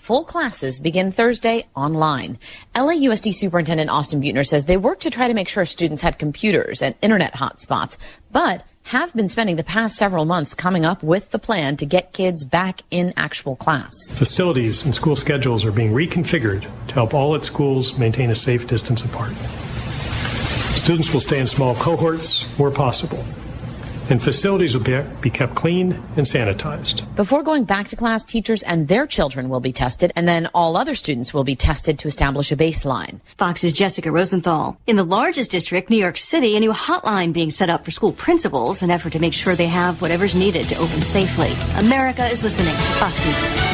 Full classes begin Thursday online. LAUSD Superintendent Austin Buettner says they work to try to make sure students had computers and internet hotspots, but have been spending the past several months coming up with the plan to get kids back in actual class. Facilities and school schedules are being reconfigured to help all at schools maintain a safe distance apart. Students will stay in small cohorts where possible, and facilities will be kept clean and sanitized. Before going back to class, teachers and their children will be tested, and then all other students will be tested to establish a baseline. Fox's Jessica Rosenthal. In the largest district, New York City, a new hotline being set up for school principals, an effort to make sure they have whatever's needed to open safely. America is listening to Fox News.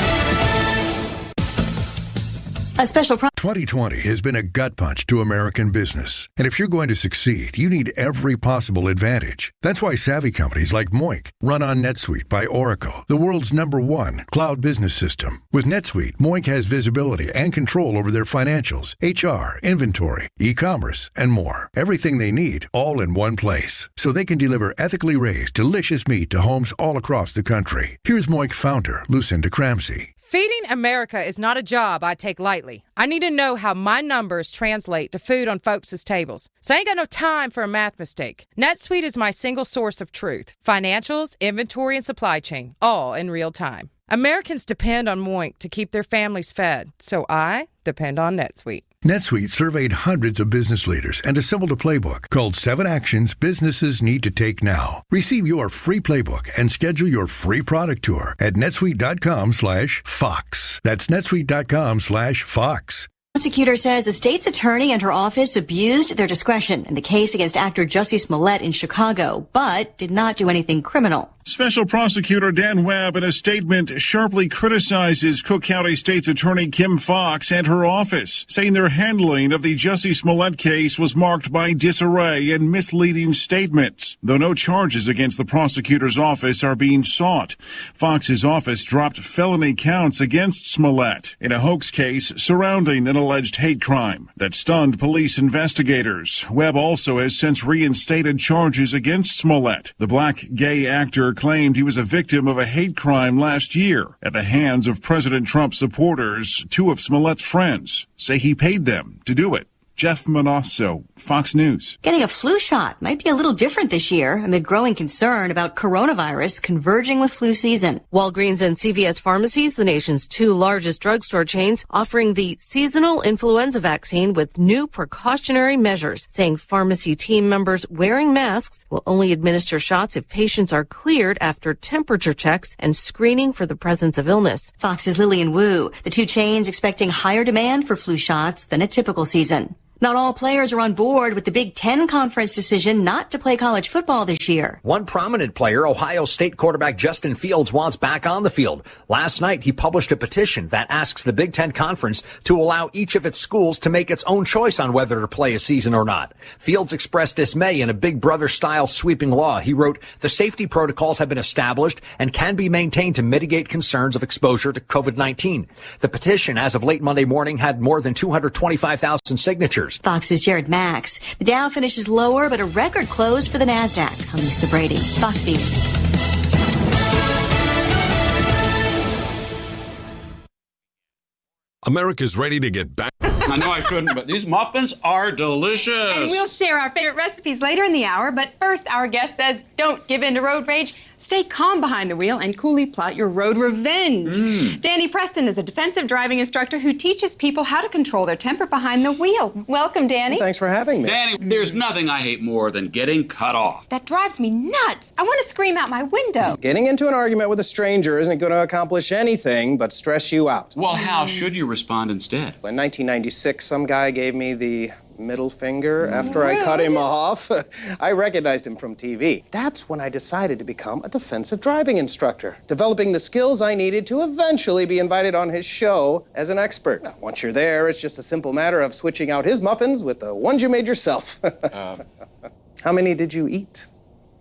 A special 2020 has been a gut punch to American business. And if you're going to succeed, you need every possible advantage. That's why savvy companies like Moink run on NetSuite by Oracle, the world's #1 cloud business system. With NetSuite, Moink has visibility and control over their financials, HR, inventory, e-commerce, and more. Everything they need, all in one place. So they can deliver ethically raised, delicious meat to homes all across the country. Here's Moink founder, Lucinda Cramsey. Feeding America is not a job I take lightly. I need to know how my numbers translate to food on folks' tables. So I ain't got no time for a math mistake. NetSuite is my single source of truth. Financials, inventory, and supply chain, all in real time. Americans depend on Moink to keep their families fed, so I depend on NetSuite. NetSuite surveyed hundreds of business leaders and assembled a playbook called 7 Actions Businesses Need to Take Now. Receive your free playbook and schedule your free product tour at netsuite.com/Fox. That's netsuite.com/Fox. Prosecutor says a state's attorney and her office abused their discretion in the case against actor Jussie Smollett in Chicago, but did not do anything criminal. Special Prosecutor Dan Webb, in a statement, sharply criticizes Cook County State's Attorney Kim Fox and her office, saying their handling of the Jussie Smollett case was marked by disarray and misleading statements. Though no charges against the prosecutor's office are being sought, Fox's office dropped felony counts against Smollett in a hoax case surrounding an alleged hate crime that stunned police investigators. Webb also has since reinstated charges against Smollett. The black gay actor claimed he was a victim of a hate crime last year at the hands of President Trump supporters. 2 of Smollett's friends say he paid them to do it. Jeff Manasso, Fox News. Getting a flu shot might be a little different this year amid growing concern about coronavirus converging with flu season. Walgreens and CVS pharmacies, the nation's 2 largest drugstore chains, offering the seasonal influenza vaccine with new precautionary measures, saying pharmacy team members wearing masks will only administer shots if patients are cleared after temperature checks and screening for the presence of illness. Fox's Lillian Wu, the 2 chains expecting higher demand for flu shots than a typical season. Not all players are on board with the Big Ten Conference decision not to play college football this year. One prominent player, Ohio State quarterback Justin Fields, wants back on the field. Last night, he published a petition that asks the Big Ten Conference to allow each of its schools to make its own choice on whether to play a season or not. Fields expressed dismay in a Big Brother-style sweeping law. He wrote, "The safety protocols have been established and can be maintained to mitigate concerns of exposure to COVID-19. The petition, as of late Monday morning, had more than 225,000 signatures. Fox's Jared Max. The Dow finishes lower, but a record close for the NASDAQ. I'm Lisa Brady, Fox News. America's ready to get back. I know I shouldn't, but these muffins are delicious. And we'll share our favorite recipes later in the hour, but first our guest says, don't give in to road rage. Stay calm behind the wheel and coolly plot your road revenge. Danny Preston is a defensive driving instructor who teaches people how to control their temper behind the wheel. Welcome, Danny. Well, thanks for having me. Danny, there's nothing I hate more than getting cut off. That drives me nuts. I want to scream out my window. Getting into an argument with a stranger isn't going to accomplish anything but stress you out. Well, how should you respond instead? In 1996, some guy gave me the middle finger after I cut him off. I recognized him from TV. That's when I decided to become a defensive driving instructor, developing the skills I needed to eventually be invited on his show as an expert. Now, once you're there, it's just a simple matter of switching out his muffins with the ones you made yourself. How many did you eat?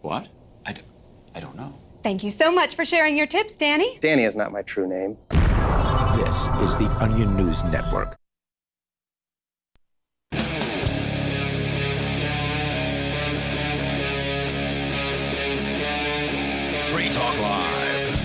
What? I don't know. Thank you so much for sharing your tips, Danny. Danny is not my true name. This is the Onion News Network. Free Talk Live.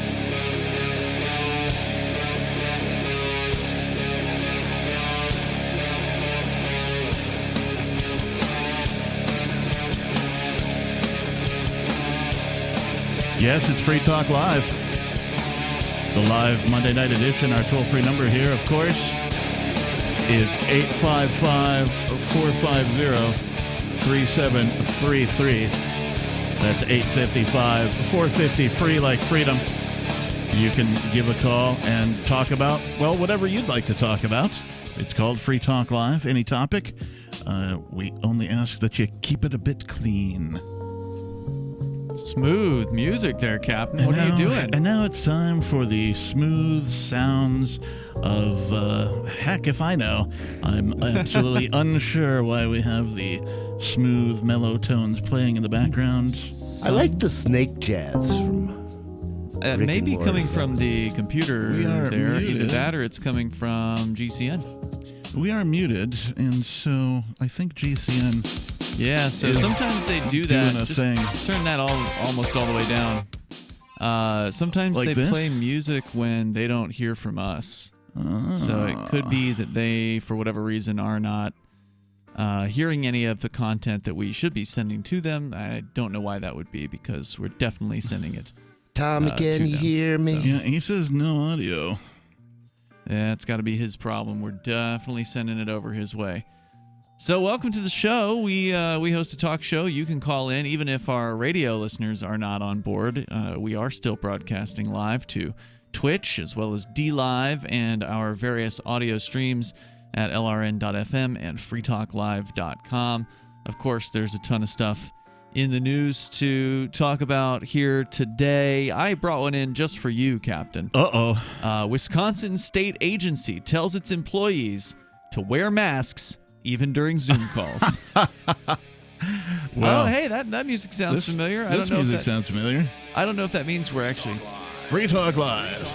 Yes, it's Free Talk Live. The live Monday night edition. Our toll-free number here, of course, is 855-450-3733. That's 855-450-FREE like freedom. You can give a call and talk about, well, whatever you'd like to talk about. It's called Free Talk Live. Any topic. We only ask that you keep it a bit clean. Smooth music there, Captain. What are you doing? And now it's time for the smooth sounds of, heck if I know. I'm absolutely unsure why we have the smooth, mellow tones playing in the background. I like the snake jazz from maybe coming from the computer there. Muted. Either that or it's coming from GCN. We are muted, and so I think GCN... Yeah, so sometimes they do that. Just turn that almost all the way down. Sometimes Like they this? play music when they don't hear from us. So it could be that they, for whatever reason, are not hearing any of the content that we should be sending to them. I don't know why that would be, because we're definitely sending it. Tommy, can you hear me? Yeah, he says no audio. Yeah, it's got to be his problem. We're definitely sending it over his way. So welcome to the show. We host a talk show. You can call in, even if our radio listeners are not on board. We are still broadcasting live to Twitch, as well as DLive, and our various audio streams at lrn.fm and freetalklive.com. Of course, there's a ton of stuff in the news to talk about here today. I brought one in just for you, Captain. Wisconsin State Agency tells its employees to wear masks even during Zoom calls. Well, hey, that music sounds familiar. This music sounds familiar. I don't know if that means we're actually... Free Talk Live.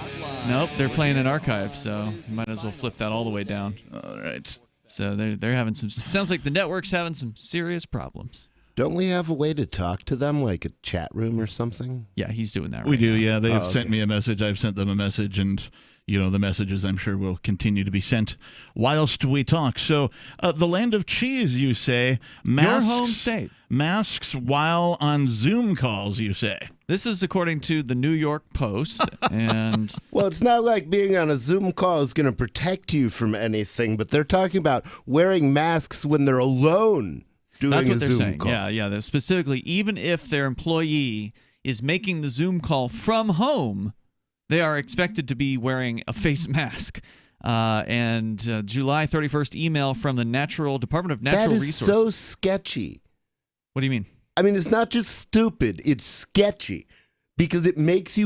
Nope, they're playing an archive, so might as well flip that all the way down. All right. So they're having some... Sounds like the network's having some serious problems. Don't we have a way to talk to them, like a chat room or something? Yeah, he's doing that right We do, now. yeah. They've sent me a message. I've sent them a message, and... the messages, I'm sure, will continue to be sent whilst we talk. So, the land of cheese, you say. Masks, your home state. Masks while on Zoom calls, you say. This is according to the New York Post. And well, it's not like being on a Zoom call is going to protect you from anything, but they're talking about wearing masks when they're alone doing that's what a they're Zoom saying. call. Yeah. They're specifically, even if their employee is making the Zoom call from home, they are expected to be wearing a face mask. And July 31st email from the Department of Natural Resources. That is so sketchy. What do you mean? I mean, it's not just stupid. It's sketchy because it makes me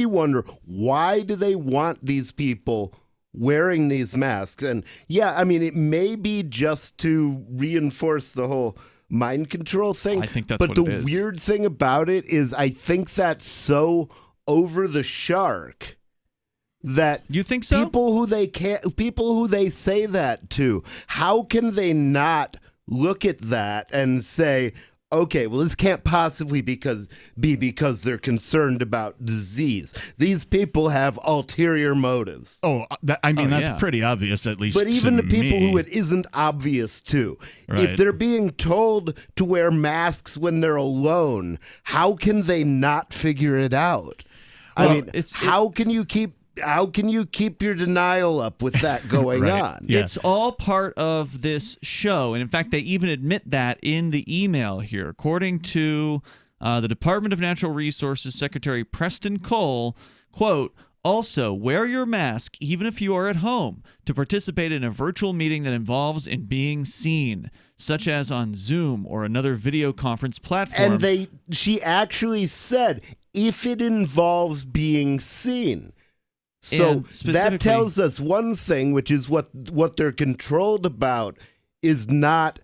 wonder, why do they want these people wearing these masks? And yeah, I mean, it may be just to reinforce the whole mind control thing. I think that's but what the it is. weird thing about it is I think that's so over the shark that you think so? People who they say that to, how can they not look at that and say, okay, well, this can't possibly be because they're concerned about disease. These people have ulterior motives. That's pretty obvious, at least. But even to the people me. who it isn't obvious to, Right. if they're being told to wear masks when they're alone, how can they not figure it out? Well, I mean, how can you keep your denial up with that going Right. on? Yeah. It's all part of this show. And in fact, they even admit that in the email here. According to the Department of Natural Resources Secretary Preston Cole, quote, also, wear your mask even if you are at home to participate in a virtual meeting that involves in being seen, such as on Zoom or another video conference platform. And she actually said, if it involves being seen. So that tells us one thing, which is what they're controlled about is not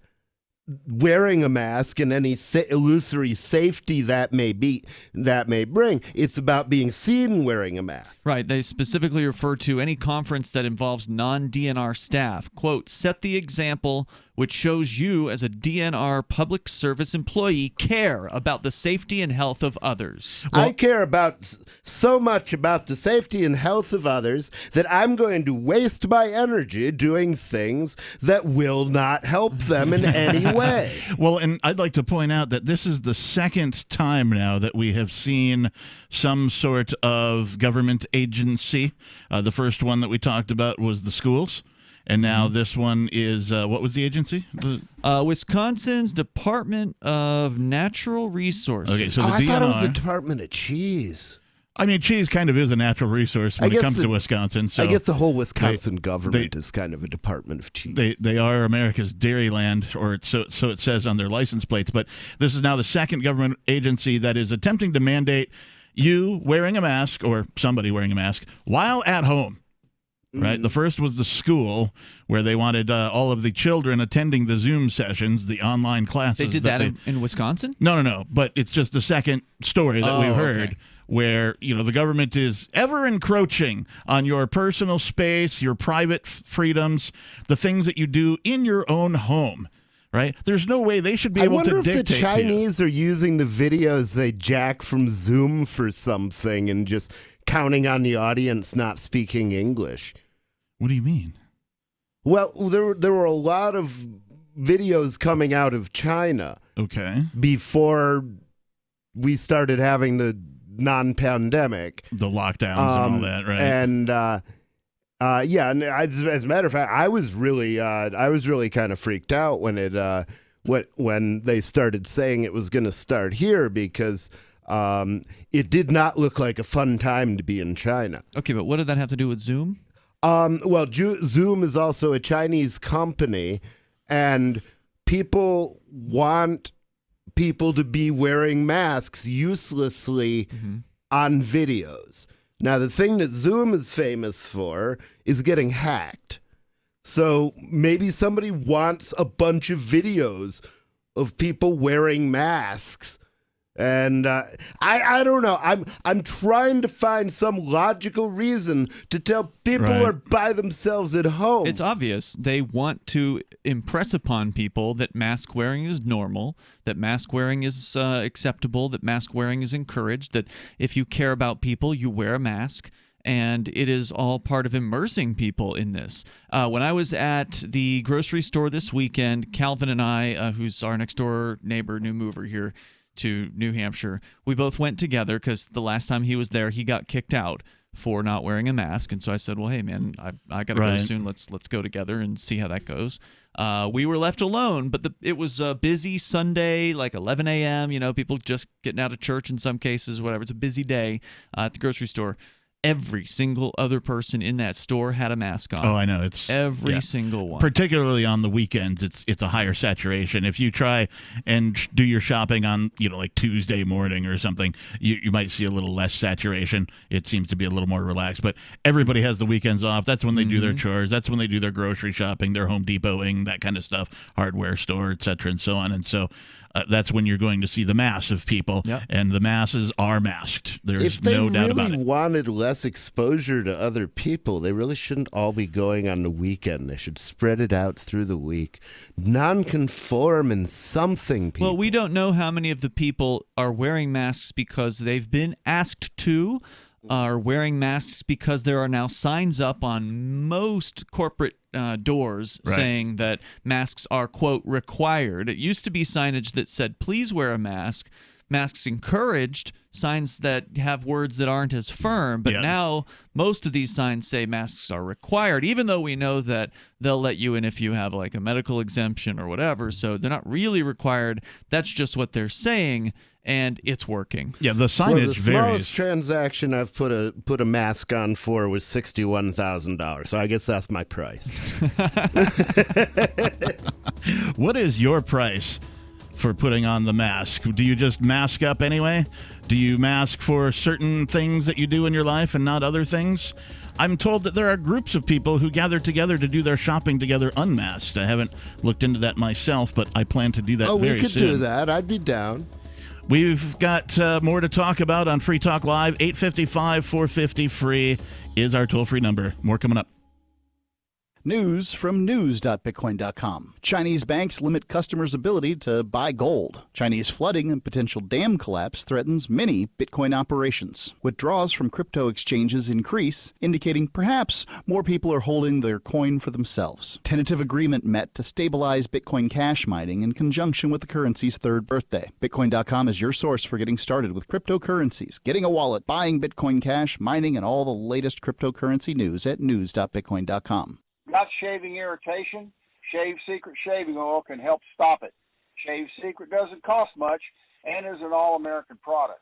wearing a mask and any illusory safety that may bring. It's about being seen wearing a mask. Right. They specifically refer to any conference that involves non-DNR staff. Quote, set the example which shows you as a DNR public service employee care about the safety and health of others. I care about so much about the safety and health of others that I'm going to waste my energy doing things that will not help them in any way. Well, and I'd like to point out that this is the second time now that we have seen some sort of government agency. The first one that we talked about was the schools. And now this one is, what was the agency? Wisconsin's Department of Natural Resources. Okay, so the I DNR, thought it was the Department of Cheese. I mean, cheese kind of is a natural resource when it comes to Wisconsin. So I guess the whole Wisconsin government is kind of a department of cheese. They are America's dairy land, or so it says on their license plates. But this is now the second government agency that is attempting to mandate you wearing a mask or somebody wearing a mask while at home. Right. The first was the school, where they wanted all of the children attending the Zoom sessions, the online classes. They did that in Wisconsin? No. But it's just the second story that we've heard. Okay. Where, the government is ever encroaching on your personal space, your private freedoms, the things that you do in your own home, right? There's no way they should be able to dictate I wonder if the Chinese are using the videos they jack from Zoom for something and just counting on the audience not speaking English. What do you mean? Well, there were a lot of videos coming out of China. Okay. Before we started having the non-pandemic, the lockdowns and all that, right? And and as a matter of fact, I was really kind of freaked out when when they started saying it was going to start here, because it did not look like a fun time to be in China. Okay, but what did that have to do with Zoom? Well, Zoom is also a Chinese company, and people want people to be wearing masks uselessly on videos. Now, the thing that Zoom is famous for is getting hacked. So maybe somebody wants a bunch of videos of people wearing masks. And I don't know. I'm trying to find some logical reason to tell people are by themselves at home. It's obvious. They want to impress upon people that mask wearing is normal, that mask wearing is acceptable, that mask wearing is encouraged, that if you care about people, you wear a mask. And it is all part of immersing people in this. When I was at the grocery store this weekend, Calvin and I, who's our next door neighbor, new mover here to New Hampshire, we both went together because the last time he was there, he got kicked out for not wearing a mask. And so I said, well, hey, man, I got to go soon. Let's go together and see how that goes. We were left alone, but it was a busy Sunday, like 11 a.m., people just getting out of church in some cases, whatever. It's a busy day at the grocery store. Every single other person in that store had a mask on. Oh, I know. It's every single one. Particularly on the weekends, it's a higher saturation. If you try and do your shopping on, like Tuesday morning or something, you might see a little less saturation. It seems to be a little more relaxed. But everybody has the weekends off. That's when they do their chores. That's when they do their grocery shopping, their Home Depoting, that kind of stuff, hardware store, et cetera, and so on. And so that's when you're going to see the mass of people, and the masses are masked. There's no doubt about it. If they really wanted less exposure to other people, they really shouldn't all be going on the weekend. They should spread it out through the week. Non-conform in something, people. Well, we don't know how many of the people are wearing masks because they've been asked to, are wearing masks because there are now signs up on most corporate doors saying that masks are, quote, required. It used to be signage that said, please wear a mask. Masks encouraged, signs that have words that aren't as firm. But now most of these signs say masks are required, even though we know that they'll let you in if you have like a medical exemption or whatever. So they're not really required. That's just what they're saying. And it's working. Yeah, the signage the smallest varies. transaction I've put a mask on for was $61,000. So I guess that's my price. What is your price for putting on the mask? Do you just mask up anyway? Do you mask for certain things that you do in your life and not other things? I'm told that there are groups of people who gather together to do their shopping together unmasked. I haven't looked into that myself, but I plan to do that very soon. Oh, we could do that. I'd be down. We've got more to talk about on Free Talk Live. 855-450-FREE is our toll-free number. More coming up. News from news.bitcoin.com. Chinese banks limit customers' ability to buy gold. Chinese flooding and potential dam collapse threatens many Bitcoin operations. Withdrawals from crypto exchanges increase, indicating perhaps more people are holding their coin for themselves. Tentative agreement met to stabilize Bitcoin Cash mining in conjunction with the currency's third birthday. Bitcoin.com is your source for getting started with cryptocurrencies, getting a wallet, buying Bitcoin Cash, mining, and all the latest cryptocurrency news at news.bitcoin.com. Got shaving irritation? Shave Secret shaving oil can help stop it. Shave Secret doesn't cost much and is an all-American product.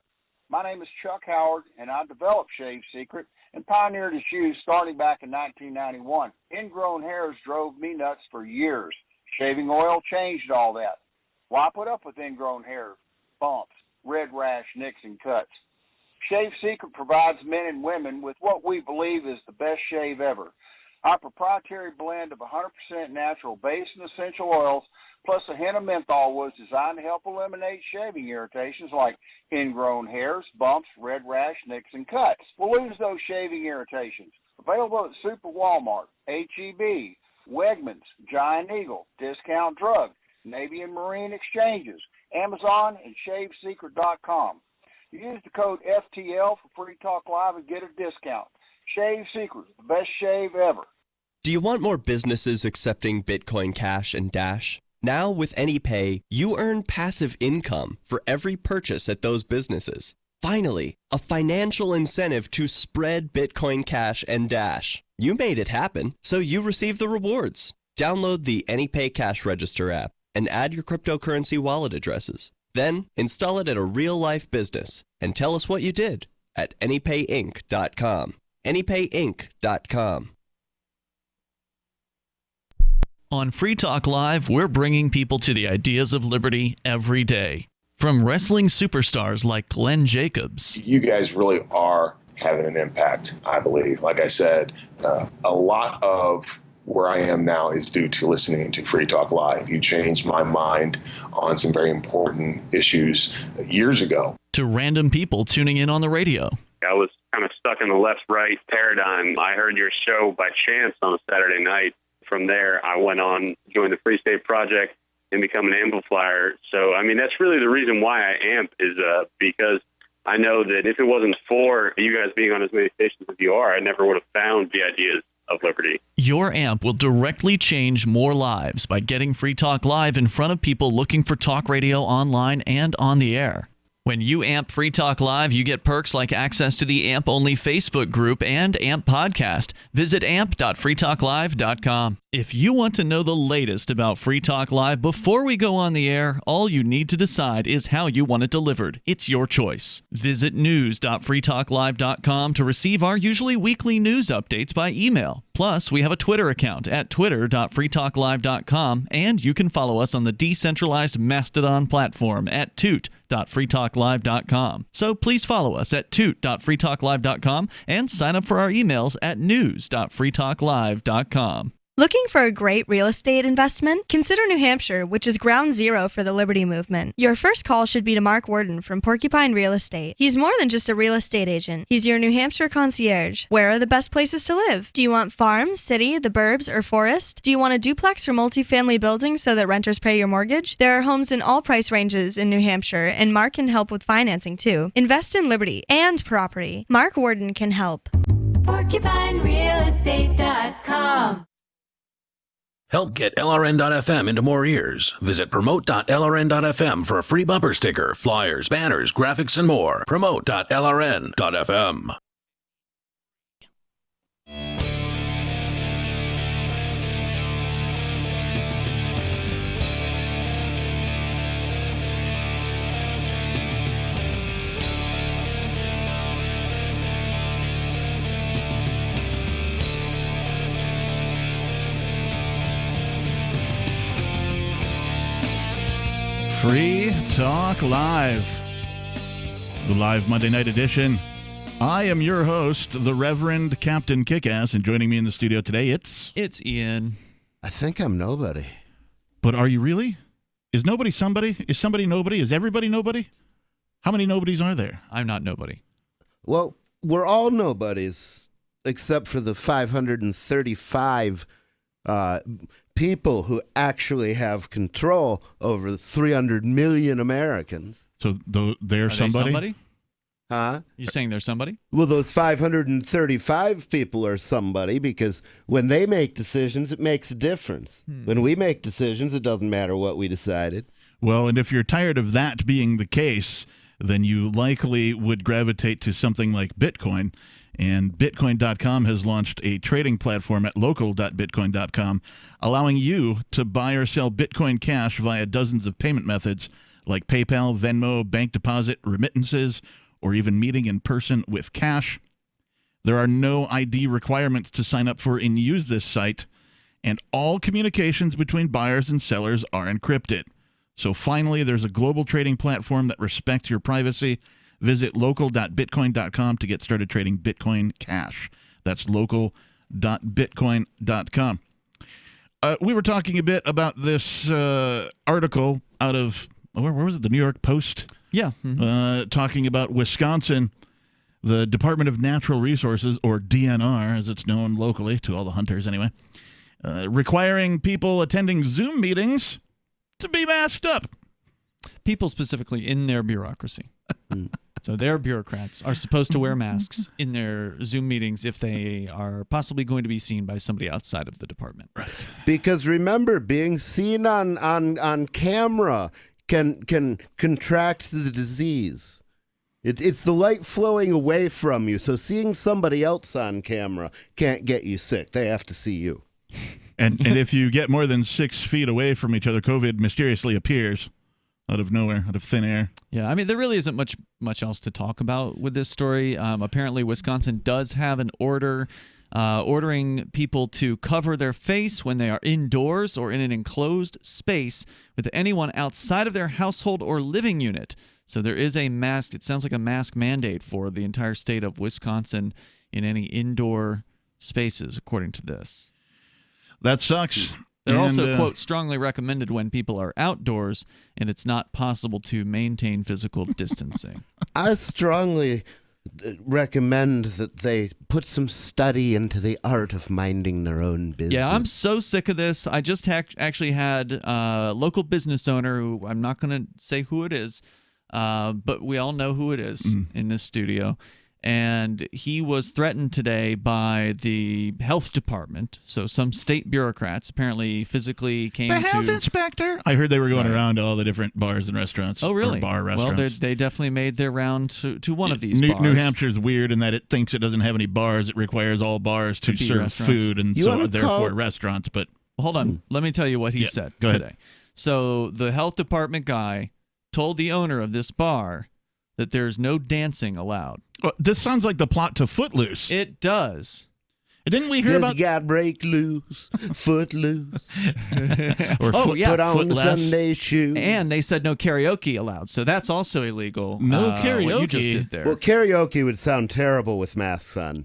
My name is Chuck Howard, and I developed Shave Secret and pioneered its use starting back in 1991. Ingrown hairs drove me nuts for years. Shaving oil changed all that. Why put up with ingrown hair, bumps, red rash, nicks, and cuts? Shave Secret provides men and women with what we believe is the best shave ever. Our proprietary blend of 100% natural base and essential oils, plus a hint of menthol, was designed to help eliminate shaving irritations like ingrown hairs, bumps, red rash, nicks, and cuts. We'll lose those shaving irritations. Available at Super Walmart, H-E-B, Wegmans, Giant Eagle, Discount Drug, Navy and Marine Exchanges, Amazon, and ShaveSecret.com. Use the code FTL for Free Talk Live and get a discount. Shave Secret, the best shave ever. Do you want more businesses accepting Bitcoin Cash and Dash? Now with AnyPay, you earn passive income for every purchase at those businesses. Finally, a financial incentive to spread Bitcoin Cash and Dash. You made it happen, so you receive the rewards. Download the AnyPay Cash Register app and add your cryptocurrency wallet addresses. Then install it at a real-life business and tell us what you did at AnyPayInc.com. AnyPayInc.com. On Free Talk Live, we're bringing people to the ideas of liberty every day. From wrestling superstars like Glenn Jacobs. You guys really are having an impact, I believe. Like I said, a lot of where I am now is due to listening to Free Talk Live. You changed my mind on some very important issues years ago. To random people tuning in on the radio. I was kind of stuck in the left-right paradigm. I heard your show by chance on a Saturday night. From there, I went on, joined the Free State Project, and become an amplifier. So, I mean, that's really the reason why I amp is because I know that if it wasn't for you guys being on as many stations as you are, I never would have found the ideas of liberty. Your amp will directly change more lives by getting Free Talk Live in front of people looking for talk radio online and on the air. When you amp Free Talk Live, you get perks like access to the AMP-only Facebook group and AMP podcast. Visit amp.freetalklive.com. If you want to know the latest about Free Talk Live before we go on the air, all you need to decide is how you want it delivered. It's your choice. Visit news.freetalklive.com to receive our usually weekly news updates by email. Plus, we have a Twitter account at twitter.freetalklive.com, and you can follow us on the decentralized Mastodon platform at toot.freetalklive.com. So please follow us at toot.freetalklive.com and sign up for our emails at news.freetalklive.com. Looking for a great real estate investment? Consider New Hampshire, which is ground zero for the Liberty Movement. Your first call should be to Mark Worden from Porcupine Real Estate. He's more than just a real estate agent. He's your New Hampshire concierge. Where are the best places to live? Do you want farm, city, the burbs, or forest? Do you want a duplex or multifamily building so that renters pay your mortgage? There are homes in all price ranges in New Hampshire, and Mark can help with financing too. Invest in liberty and property. Mark Worden can help. PorcupineRealEstate.com. Help get LRN.FM into more ears. Visit promote.lrn.fm for a free bumper sticker, flyers, banners, graphics, and more. Promote.lrn.fm. Free Talk Live, the live Monday night edition. I am your host, the Reverend Captain Kickass, and joining me in the studio today, it's Ian. I think I'm nobody. But are you really? Is nobody somebody? Is somebody nobody? Is everybody nobody? How many nobodies are there? I'm not nobody. Well, we're all nobodies, except for the 535 people who actually have control over 300 million Americans. So they're somebody? Huh? You're saying they're somebody? Well, those 535 people are somebody because when they make decisions, it makes a difference. When we make decisions, it doesn't matter what we decided. Well, and if you're tired of that being the case, then you likely would gravitate to something like Bitcoin. And Bitcoin.com has launched a trading platform at local.bitcoin.com, allowing you to buy or sell Bitcoin Cash via dozens of payment methods like PayPal, Venmo, bank deposit, remittances, or even meeting in person with cash. There are no ID requirements to sign up for and use this site, and all communications between buyers and sellers are encrypted. So finally, there's a global trading platform that respects your privacy. Visit local.bitcoin.com to get started trading Bitcoin Cash. That's local.bitcoin.com. We were talking a bit about this article out of, where was it, the New York Post? Yeah. Talking about Wisconsin, the Department of Natural Resources, or DNR, as it's known locally to all the hunters anyway, requiring people attending Zoom meetings to be masked up. People specifically in their bureaucracy. So their bureaucrats are supposed to wear masks in their Zoom meetings if they are possibly going to be seen by somebody outside of the department. Right. Because remember, being seen on camera can contract the disease. It's the light flowing away from you. So seeing somebody else on camera can't get you sick. They have to see you. And if you get more than 6 feet away from each other, COVID mysteriously appears out of nowhere, out of thin air. Yeah, I mean, there really isn't much else to talk about with this story. Apparently, Wisconsin does have an order ordering people to cover their face when they are indoors or in an enclosed space with anyone outside of their household or living unit. So there is a mask. It sounds like a mask mandate for the entire state of Wisconsin in any indoor spaces, according to this. That sucks. They're also, quote, strongly recommended when people are outdoors and it's not possible to maintain physical distancing. I strongly recommend that they put some study into the art of minding their own business. Yeah, I'm so sick of this. I just actually had a local business owner who I'm not going to say who it is, but we all know who it is in this studio. And he was threatened today by the health department. So some state bureaucrats apparently physically came to... The health inspector! I heard they were going around to all the different bars and restaurants. Oh, really? Or bar restaurants. Well, they definitely made their round to one of these bars. New Hampshire's weird in that it thinks it doesn't have any bars. It requires all bars to serve food, and so therefore restaurants. But hold on. Let me tell you what he said today. Ahead. So the health department guy told the owner of this bar that there's no dancing allowed. Well, this sounds like the plot to Footloose. It does. Didn't we hear about... You got break loose, foot loose. Or put on the Sunday shoe. And they said no karaoke allowed, so that's also illegal. No karaoke. What you just did there. Well, karaoke would sound terrible with masks on.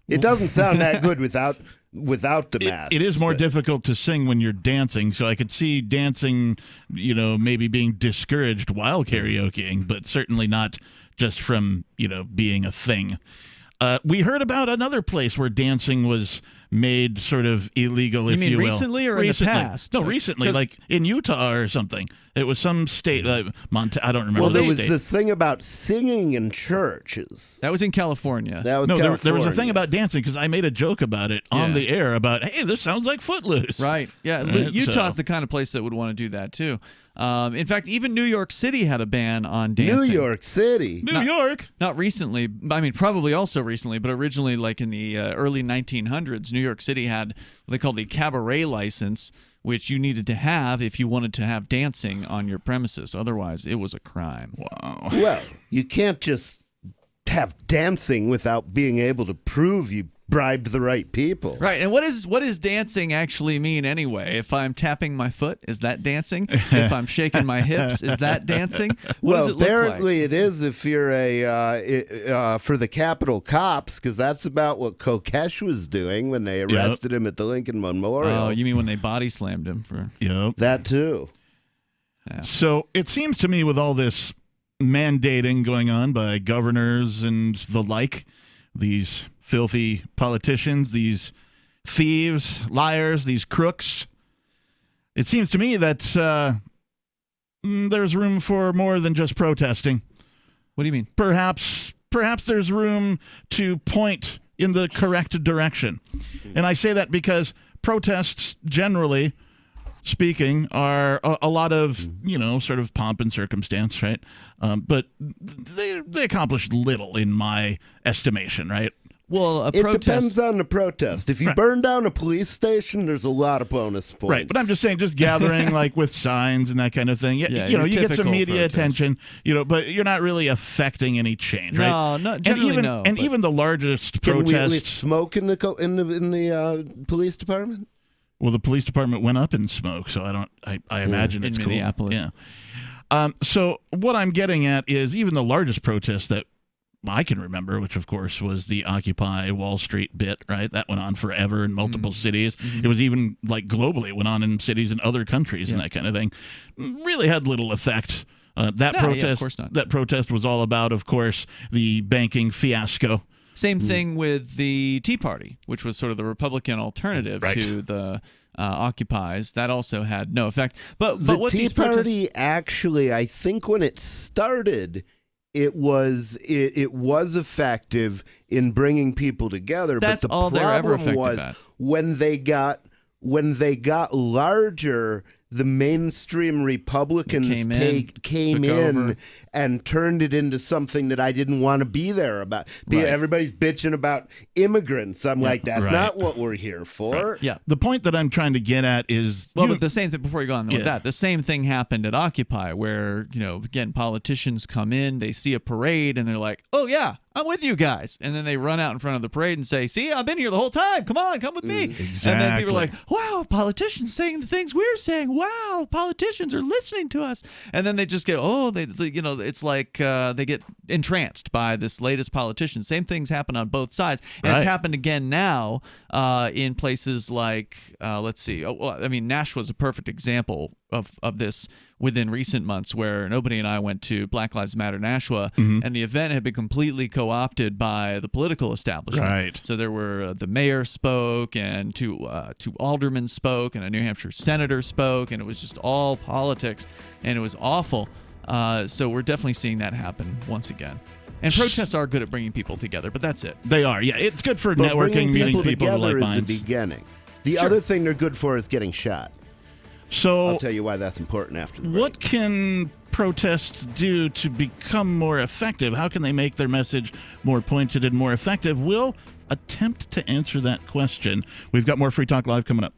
It doesn't sound that good without the mask. It is more difficult to sing when you're dancing, so I could see dancing, maybe being discouraged while karaokeing, but certainly not just from, being a thing. We heard about another place where dancing was made sort of illegal, if you will. Recently or in the past? No, recently, like in Utah or something. It was some state, I don't remember. Well, there was this thing about singing in churches. That was in California. That was California. There was a thing about dancing because I made a joke about it on the air about, hey, this sounds like Footloose. Right. Yeah, Utah's the kind of place that would want to do that too. In fact, even New York City had a ban on dancing. New York City? New York? Not recently. I mean, probably also recently, but originally, like in the early 1900s, New York City had what they called the cabaret license, which you needed to have if you wanted to have dancing on your premises. Otherwise, it was a crime. Wow. Well, you can't just have dancing without being able to prove you bribed the right people. Right. And what does dancing actually mean anyway? If I'm tapping my foot, is that dancing? If I'm shaking my hips, is that dancing? What does it look apparently like? It is if you're for the Capitol cops, because that's about what Kokesh was doing when they arrested him at the Lincoln Memorial. Oh, you mean when they body slammed him for... Yep. That too. Yeah. So it seems to me with all this mandating going on by governors and the like, these filthy politicians, these thieves, liars, these crooks. It seems to me that there's room for more than just protesting. What do you mean? Perhaps there's room to point in the correct direction. And I say that because protests, generally speaking, are a lot of, sort of pomp and circumstance, right? But they accomplish little in my estimation, right? Well, it depends on the protest. If you burn down a police station, there's a lot of bonus points. Right, but I'm just saying, just gathering like with signs and that kind of thing. You get some media attention, but you're not really affecting any change, right? No, generally no. And even the largest protests. Can we at least smoke in the police department? Well, the police department went up in smoke, so I imagine it's in Minneapolis. Cool. Yeah. So what I'm getting at is even the largest protest that I can remember, which of course was the Occupy Wall Street bit, right? That went on forever in multiple cities. It was even like globally, it went on in cities in other countries and that kind of thing. Really had little effect. Of course not. That protest was all about, of course, the banking fiasco. Same thing with the Tea Party, which was sort of the Republican alternative to the Occupies. That also had no effect. But the what Tea these Party actually, I think when it started, it was effective in bringing people together. That's but the all they're ever problem effective was at. when they got larger, the mainstream Republicans came in and turned it into something that I didn't want to be there about. Everybody's bitching about immigrants. I'm like, that's not what we're here for. Right. Yeah. The point that I'm trying to get at is... but the same thing, before you go on with that, the same thing happened at Occupy where, again, politicians come in, they see a parade, and they're like, oh, yeah, I'm with you guys. And then they run out in front of the parade and say, see, I've been here the whole time. Come on, come with me. Exactly. And then people are like, wow, politicians saying the things we're saying. Wow, politicians are listening to us. And then they just get, it's like they get entranced by this latest politician. Same things happen on both sides. And it's happened again now in places like, let's see. Nashua's a perfect example of this within recent months, where Nobody and I went to Black Lives Matter Nashua, and the event had been completely co-opted by the political establishment. Right. So there were the mayor spoke, and two aldermen spoke, and a New Hampshire senator spoke, and it was just all politics, and it was awful. So we're definitely seeing that happen once again. And protests are good at bringing people together, but that's it. They are, yeah. It's good for networking, meeting people who like minds. Is the beginning. The other thing they're good for is getting shot. So I'll tell you why that's important after the break. What can protests do to become more effective? How can they make their message more pointed and more effective? We'll attempt to answer that question. We've got more Free Talk Live coming up.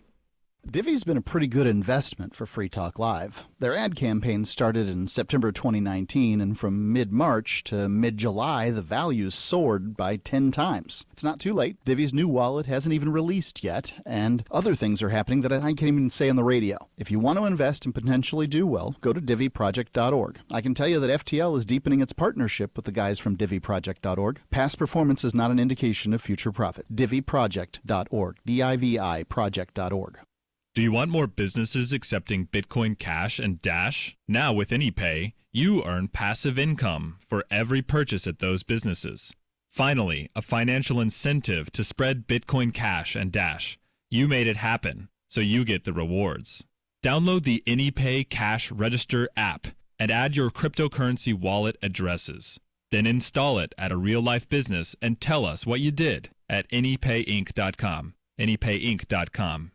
Divvy's been a pretty good investment for Free Talk Live. Their ad campaign started in September 2019, and from mid-March to mid-July, the values soared by 10 times. It's not too late. Divvy's new wallet hasn't even released yet, and other things are happening that I can't even say on the radio. If you want to invest and potentially do well, go to divvyproject.org. I can tell you that FTL is deepening its partnership with the guys from divvyproject.org. Past performance is not an indication of future profit. divvyproject.org. DIVI project.org. Do you want more businesses accepting Bitcoin Cash and Dash? Now with AnyPay, you earn passive income for every purchase at those businesses. Finally, a financial incentive to spread Bitcoin Cash and Dash. You made it happen, so you get the rewards. Download the AnyPay Cash Register app and add your cryptocurrency wallet addresses. Then install it at a real-life business and tell us what you did at anypayinc.com. anypayinc.com.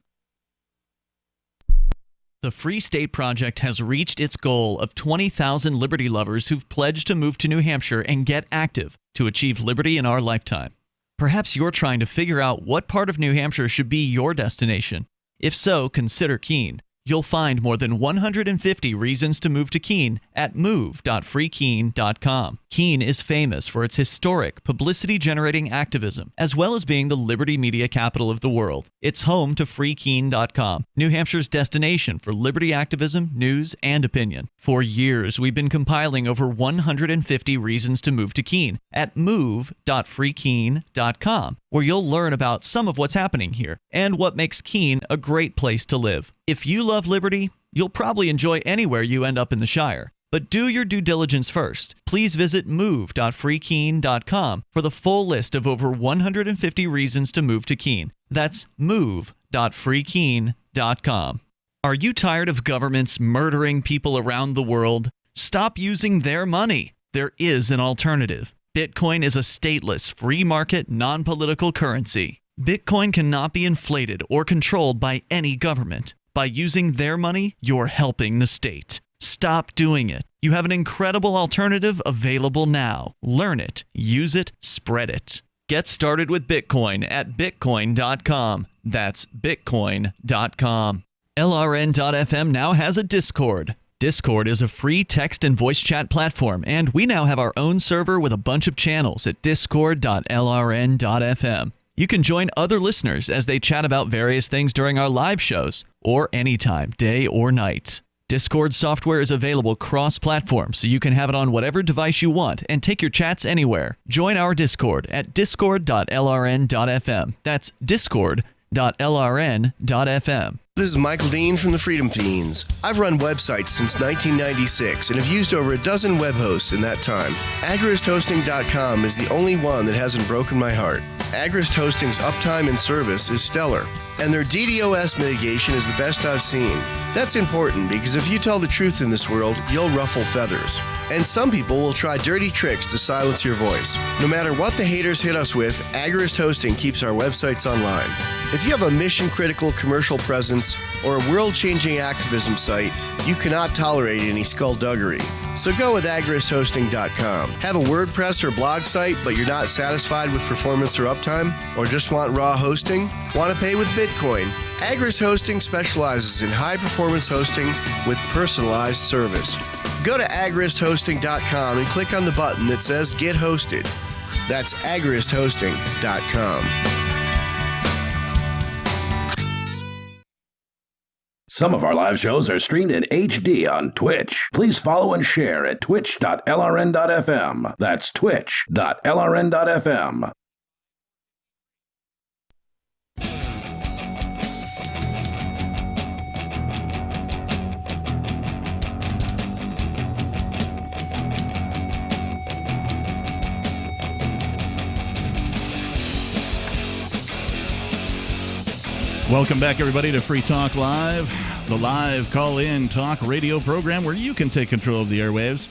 The Free State Project has reached its goal of 20,000 liberty lovers who've pledged to move to New Hampshire and get active to achieve liberty in our lifetime. Perhaps you're trying to figure out what part of New Hampshire should be your destination. If so, consider Keene. You'll find more than 150 reasons to move to Keene at move.freekeene.com. Keene is famous for its historic, publicity-generating activism, as well as being the liberty media capital of the world. It's home to freekeene.com, New Hampshire's destination for liberty activism, news, and opinion. For years, we've been compiling over 150 reasons to move to Keene at move.freekeene.com, where you'll learn about some of what's happening here and what makes Keene a great place to live. If you love liberty, you'll probably enjoy anywhere you end up in the Shire. But do your due diligence first. Please visit move.freekeen.com for the full list of over 150 reasons to move to Keene. That's move.freekeen.com. Are you tired of governments murdering people around the world? Stop using their money. There is an alternative. Bitcoin is a stateless, free market, non-political currency. Bitcoin cannot be inflated or controlled by any government. By using their money, you're helping the state. Stop doing it. You have an incredible alternative available now. Learn it, use it, spread it. Get started with Bitcoin at bitcoin.com. That's bitcoin.com. LRN.FM now has a Discord. Discord is a free text and voice chat platform, and we now have our own server with a bunch of channels at discord.lrn.fm. You can join other listeners as they chat about various things during our live shows, or anytime, day or night. Discord software is available cross-platform, so you can have it on whatever device you want and take your chats anywhere. Join our Discord at discord.lrn.fm. That's discord.lrn.fm. This is Michael Dean from the Freedom Fiends. I've run websites since 1996 and have used over a dozen web hosts in that time. AgristHosting.com is the only one that hasn't broken my heart. Agrist Hosting's uptime and service is stellar, and their DDoS mitigation is the best I've seen. That's important because if you tell the truth in this world, you'll ruffle feathers. And some people will try dirty tricks to silence your voice. No matter what the haters hit us with, Agrist Hosting keeps our websites online. If you have a mission-critical commercial presence or a world-changing activism site, you cannot tolerate any skullduggery. So go with agristhosting.com. Have a WordPress or blog site, but you're not satisfied with performance or uptime? Or just want raw hosting? Want to pay with Bitcoin? Agrist Hosting specializes in high-performance hosting with personalized service. Go to agristhosting.com and click on the button that says Get Hosted. That's agristhosting.com. Some of our live shows are streamed in HD on Twitch. Please follow and share at twitch.lrn.fm. That's twitch.lrn.fm. Welcome back, everybody, to Free Talk Live, the live call-in talk radio program where you can take control of the airwaves.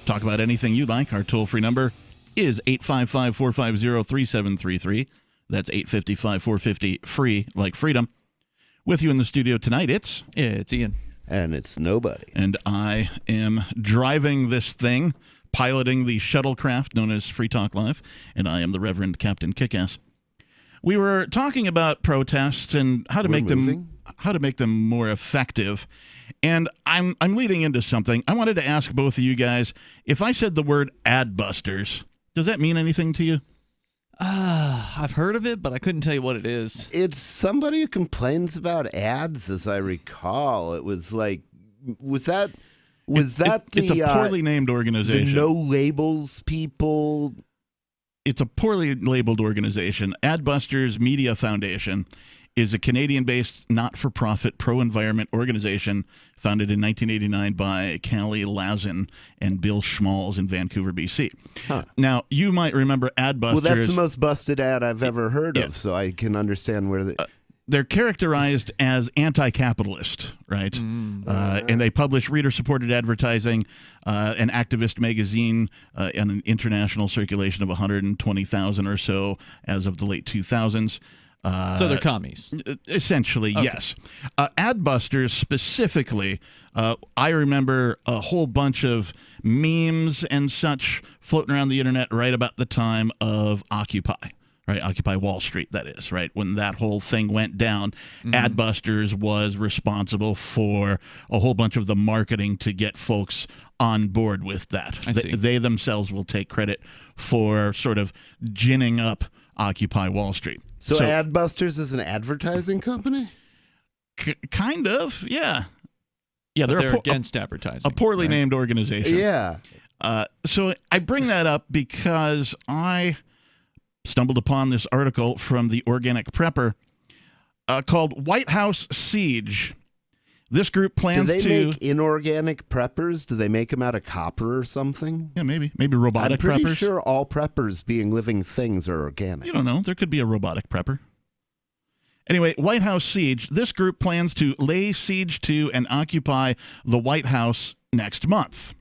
Talk about anything you like. Our toll-free number is 855-450-3733. That's 855-450-FREE, like freedom. With you in the studio tonight, it's Ian. And it's nobody. And I am driving this thing, piloting the shuttlecraft known as Free Talk Live, and I am the Reverend Captain Kickass. We were talking about protests and how to make them more effective, and I'm leading into something. I wanted to ask both of you guys, if I said the word Adbusters, does that mean anything to you? I've heard of it, but I couldn't tell you what it is. It's somebody who complains about ads, as I recall. It was like, was that it's a poorly named organization. The No Labels people. It's a poorly labeled organization. Adbusters Media Foundation is a Canadian-based not-for-profit pro-environment organization founded in 1989 by Callie Lazin and Bill Schmalz in Vancouver, BC. Huh. Now, you might remember Adbusters. Well, that's the most busted ad I've ever heard of, so I can understand where they're characterized as anti-capitalist, right? And they publish reader-supported advertising, an activist magazine, and an international circulation of 120,000 or so as of the late 2000s. So they're commies. Essentially, okay. Yes. Adbusters specifically, I remember a whole bunch of memes and such floating around the internet right about the time of Occupy. Right, Occupy Wall Street, that is, right? When that whole thing went down, Adbusters was responsible for a whole bunch of the marketing to get folks on board with that. They themselves will take credit for sort of ginning up Occupy Wall Street. So Adbusters is an advertising company? Kind of, yeah. Yeah, they're against advertising. A poorly named organization. Yeah. So I bring that up because I stumbled upon this article from the Organic Prepper called Whitehouse Seige. This group plans Do they to make inorganic preppers? Do they make them out of copper or something? Yeah, maybe robotic I'm pretty preppers. sure all preppers, being living things, are organic. You don't know. There could be a robotic prepper. Anyway, Whitehouse Seige. This group plans to lay siege to and occupy the White House next month.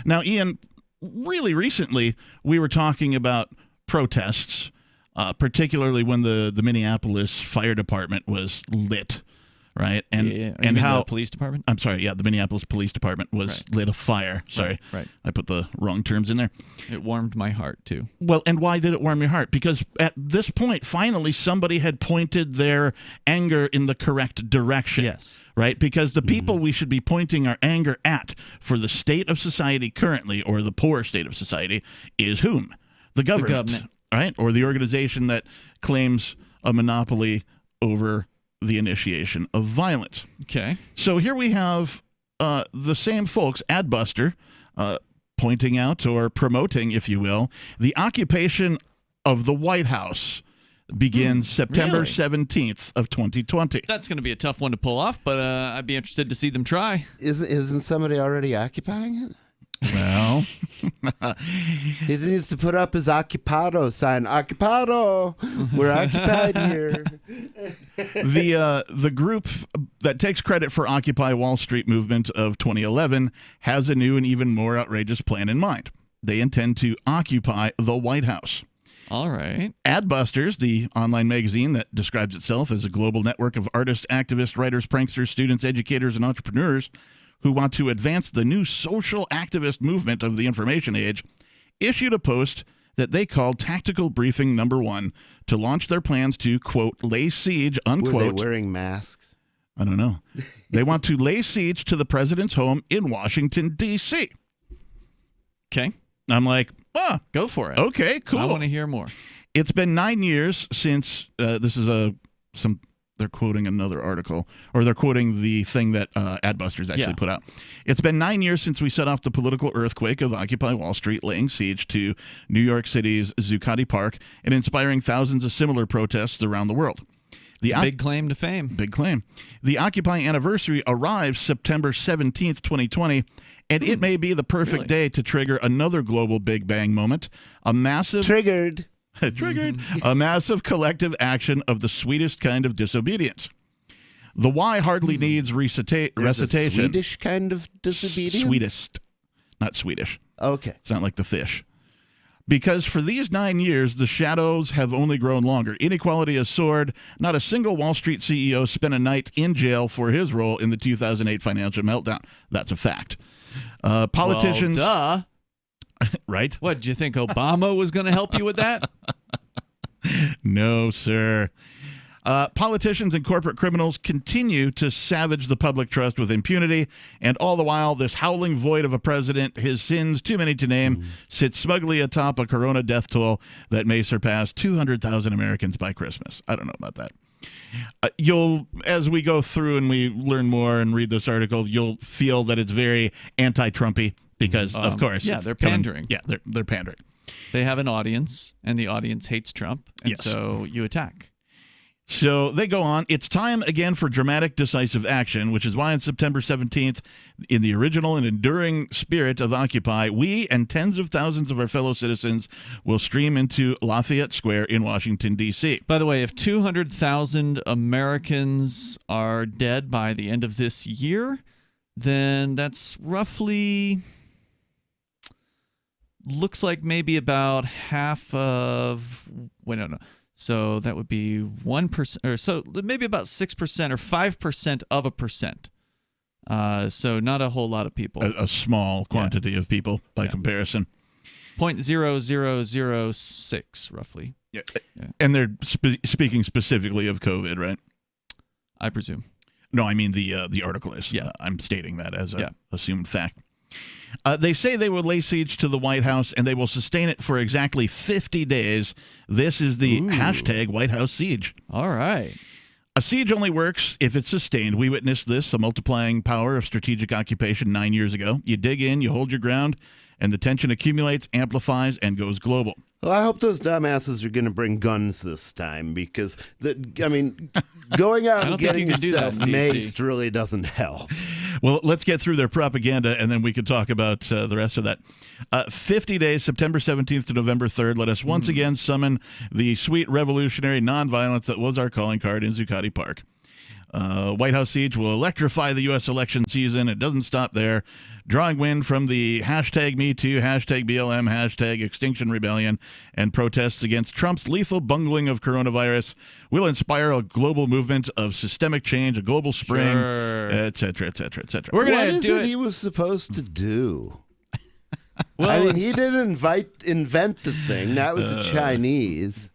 Now, Ian, really recently we were talking about protests, particularly when the Minneapolis Fire Department was lit. Right, and how the police department? I'm sorry, the Minneapolis Police Department was lit afire. Sorry, right. I put the wrong terms in there. It warmed my heart too. Well, and why did it warm your heart? Because at this point, finally, somebody had pointed their anger in the correct direction. Yes, right. Because the people we should be pointing our anger at for the state of society currently, or the poor state of society, is whom? The government, right, or the organization that claims a monopoly over the initiation of violence. Okay. So here we have the same folks, Adbuster, pointing out or promoting, if you will, the occupation of the White House begins September 17th of 2020. That's going to be a tough one to pull off, but I'd be interested to see them try. Isn't somebody already occupying it? Well, he needs to put up his occupado sign. Occupado, we're occupied here. The group that takes credit for Occupy Wall Street movement of 2011 has a new and even more outrageous plan in mind. They intend to occupy the White House. All right. Adbusters, the online magazine that describes itself as a global network of artists, activists, writers, pranksters, students, educators, and entrepreneurs who want to advance the new social activist movement of the information age, issued a post that they called Tactical Briefing Number 1 to launch their plans to, quote, lay siege, unquote. Were they wearing masks? I don't know. They want to lay siege to the president's home in Washington, D.C. Okay. I'm like, go for it. Okay, cool. I want to hear more. It's been 9 years since this is they're quoting another article, or they're quoting the thing that Adbusters actually put out. It's been 9 years since we set off the political earthquake of Occupy Wall Street, laying siege to New York City's Zuccotti Park and inspiring thousands of similar protests around the world. It's a big claim to fame. Big claim. The Occupy anniversary arrives September 17th, 2020, and it may be the perfect day to trigger another global Big Bang moment, a massive... Triggered. A massive collective action of the sweetest kind of disobedience. The why hardly needs recitation. A Swedish kind of disobedience? Sweetest, not Swedish. Okay. It's not like the fish. Because for these 9 years, the shadows have only grown longer. Inequality has soared. Not a single Wall Street CEO spent a night in jail for his role in the 2008 financial meltdown. That's a fact. Politicians... Well, duh. Right? What, do you think Obama was going to help you with that? No, sir. Politicians and corporate criminals continue to savage the public trust with impunity, and all the while, this howling void of a president, his sins too many to name, sits smugly atop a corona death toll that may surpass 200,000 Americans by Christmas. I don't know about that. As we go through and we learn more and read this article, you'll feel that it's very anti-Trumpy. Because, of course. Yeah, they're pandering. They're pandering. They have an audience, and the audience hates Trump, and Yes. so you attack. So they go on. It's time again for dramatic, decisive action, which is why on September 17th, in the original and enduring spirit of Occupy, we and tens of thousands of our fellow citizens will stream into Lafayette Square in Washington, D.C. By the way, if 200,000 Americans are dead by the end of this year, then that's roughly... looks like maybe about half of... Wait, no. So that would be 1%, or so maybe about 6% or 5% of a percent. So not a whole lot of people. A small quantity of people by comparison. 0.0006 roughly. Yeah. And they're speaking specifically of COVID, right? I presume. No, I mean the article is. Yeah. I'm stating that as an assumed fact. They say they will lay siege to the White House, and they will sustain it for exactly 50 days. This is the hashtag Whitehouse Seige. All right. A siege only works if it's sustained. We witnessed this, the multiplying power of strategic occupation 9 years ago. You dig in, you hold your ground, and the tension accumulates, amplifies, and goes global. Well, I hope those dumbasses are going to bring guns this time because, going out and getting yourself maced really doesn't help. Well, let's get through their propaganda, and then we can talk about the rest of that. 50 days, September 17th to November 3rd. Let us once again summon the sweet revolutionary nonviolence that was our calling card in Zuccotti Park. Whitehouse Seige will electrify the U.S. election season. It doesn't stop there. Drawing wind from the hashtag #MeToo, hashtag BLM, hashtag Extinction Rebellion, and protests against Trump's lethal bungling of coronavirus will inspire a global movement of systemic change, a global spring, et cetera, et cetera, et cetera. What is it he was supposed to do? Well, he didn't invent the thing. That was the Chinese.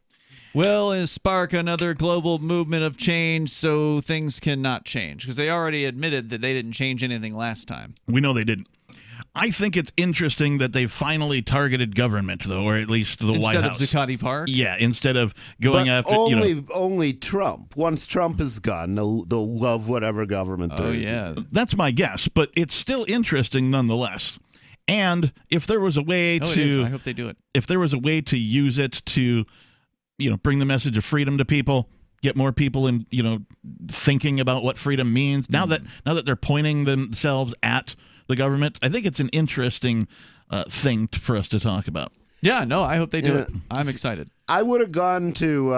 Well, spark another global movement of change so things cannot change, because they already admitted that they didn't change anything last time. We know they didn't. I think it's interesting that they finally targeted government, though, or at least the White House. Instead of Zuccotti Park? Yeah, instead of going after... Only Trump. Once Trump is gone, they'll love whatever government there is. Yeah. That's my guess, but it's still interesting nonetheless. And if there was a way I hope they do it. If there was a way to use it to... bring the message of freedom to people, get more people in, thinking about what freedom means. Now that they're pointing themselves at the government, I think it's an interesting thing for us to talk about. Yeah, no, I hope they do it. I'm excited. I would have gone to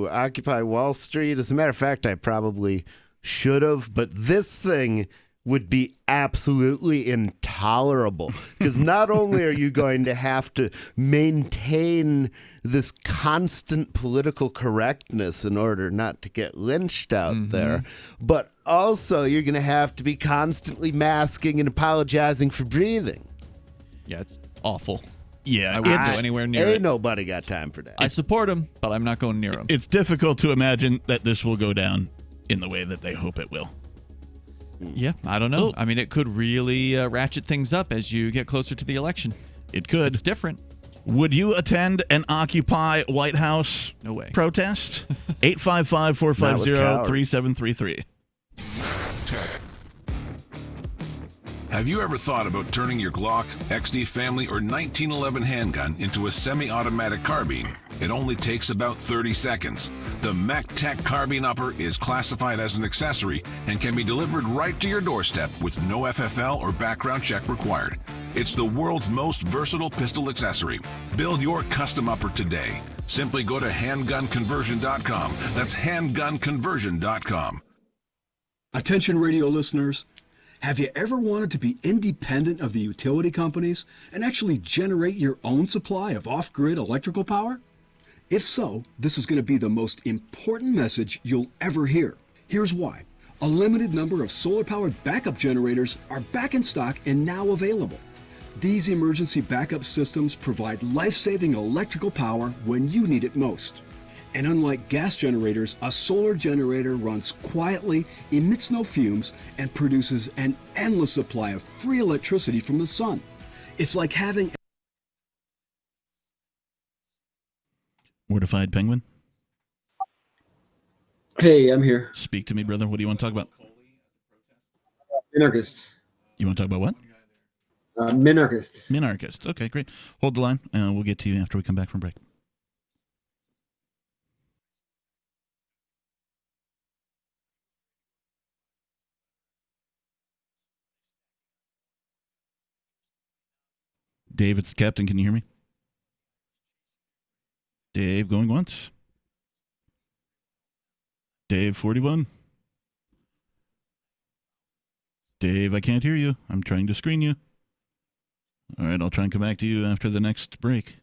Occupy Wall Street. As a matter of fact, I probably should have, but this thing would be absolutely intolerable because not only are you going to have to maintain this constant political correctness in order not to get lynched out there, but also you're going to have to be constantly masking and apologizing for breathing. Yeah, it's awful. Yeah, I wouldn't go anywhere near it. Ain't nobody got time for that. I support him, but I'm not going near him. It's difficult to imagine that this will go down in the way that they hope it will. Yeah, I don't know. I mean, it could really ratchet things up as you get closer to the election. It could. It's different. Would you attend an Occupy White House protest? 855-450-3733. Have you ever thought about turning your Glock, XD Family, or 1911 handgun into a semi-automatic carbine? It only takes about 30 seconds. The MacTech Carbine Upper is classified as an accessory and can be delivered right to your doorstep with no FFL or background check required. It's the world's most versatile pistol accessory. Build your custom upper today. Simply go to handgunconversion.com. That's handgunconversion.com. Attention radio listeners. Have you ever wanted to be independent of the utility companies and actually generate your own supply of off-grid electrical power? If so, this is going to be the most important message you'll ever hear. Here's why. A limited number of solar-powered backup generators are back in stock and now available. These emergency backup systems provide life-saving electrical power when you need it most. And unlike gas generators, a solar generator runs quietly, emits no fumes, and produces an endless supply of free electricity from the sun. It's like having... Mortified Penguin? Hey, I'm here. Speak to me, brother. What do you want to talk about? Minarchists. You want to talk about what? Minarchists. Minarchists. Okay, great. Hold the line, and we'll get to you after we come back from break. Dave, it's the captain. Can you hear me? Dave, going once. Dave, 41. Dave, I can't hear you. I'm trying to screen you. All right, I'll try and come back to you after the next break.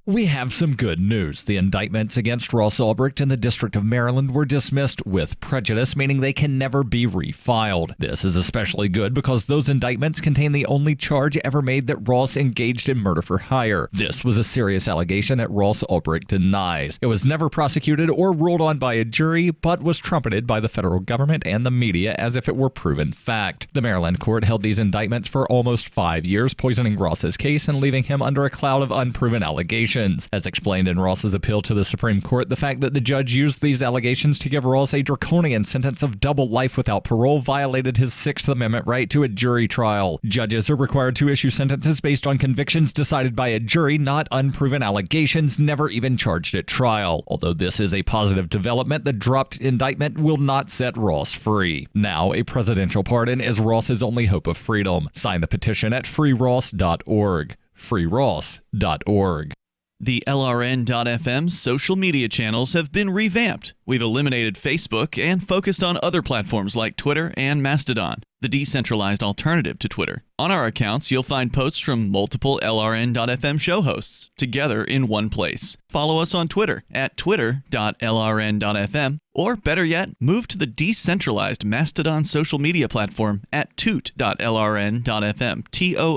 We have some good news. The indictments against Ross Ulbricht in the District of Maryland were dismissed with prejudice, meaning they can never be refiled. This is especially good because those indictments contain the only charge ever made that Ross engaged in murder for hire. This was a serious allegation that Ross Ulbricht denies. It was never prosecuted or ruled on by a jury, but was trumpeted by the federal government and the media as if it were proven fact. The Maryland court held these indictments for almost 5 years, poisoning Ross's case and leaving him under a cloud of unproven allegations. allegations. As explained in Ross's appeal to the Supreme Court, the fact that the judge used these allegations to give Ross a draconian sentence of double life without parole violated his Sixth Amendment right to a jury trial. Judges are required to issue sentences based on convictions decided by a jury, not unproven allegations never even charged at trial. Although this is a positive development, the dropped indictment will not set Ross free. Now, a presidential pardon is Ross's only hope of freedom. Sign the petition at freeross.org. freeross.org. The LRN.FM social media channels have been revamped. We've eliminated Facebook and focused on other platforms like Twitter and Mastodon, the decentralized alternative to Twitter. On our accounts, you'll find posts from multiple LRN.FM show hosts together in one place. Follow us on Twitter at twitter.lrn.fm, or better yet, move to the decentralized Mastodon social media platform at toot.lrn.fm, toot.lrn.fm.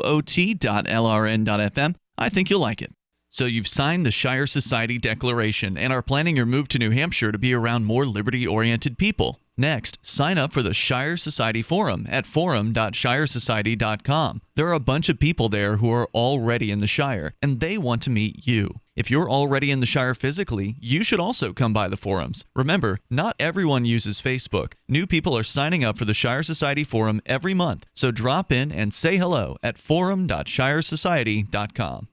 I think you'll like it. So you've signed the Shire Society Declaration and are planning your move to New Hampshire to be around more liberty-oriented people. Next, sign up for the Shire Society Forum at forum.shiresociety.com. There are a bunch of people there who are already in the Shire, and they want to meet you. If you're already in the Shire physically, you should also come by the forums. Remember, not everyone uses Facebook. New people are signing up for the Shire Society Forum every month, so drop in and say hello at forum.shiresociety.com.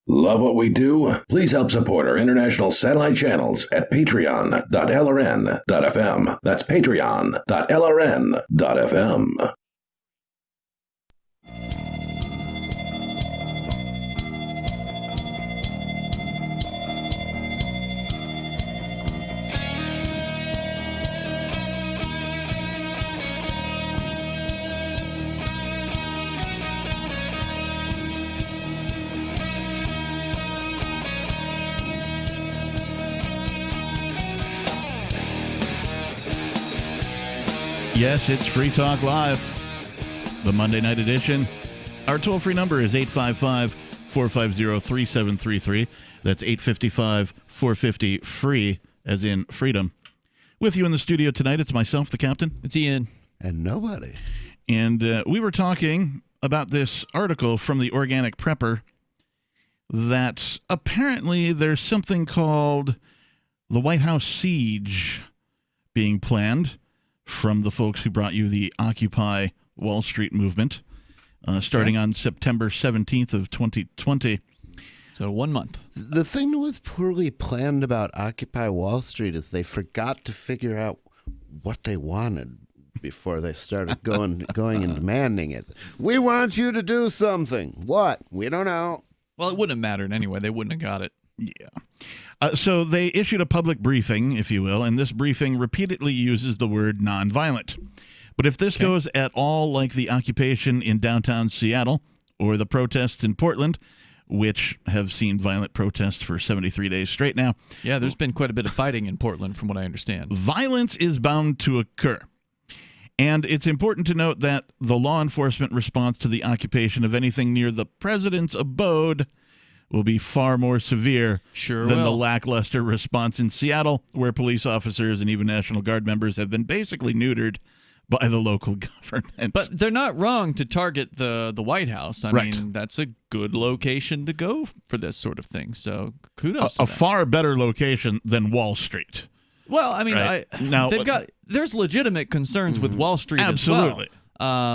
Love what we do? Please help support our international satellite channels at patreon.lrn.fm. That's patreon.lrn.fm. Yes, it's Free Talk Live, the Monday night edition. Our toll-free number is 855-450-3733. That's 855-450-FREE, as in freedom. With you in the studio tonight, it's myself, the captain. It's Ian. And nobody. And we were talking about this article from the Organic Prepper that apparently there's something called the Whitehouse Seige being planned from the folks who brought you the Occupy Wall Street movement, starting on September 17th of 2020. So 1 month. The thing that was poorly planned about Occupy Wall Street is they forgot to figure out what they wanted before they started going and demanding it. We want you to do something. What? We don't know. Well, it wouldn't have mattered anyway. They wouldn't have got it. Yeah. So they issued a public briefing, if you will, and this briefing repeatedly uses the word nonviolent. But if this goes at all like the occupation in downtown Seattle or the protests in Portland, which have seen violent protests for 73 days straight now. Yeah, there's been quite a bit of fighting in Portland, from what I understand. Violence is bound to occur. And it's important to note that the law enforcement response to the occupation of anything near the president's abode will be far more severe than the lackluster response in Seattle, where police officers and even National Guard members have been basically neutered by the local government. But they're not wrong to target the White House. I mean, that's a good location to go for this sort of thing. So kudos to a them. far better location than Wall Street. Well, I mean, Right. there's legitimate concerns with Wall Street Absolutely. as well.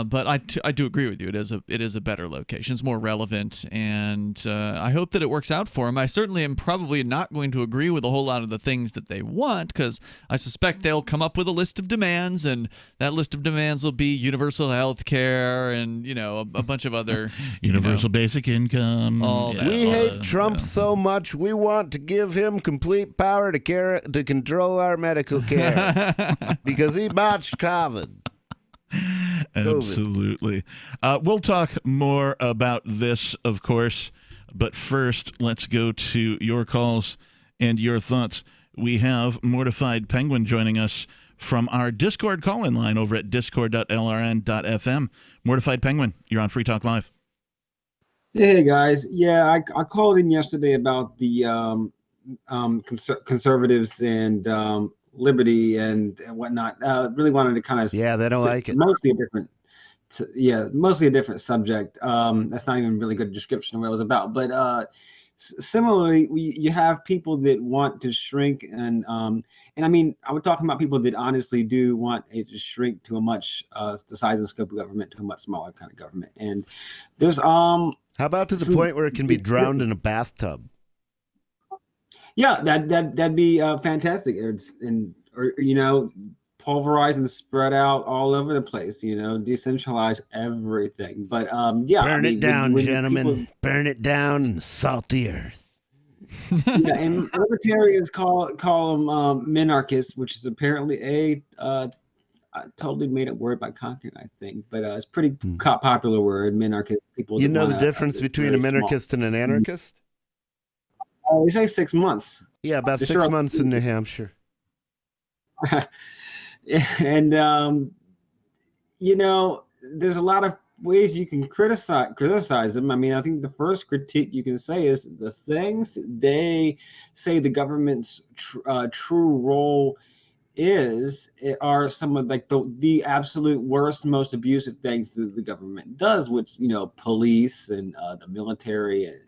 But I do agree with you. It is a better location. It's more relevant, and I hope that it works out for them. I certainly am probably not going to agree with a whole lot of the things that they want, because I suspect they'll come up with a list of demands, and that list of demands will be universal health care and, a bunch of other... Universal basic income. We hate Trump so much, we want to give him complete power to control our medical care because he botched COVID. Absolutely. We'll talk more about this, of course, but first, let's go to your calls and your thoughts. We have Mortified Penguin joining us from our Discord call-in line over at discord.lrn.fm. Mortified Penguin, you're on Free Talk Live. Hey, guys. Yeah, I called in yesterday about the conservatives and liberty and whatnot. Really wanted to kind of they don't like it. Mostly a different mostly a different subject. That's not even a really good description of what it was about. But similarly, you have people that want to shrink, and I mean, I was talking about people that honestly do want it to shrink to a much the size and scope of government to a much smaller kind of government. And there's how about to the point where it can be drowned in a bathtub? Yeah, that'd be fantastic, or pulverize and spread out all over the place. Decentralize everything. But burn it down, gentlemen. Burn it down and salt the earth. Yeah, and libertarians call them minarchists, which is apparently a totally made up word by content, I think, but it's a pretty popular word. Minarchist people. You know the difference between a minarchist and an anarchist? They say 6 months. Yeah, about 6 months in New Hampshire. And there's a lot of ways you can criticize them. I mean, I think the first critique you can say is the things they say the government's true role are some of like the absolute worst, most abusive things that the government does, which police and the military and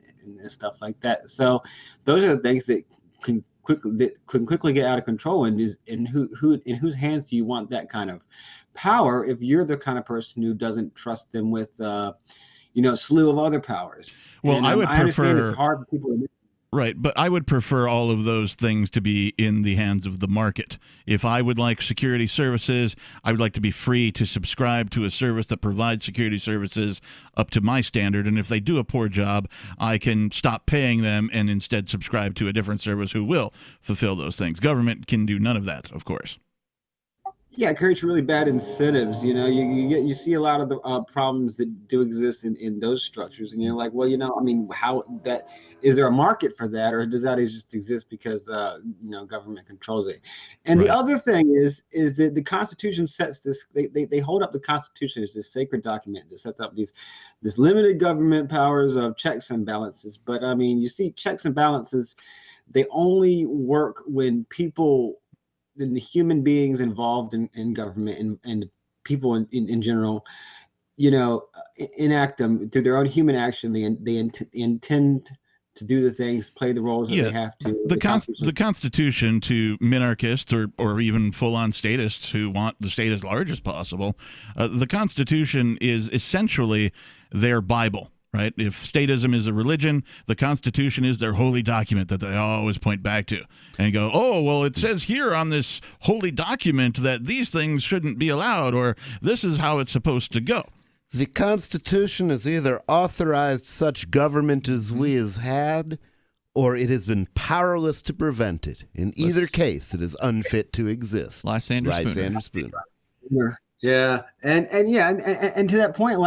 stuff like that. So those are the things that can quickly get out of control, and in whose hands do you want that kind of power if you're the kind of person who doesn't trust them with a slew of other powers? Well, and, I would prefer understand it's hard for people to. Right, but I would prefer all of those things to be in the hands of the market. If I would like security services, I would like to be free to subscribe to a service that provides security services up to my standard. And if they do a poor job, I can stop paying them and instead subscribe to a different service who will fulfill those things. Government can do none of that, of course. Yeah, it creates really bad incentives. You see a lot of the problems that do exist in those structures, and you're like, well, I mean, how that is there a market for that, or does that just exist because government controls it? And the other thing is that the Constitution sets this. They hold up the Constitution as this sacred document that sets up this limited government powers of checks and balances. But I mean, you see, checks and balances, they only work when people. The human beings involved in government and people in general, enact them through their own human action. They intend to do the things, play the roles that they have to. The Constitution to minarchists or even full-on statists who want the state as large as possible, the Constitution is essentially their Bible. Right? If statism is a religion, the Constitution is their holy document that they always point back to and go, oh, well, it says here on this holy document that these things shouldn't be allowed, or this is how it's supposed to go. The Constitution has either authorized such government as we has had, or it has been powerless to prevent it. In either case, it is unfit to exist. Lysander Spooner. Yeah, and to that point,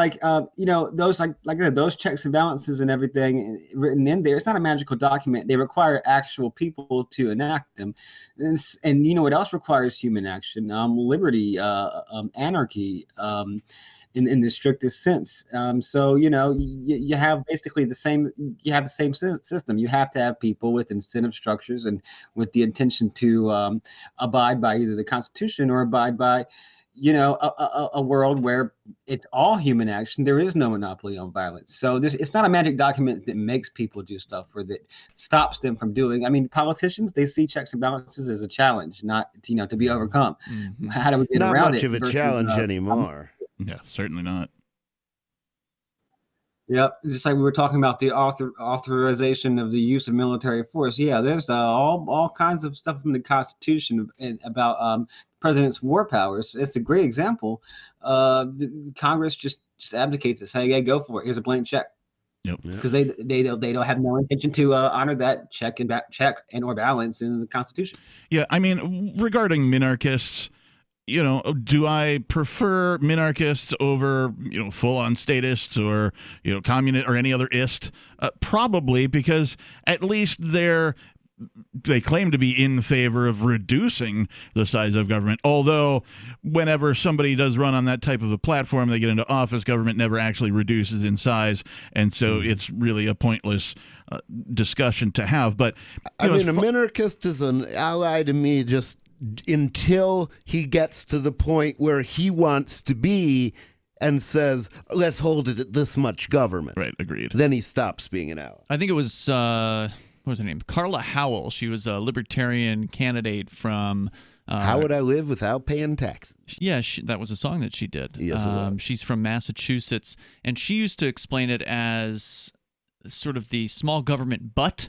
those like I said, those checks and balances and everything written in there, it's not a magical document. They require actual people to enact them, and you know what else requires human action? Liberty, anarchy, in the strictest sense. So you have basically the same. You have the same system. You have to have people with incentive structures and with the intention to abide by either the Constitution or abide by. A world where it's all human action. There is no monopoly on violence. So it's not a magic document that makes people do stuff or that stops them from doing. I mean, politicians, they see checks and balances as a challenge, not to be overcome. Mm-hmm. How do we get not around much it? of a challenge anymore. Yeah, certainly not. Yep, just like we were talking about the authorization of the use of military force. Yeah, there's all kinds of stuff in the Constitution about president's war powers. It's a great example. The Congress just abdicates it, saying, "Hey, go for it. Here's a blank check." Yep. Because they don't have no intention to honor that check and or balance in the Constitution. Yeah, I mean, regarding minarchists. Do I prefer minarchists over, full-on statists or, communist or any other ist? Probably, because at least they claim to be in favor of reducing the size of government. Although whenever somebody does run on that type of a platform, they get into office, government never actually reduces in size. And so it's really a pointless discussion to have. But a minarchist is an ally to me just until he gets to the point where he wants to be and says, let's hold it at this much government. Right, agreed. Then he stops being an ally. I think it was, what was her name? Carla Howell. She was a libertarian candidate from... How would I live without paying taxes? Yeah, that was a song that she did. Yes, it was. She's from Massachusetts, and she used to explain it as sort of the small government but.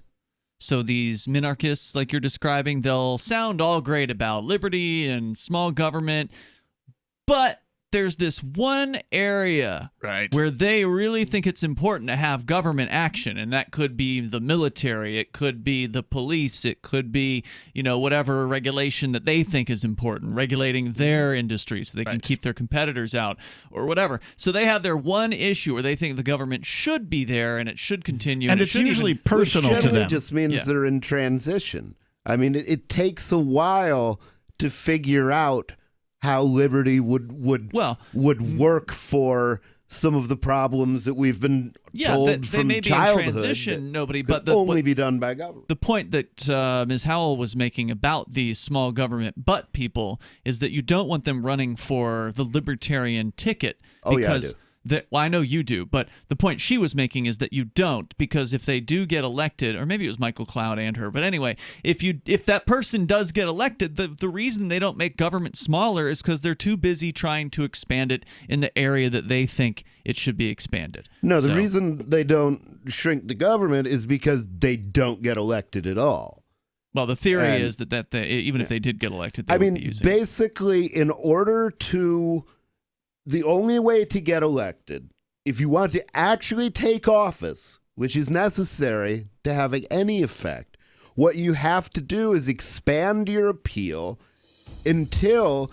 So these minarchists, like you're describing, they'll sound all great about liberty and small government, but there's this one area where they really think it's important to have government action, and that could be the military, it could be the police, it could be, whatever regulation that they think is important, regulating their industry so they can keep their competitors out or whatever. So they have their one issue where they think the government should be there and it should continue. And it's usually personal to them. Which just means they're in transition. I mean, it takes a while to figure out how liberty would work for some of the problems that we've been told from may be childhood. In transition, nobody, but only be done by government. The point that Ms. Howell was making about these small government but people is that you don't want them running for the libertarian ticket because. I know you do, but the point she was making is that you don't, because if they do get elected, or maybe it was Michael Cloud and her, but anyway, if that person does get elected, the reason they don't make government smaller is because they're too busy trying to expand it in the area that they think it should be expanded. No, the reason they don't shrink the government is because they don't get elected at all. Well, the theory is that even if they did get elected, they would be using basically, in order to... The only way to get elected, if you want to actually take office, which is necessary to having any effect, what you have to do is expand your appeal until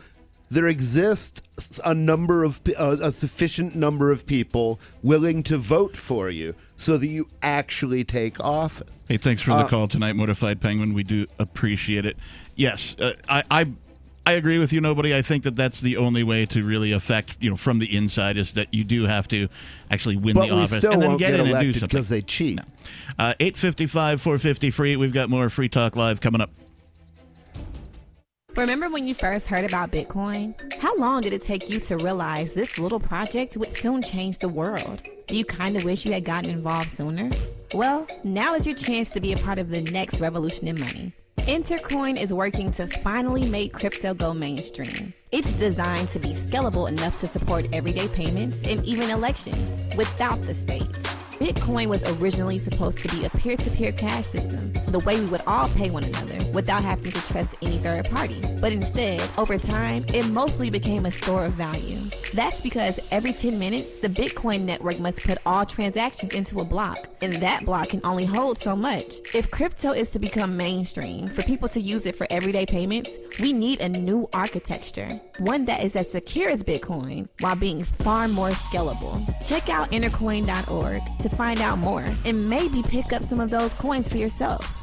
there exists a sufficient number of people willing to vote for you so that you actually take office. Hey, thanks for the call tonight, Mortified Penguin. We do appreciate it. Yes, I agree with you, Nobody. I think that that's the only way to really affect, from the inside, is that you do have to actually win the office and then get in and do something. Because they cheat. No. 855 450 free. We've got more Free Talk Live coming up. Remember when you first heard about Bitcoin? How long did it take you to realize this little project would soon change the world? Do you kind of wish you had gotten involved sooner? Well, now is your chance to be a part of the next revolution in money. Intercoin is working to finally make crypto go mainstream. It's designed to be scalable enough to support everyday payments and even elections without the state. Bitcoin was originally supposed to be a peer-to-peer cash system, the way we would all pay one another without having to trust any third party. But instead, over time, it mostly became a store of value. That's because every 10 minutes, the Bitcoin network must put all transactions into a block, and that block can only hold so much. If crypto is to become mainstream, for people to use it for everyday payments, we need a new architecture, one that is as secure as Bitcoin while being far more scalable. Check out intercoin.org to find out more and maybe pick up some of those coins for yourself.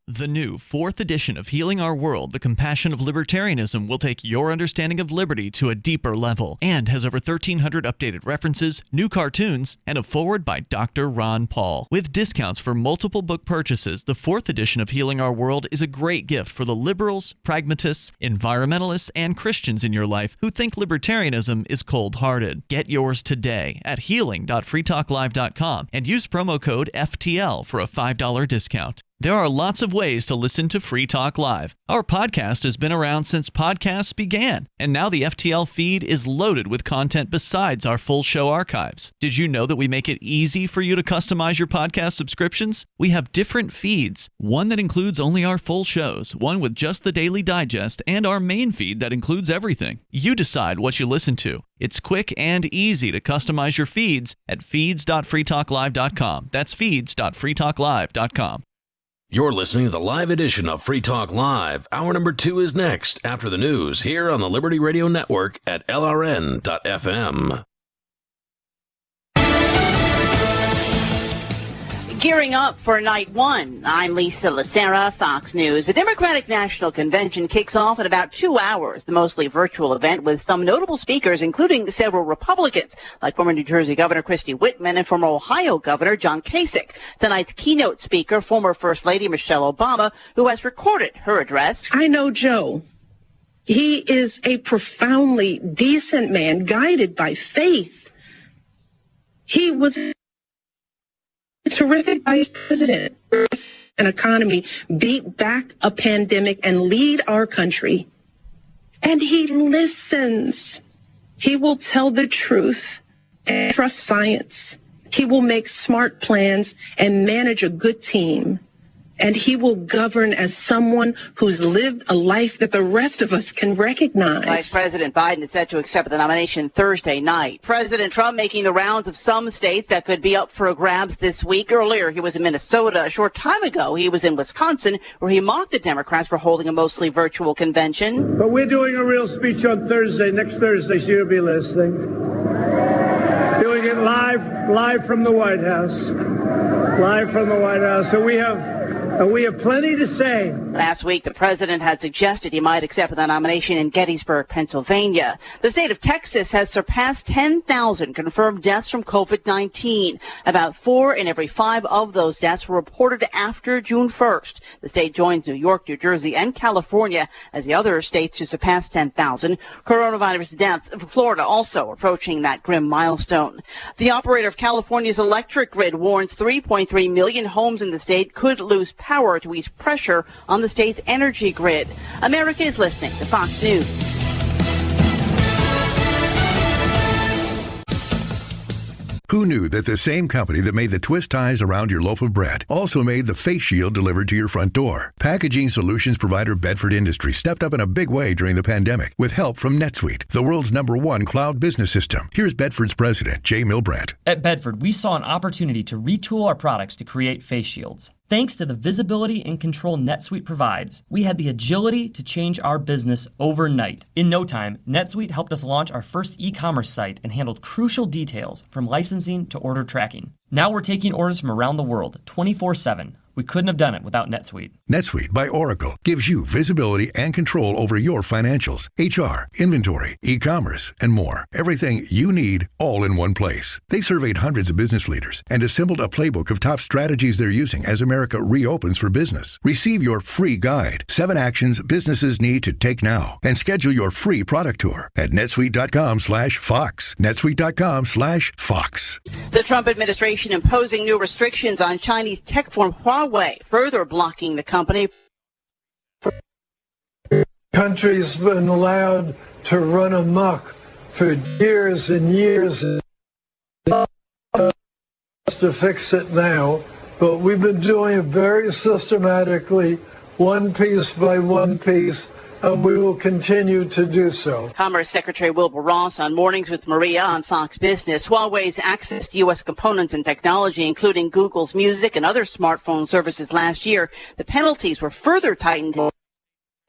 The new 4th edition of Healing Our World, The Compassion of Libertarianism, will take your understanding of liberty to a deeper level and has over 1,300 updated references, new cartoons, and a foreword by Dr. Ron Paul. With discounts for multiple book purchases, the 4th edition of Healing Our World is a great gift for the liberals, pragmatists, environmentalists, and Christians in your life who think libertarianism is cold-hearted. Get yours today at healing.freetalklive.com and use promo code FTL for a $5 discount. There are lots of ways to listen to Free Talk Live. Our podcast has been around since podcasts began, and now the FTL feed is loaded with content besides our full show archives. Did you know that we make it easy for you to customize your podcast subscriptions? We have different feeds, one that includes only our full shows, one with just the Daily Digest, and our main feed that includes everything. You decide what you listen to. It's quick and easy to customize your feeds at feeds.freetalklive.com. That's feeds.freetalklive.com. You're listening to the live edition of Free Talk Live. Hour number 2 is next after the news here on the Liberty Radio Network at LRN.FM. Gearing up for night one, I'm Lisa Lacera, Fox News. The Democratic National Convention kicks off in about 2 hours, the mostly virtual event with some notable speakers, including several Republicans, like former New Jersey Governor Christie Whitman and former Ohio Governor John Kasich. Tonight's keynote speaker, former First Lady Michelle Obama, who has recorded her address. I know Joe. He is a profoundly decent man, guided by faith. He was a terrific vice president, an economy, beat back a pandemic, and lead our country. And he listens. He will tell the truth and trust science. He will make smart plans and manage a good team. And he will govern as someone who's lived a life that the rest of us can recognize. Vice President Biden is set to accept the nomination Thursday night. President Trump making the rounds of some states that could be up for grabs this week. Earlier, he was in Minnesota. A short time ago, he was in Wisconsin, where he mocked the Democrats for holding a mostly virtual convention. But we're doing a real speech on Thursday, next Thursday, so you'll be listening. Doing it live from the White House. Live from the White House. So we have plenty to say. Last week, the president had suggested he might accept the nomination in Gettysburg, Pennsylvania. The state of Texas has surpassed 10,000 confirmed deaths from COVID-19. About 4 in every 5 of those deaths were reported after June 1st. The state joins New York, New Jersey, and California as the other states to surpass 10,000. Coronavirus deaths, Florida also approaching that grim milestone. The operator of California's electric grid warns 3.3 million homes in the state could lose power to ease pressure on the state's energy grid. America is listening to Fox News. Who knew that the same company that made the twist ties around your loaf of bread also made the face shield delivered to your front door? Packaging solutions provider Bedford Industries stepped up in a big way during the pandemic with help from NetSuite, the world's #1 cloud business system. Here's Bedford's president, Jay Milbrandt. At Bedford, we saw an opportunity to retool our products to create face shields. Thanks to the visibility and control NetSuite provides, we had the agility to change our business overnight. In no time, NetSuite helped us launch our first e-commerce site and handled crucial details from licensing to order tracking. Now we're taking orders from around the world 24/7. We couldn't have done it without NetSuite. NetSuite by Oracle gives you visibility and control over your financials, HR, inventory, e-commerce, and more. Everything you need all in one place. They surveyed hundreds of business leaders and assembled a playbook of top strategies they're using as America reopens for business. Receive your free guide, 7 actions businesses need to take now, and schedule your free product tour at netsuite.com/Fox. netsuite.com/Fox. The Trump administration imposing new restrictions on Chinese tech firm Huawei, further blocking the company. Country's been allowed to run amok for years and years to fix it now, but we've been doing it very systematically, one piece by one piece, and we will continue to do so. Commerce Secretary Wilbur Ross on Mornings with Maria on Fox Business. Huawei's access to U.S. components and technology, including Google's Music and other smartphone services last year. The penalties were further tightened.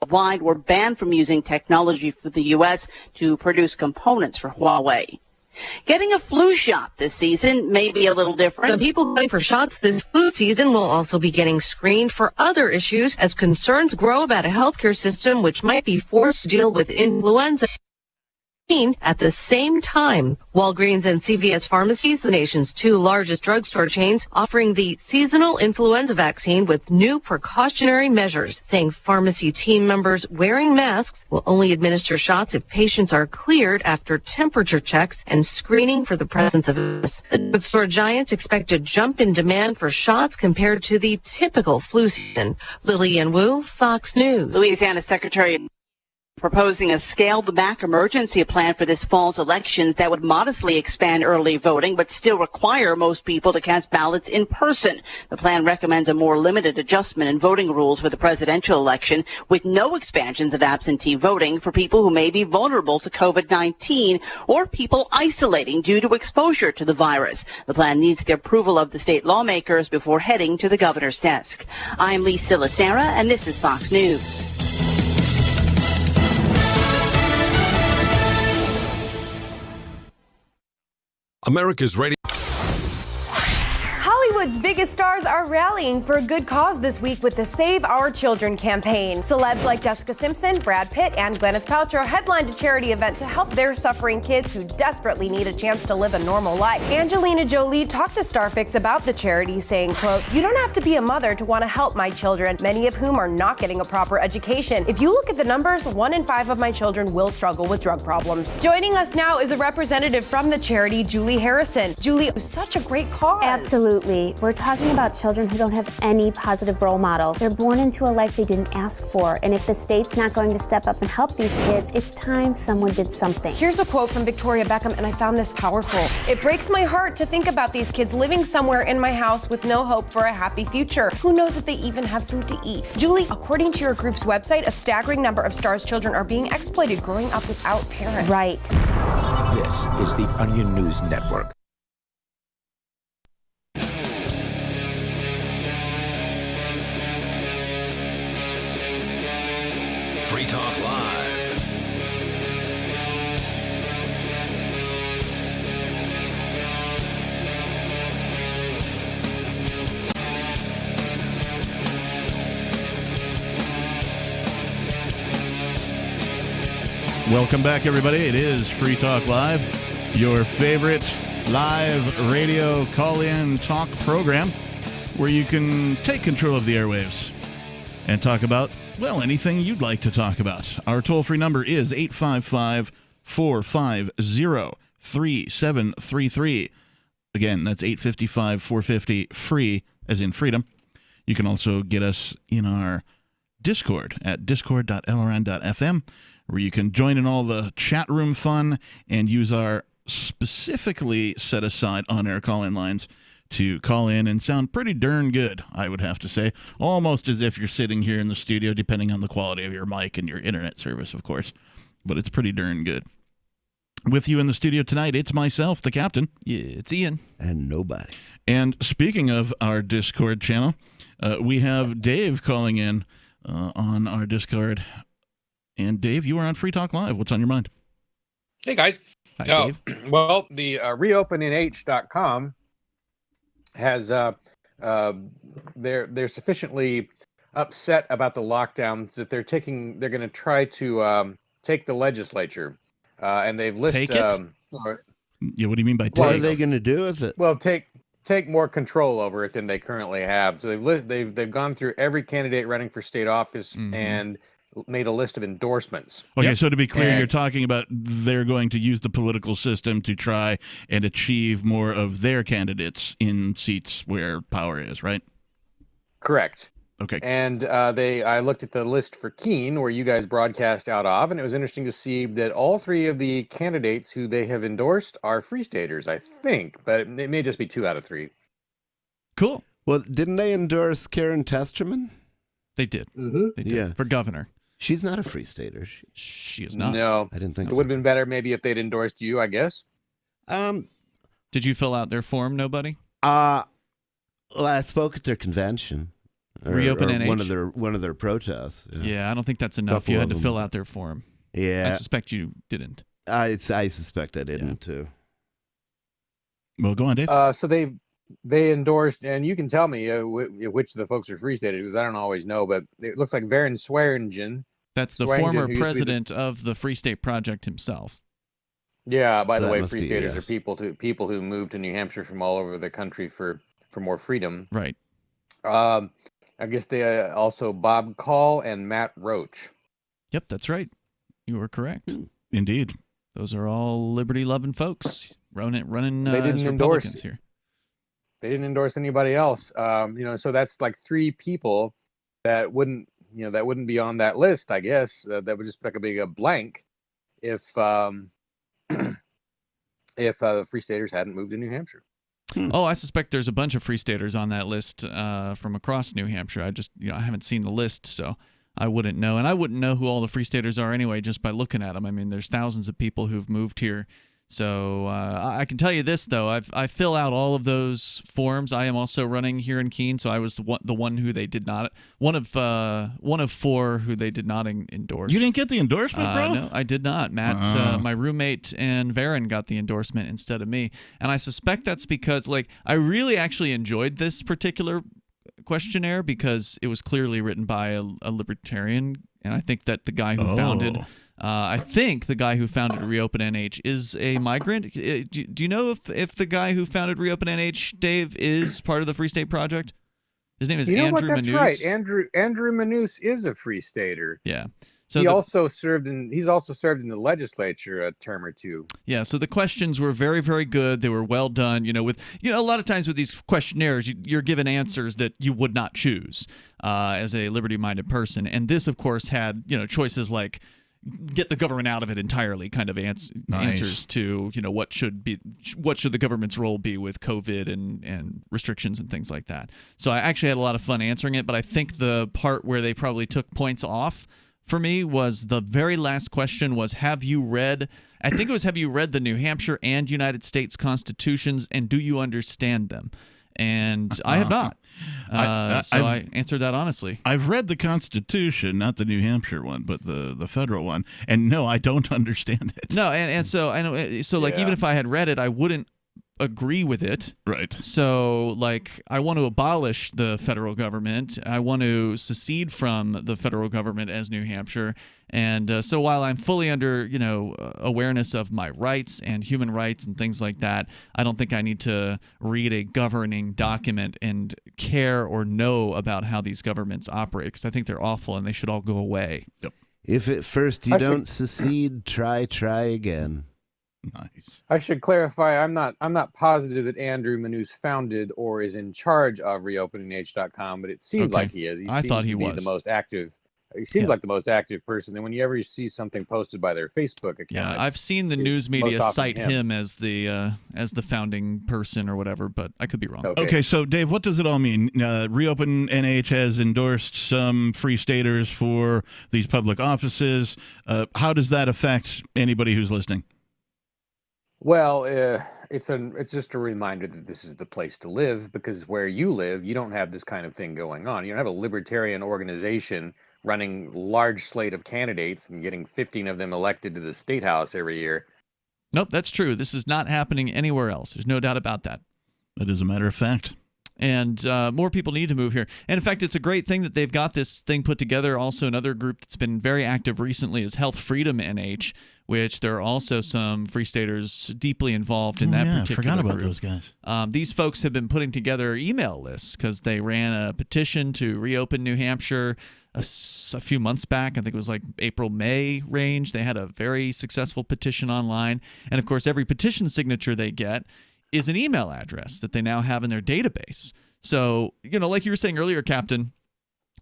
Worldwide were banned from using technology for the U.S. to produce components for Huawei. Getting a flu shot this season may be a little different. The people going for shots this flu season will also be getting screened for other issues as concerns grow about a healthcare system which might be forced to deal with influenza at the same time. Walgreens and CVS pharmacies, the nation's 2 largest drugstore chains, offering the seasonal influenza vaccine with new precautionary measures, saying pharmacy team members wearing masks will only administer shots if patients are cleared after temperature checks and screening for the presence of illness. The drugstore giants expect a jump in demand for shots compared to the typical flu season. Lillian Wu, Fox News. Louisiana Secretary proposing a scaled-back emergency plan for this fall's elections that would modestly expand early voting but still require most people to cast ballots in person. The plan recommends a more limited adjustment in voting rules for the presidential election with no expansions of absentee voting for people who may be vulnerable to COVID-19 or people isolating due to exposure to the virus. The plan needs the approval of the state lawmakers before heading to the governor's desk. I'm Lisa Lacera, and this is Fox News. America's radio. Hollywood's biggest stars are rallying for a good cause this week with the Save Our Children campaign. Celebs like Jessica Simpson, Brad Pitt, and Gwyneth Paltrow headlined a charity event to help their suffering kids who desperately need a chance to live a normal life. Angelina Jolie talked to Starfix about the charity, saying, quote, "You don't have to be a mother to want to help my children, many of whom are not getting a proper education. If you look at the numbers, 1 in 5 of my children will struggle with drug problems." Joining us now is a representative from the charity, Julie Harrison. Julie, it was such a great cause. Absolutely. We're talking about children who don't have any positive role models. They're born into a life they didn't ask for, and if the state's not going to step up and help these kids, it's time someone did something. Here's a quote from Victoria Beckham, and I found this powerful. "It breaks my heart to think about these kids living somewhere in my house with no hope for a happy future. Who knows if they even have food to eat?" Julie, according to your group's website, a staggering number of STARS children are being exploited growing up without parents. Right. This is the Onion News Network. Free Talk Live. Welcome back, everybody. It is Free Talk Live, your favorite live radio call-in talk program where you can take control of the airwaves and talk about, well, anything you'd like to talk about. Our toll-free number is 855-450-3733. Again, that's 855-450-FREE, as in freedom. You can also get us in our Discord at discord.lrn.fm, where you can join in all the chat room fun and use our specifically set-aside on-air call-in lines to call in and sound pretty darn good, I would have to say. Almost as if you're sitting here in the studio, depending on the quality of your mic and your internet service, of course. But it's pretty darn good. With you in the studio tonight, it's myself, the captain. Yeah, it's Ian. And nobody. And speaking of our Discord channel, we have Dave calling in on our Discord. And Dave, you are on Free Talk Live. What's on your mind? Hey, guys. Hi, Dave. Well, the reopening.com has they're sufficiently upset about the lockdowns that they're going to try to take the legislature, and they've listed. Take it? Yeah, what do you mean by take? What are they going to do with it? Well, take more control over it than they currently have. So they've gone through every candidate running for state office and made a list of endorsements. Okay, so to be clear, you're talking about they're going to use the political system to try and achieve more of their candidates in seats where power is, right? Correct. Okay. And I looked at the list for Keene, where you guys broadcast out of, and it was interesting to see that all 3 of the candidates who they have endorsed are Free Staters, I think, but it may just be 2 out of 3. Cool. Well, didn't they endorse Karen Testerman? They did. They did. Yeah. For governor. She's not a Free Stater. She is not. No. I didn't think so. It would have been better maybe if they'd endorsed you, I guess. Did you fill out their form, nobody? Well, I spoke at their convention. Reopen or NH? One of their protests. Yeah, I don't think that's enough. You had to fill out their form. Yeah. I suspect you didn't. I suspect I didn't, too. Well, go on, Dave. So they endorsed, and you can tell me which of the folks are Free Staters, because I don't always know, but it looks like Varen Swearingen. That's the former president of the Free State Project himself. Yeah, by the way, Free Staters are people who moved to New Hampshire from all over the country for more freedom. Right. I guess they also Bob Call and Matt Roach. Yep, that's right. You were correct. Indeed. Those are all liberty-loving folks running they didn't as endorse Republicans here. They didn't endorse anybody else. So that's like 3 people that wouldn't be on that list, I guess. That would just be a blank if the Free Staters hadn't moved to New Hampshire. Oh, I suspect there's a bunch of Free Staters on that list from across New Hampshire. I haven't seen the list, so I wouldn't know. And I wouldn't know who all the Free Staters are anyway just by looking at them. I mean, there's thousands of people who've moved here So I can tell you this, though. I fill out all of those forms. I am also running here in Keene, so I was the one who they did not, one of 4 who they did not endorse. You didn't get the endorsement, bro? No, I did not. Matt, my roommate, and Varen got the endorsement instead of me. And I suspect that's because, like, I really actually enjoyed this particular questionnaire because it was clearly written by a libertarian, and I think that the guy who founded... I think the guy who founded Reopen NH is a migrant. Do you know if the guy who founded Reopen NH, Dave, is part of the Free State Project? His name is Andrew That's Manous. right. Andrew Manous is a Free Stater. Yeah. So he's also served in the legislature a term or two. Yeah, so the questions were very, very good. They were well done. A lot of times with these questionnaires, you're given answers that you would not choose as a liberty-minded person. And this, of course, had choices like get the government out of it entirely kind of answers to what should the government's role be with COVID and restrictions and things like that. So I actually had a lot of fun answering it, but I think the part where they probably took points off for me was the very last question was, have you read the New Hampshire and United States constitutions, and do you understand them? And I have not. So I answered that honestly. I've read the Constitution, not the New Hampshire one, but the federal one, and no, I don't understand it. No, and so I know. So like, even if I had read it, I wouldn't agree with it. Right. So like, I want to abolish the federal government. I want to secede from the federal government as New Hampshire. And so while I'm fully under, awareness of my rights and human rights and things like that, I don't think I need to read a governing document and care or know about how these governments operate, because I think they're awful and they should all go away. Yep. If at first you don't secede, try again. Nice. I should clarify, I'm not positive that Andrew Manous founded or is in charge of reopening.com, but it seems like he is. I thought he was the most active. He seems like the most active person. And whenever you see something posted by their Facebook account, yeah, I've seen the news media cite him as the founding person or whatever, but I could be wrong. Okay, so Dave, what does it all mean? Reopen NH has endorsed some Free Staters for these public offices. How does that affect anybody who's listening? Well, it's just a reminder that this is the place to live, because where you live, you don't have this kind of thing going on. You don't have a libertarian organization running large slate of candidates and getting 15 of them elected to the state house every year. Nope, that's true. This is not happening anywhere else. There's no doubt about that. That is a matter of fact. And more people need to move here. And in fact, it's a great thing that they've got this thing put together. Also, another group that's been very active recently is Health Freedom NH, which there are also some Free Staters deeply involved in that particular I forgot about group. those guys. These folks have been putting together email lists because they ran a petition to reopen New Hampshire a few months back. I think it was like April-May range. They had a very successful petition online. And, of course, every petition signature they get is an email address that they now have in their database. So, like you were saying earlier, Captain,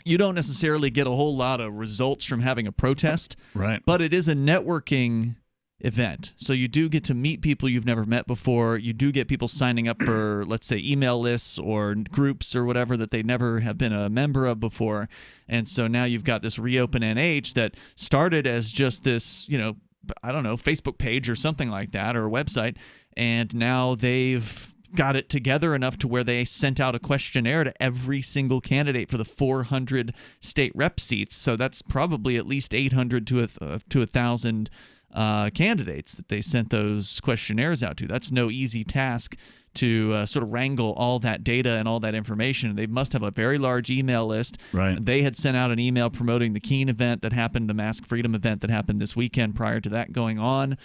you don't necessarily get a whole lot of results from having a protest. Right. But it is a networking event. So you do get to meet people you've never met before. You do get people signing up for, let's say, email lists or groups or whatever that they never have been a member of before. And so now you've got this Reopen NH that started as just this, Facebook page or something like that, or a website. And now they've got it together enough to where they sent out a questionnaire to every single candidate for the 400 state rep seats. So that's probably at least 800 to 1,000 candidates that they sent those questionnaires out to. That's no easy task to sort of wrangle all that data and all that information. They must have a very large email list. Right. They had sent out an email promoting the Keene event that happened, the Mask Freedom event that happened this weekend prior to that going on.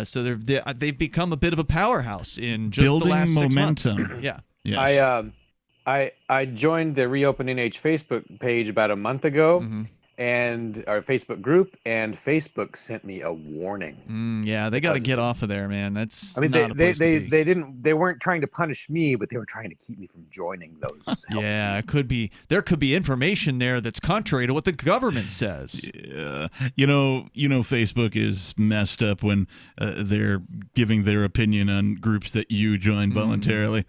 So they've become a bit of a powerhouse in just building the last 6 months. momentum. Yeah. Yes. I joined the Reopen NH Facebook page about a month ago, and our Facebook group, and Facebook sent me a warning. Yeah, they got to get off of there, man. That's they didn't. They weren't trying to punish me, but they were trying to keep me from joining those. Yeah, it could be. There could be information there that's contrary to what the government says. Yeah, Facebook is messed up when they're giving their opinion on groups that you join voluntarily.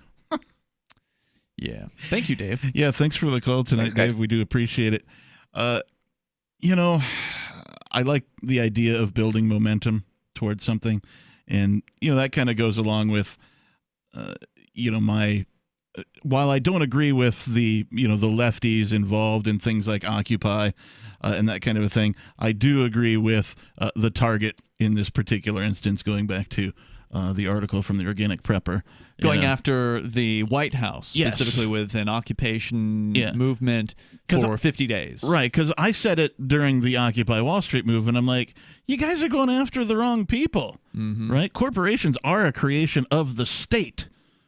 Yeah. Thank you, Dave. Yeah, thanks for the call tonight, Dave. We do appreciate it. I like the idea of building momentum towards something. And, that kind of goes along with, my, while I don't agree with the lefties involved in things like Occupy and that kind of a thing, I do agree with the target in this particular instance, going back to the article from the Organic Prepper. Going after the White House, specifically with an occupation movement for 50 days. Right, because I said it during the Occupy Wall Street movement. I'm like, you guys are going after the wrong people, right? Corporations are a creation of the state.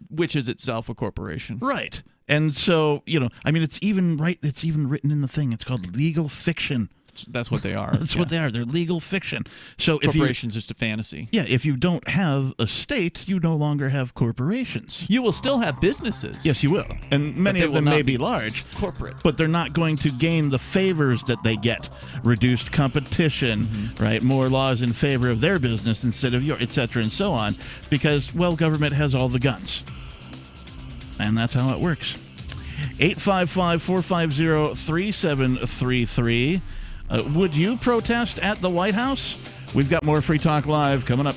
Which is itself a corporation. Right. And so, it's even written in the thing. It's called legal fiction. That's what they are. That's what they are. They're legal fiction. So corporations just a fantasy. Yeah, if you don't have a state, you no longer have corporations. You will still have businesses. Yes, you will. And many of them may be large. Corporate. But they're not going to gain the favors that they get. Reduced competition, right? More laws in favor of their business instead of yours, et cetera, and so on. Because, government has all the guns. And that's how it works. 855-450-3733. Would you protest at the White House? We've got more Free Talk Live coming up.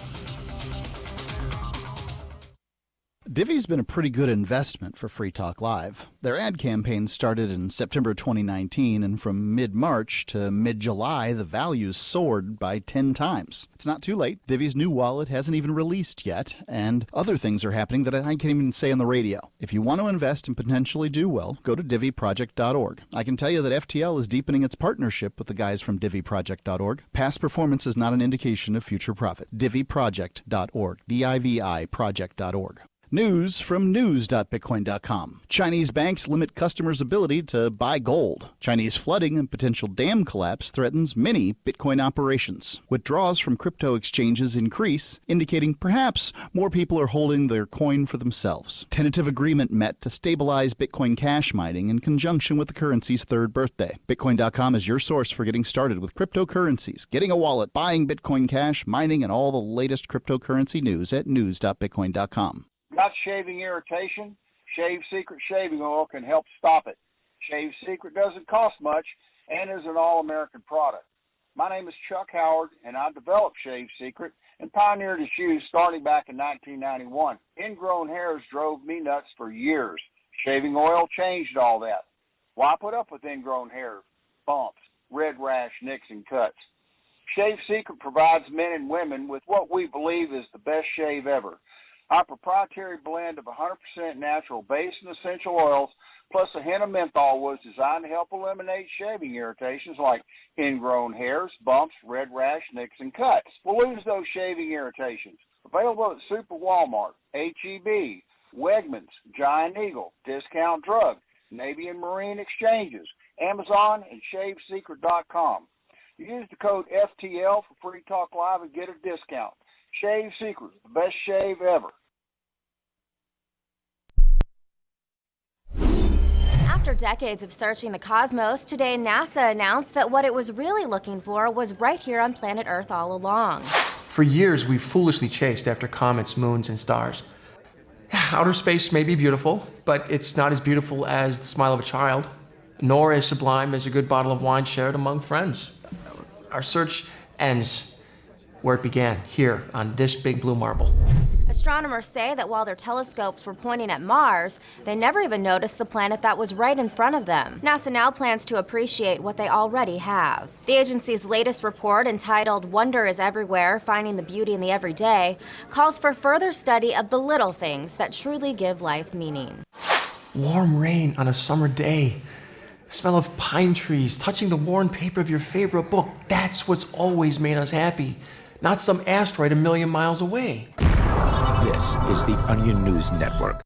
Divvy's been a pretty good investment for Free Talk Live. Their ad campaign started in September 2019, and from mid-March to mid-July, the values soared by 10 times. It's not too late. Divvy's new wallet hasn't even released yet, and other things are happening that I can't even say on the radio. If you want to invest and potentially do well, go to divvyproject.org. I can tell you that FTL is deepening its partnership with the guys from divvyproject.org. Past performance is not an indication of future profit. divvyproject.org. DIVI project.org. News from news.bitcoin.com. Chinese banks limit customers' ability to buy gold. Chinese flooding and potential dam collapse threatens many Bitcoin operations. Withdrawals from crypto exchanges increase, indicating perhaps more people are holding their coin for themselves. Tentative agreement met to stabilize Bitcoin cash mining in conjunction with the currency's third birthday. Bitcoin.com is your source for getting started with cryptocurrencies, getting a wallet, buying Bitcoin Cash, mining, and all the latest cryptocurrency news at news.bitcoin.com. Got shaving irritation? Shave Secret shaving oil can help stop it. Shave Secret doesn't cost much and is an all-American product. My name is Chuck Howard, and I developed Shave Secret and pioneered its use starting back in 1991. Ingrown hairs drove me nuts for years. Shaving oil changed all that. Why put up with ingrown hair, bumps, red rash, nicks, and cuts? Shave Secret provides men and women with what we believe is the best shave ever. Our proprietary blend of 100% natural base and essential oils, plus a hint of menthol, was designed to help eliminate shaving irritations like ingrown hairs, bumps, red rash, nicks, and cuts. We'll lose those shaving irritations. Available at Super Walmart, H-E-B, Wegmans, Giant Eagle, Discount Drug, Navy and Marine Exchanges, Amazon, and ShaveSecret.com. Use the code FTL for Free Talk Live and get a discount. Shave Secret, the best shave ever. After decades of searching the cosmos, today NASA announced that what it was really looking for was right here on planet Earth all along. For years, we've foolishly chased after comets, moons, and stars. Outer space may be beautiful, but it's not as beautiful as the smile of a child, nor as sublime as a good bottle of wine shared among friends. Our search ends where it began, here on this big blue marble. Astronomers say that while their telescopes were pointing at Mars, they never even noticed the planet that was right in front of them. NASA now plans to appreciate what they already have. The agency's latest report, entitled Wonder is Everywhere, Finding the Beauty in the Everyday, calls for further study of the little things that truly give life meaning. Warm rain on a summer day, the smell of pine trees, touching the worn paper of your favorite book, that's what's always made us happy. Not some asteroid a million miles away. This is the Onion News Network.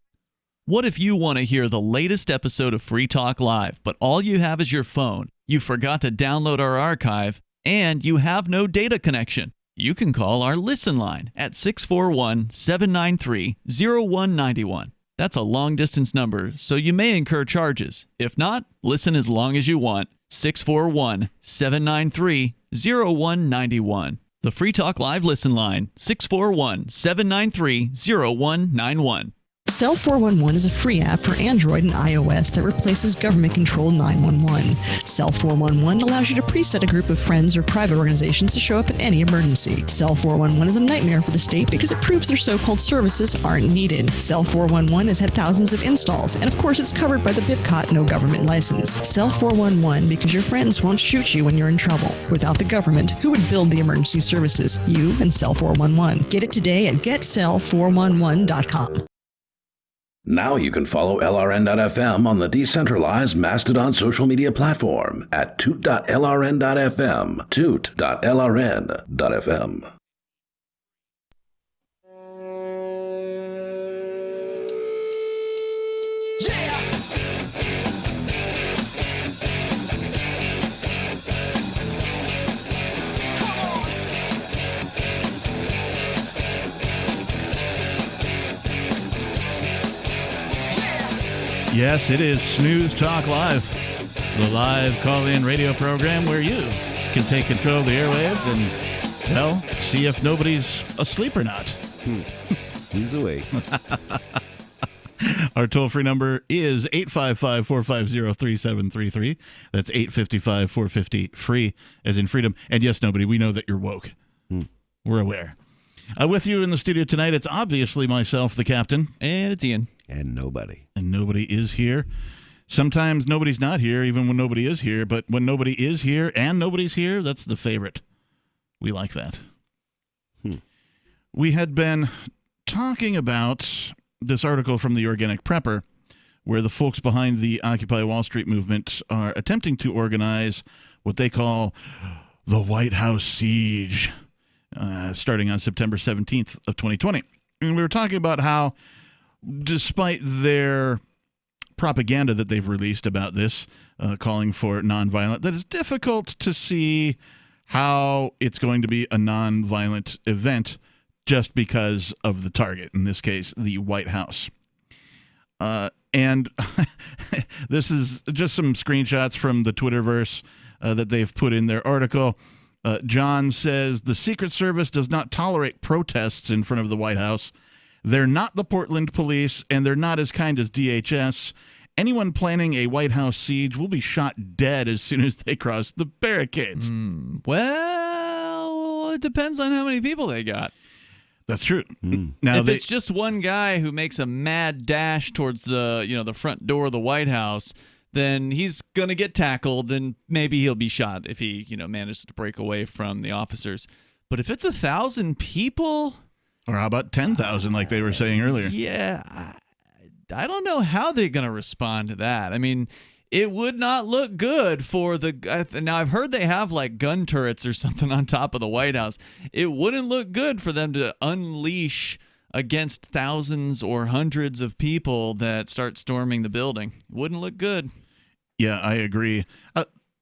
What if you want to hear the latest episode of Free Talk Live, but all you have is your phone, you forgot to download our archive, and you have no data connection? You can call our Listen line at 641-793-0191. That's a long-distance number, so you may incur charges. If not, listen as long as you want. 641-793-0191. The Free Talk Live Listen line, 641-793-0191. Cell 411 is a free app for Android and iOS that replaces government-controlled 911. Cell 411 allows you to preset a group of friends or private organizations to show up at any emergency. Cell 411 is a nightmare for the state because it proves their so-called services aren't needed. Cell 411 has had thousands of installs, and of course it's covered by the BIPCOT no government license. Cell 411 because your friends won't shoot you when you're in trouble. Without the government, who would build the emergency services? You and Cell 411. Get it today at getcell411.com. Now you can follow LRN.FM on the decentralized Mastodon social media platform at toot.lrn.fm, toot.lrn.fm. Yes, it is Smooth Talk Live, the live call-in radio program where you can take control of the airwaves and, well, see if nobody's asleep or not. He's awake. Our toll-free number is 855-450-3733. That's 855-450-FREE, as in freedom. And yes, nobody, we know that you're woke. We're aware. With you in the studio tonight, it's obviously myself, the captain. And it's Ian. And nobody. And nobody is here. Sometimes nobody's not here, even when nobody is here. But when nobody is here and nobody's here, that's the favorite. We like that. We had been talking about this article from the Organic Prepper, where the folks behind the Occupy Wall Street movement are attempting to organize what they call the Whitehouse Siege, starting on September 17th of 2020. And we were talking about how, despite their propaganda that they've released about this, calling for nonviolent, that it's difficult to see how it's going to be a nonviolent event just because of the target, in this case, the White House. And this is just some screenshots from the Twitterverse that they've put in their article. John says, the Secret Service does not tolerate protests in front of the White House. They're not the Portland police, and they're not as kind as DHS. Anyone planning a White House siege will be shot dead as soon as they cross the barricades. Well, it depends on how many people they got. That's true. Now, if it's just one guy who makes a mad dash towards the front door of the White House, then he's going to get tackled, and maybe he'll be shot if he manages to break away from the officers. But if it's 1,000 people, or how about 10,000, like they were saying earlier? Yeah, I don't know how they're going to respond to that. I mean, it would not look good for the... Now, I've heard they have, like, gun turrets or something on top of the White House. It wouldn't look good for them to unleash against thousands or hundreds of people that start storming the building. It wouldn't look good. Yeah, I agree.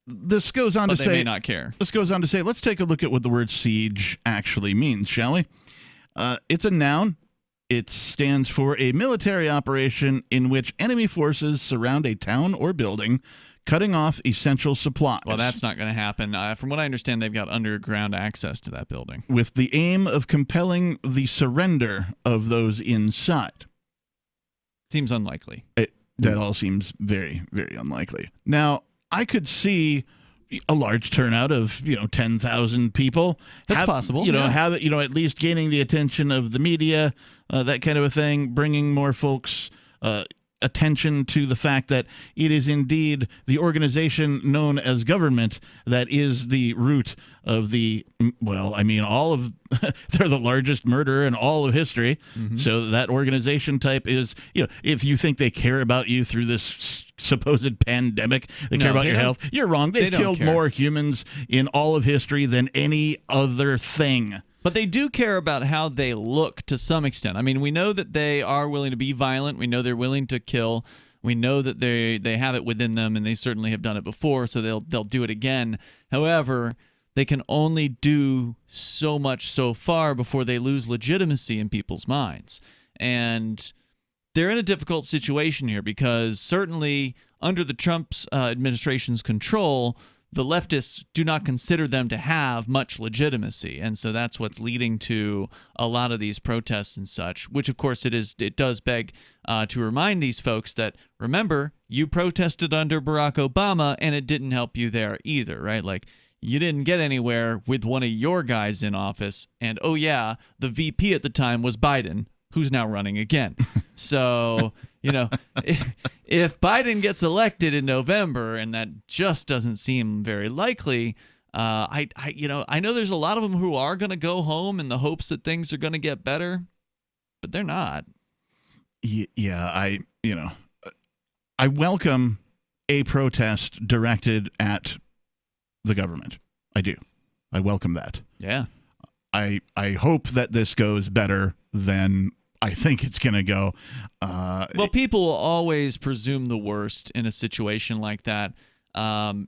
This goes on but to they say... may not care. This goes on to say, let's take a look at what the word siege actually means, shall we? It's a noun. It stands for a military operation in which enemy forces surround a town or building, cutting off essential supplies. Well, that's not going to happen. From what I understand, they've got underground access to that building. With the aim of compelling the surrender of those inside. Seems unlikely. That all seems very, very unlikely. Now, I could see a large turnout of 10,000 people. That's possible. Have it at least gaining the attention of the media, that kind of a thing, bringing more folks attention to the fact that it is indeed the organization known as government that is the root of the, all of, they're the largest murder in all of history. Mm-hmm. So that organization type is, if you think they care about you through this supposed pandemic, they care about your health, you're wrong. They've killed more humans in all of history than any other thing. But they do care about how they look to some extent. I mean, we know that they are willing to be violent. We know they're willing to kill. We know that they have it within them, and they certainly have done it before, so they'll do it again. However, they can only do so much so far before they lose legitimacy in people's minds. And they're in a difficult situation here because certainly under the Trump's administration's control, the leftists do not consider them to have much legitimacy. And so that's what's leading to a lot of these protests and such, which, of course, it does beg to remind these folks that, remember, you protested under Barack Obama, and it didn't help you there either, right? Like, you didn't get anywhere with one of your guys in office. And, oh, yeah, the VP at the time was Biden, who's now running again. So, you know, if Biden gets elected in November, and that just doesn't seem very likely, I know there's a lot of them who are going to go home in the hopes that things are going to get better, but they're not. Yeah, I welcome a protest directed at the government. I do. I welcome that. Yeah. I hope that this goes better than I think it's going to go. Well, people always presume the worst in a situation like that.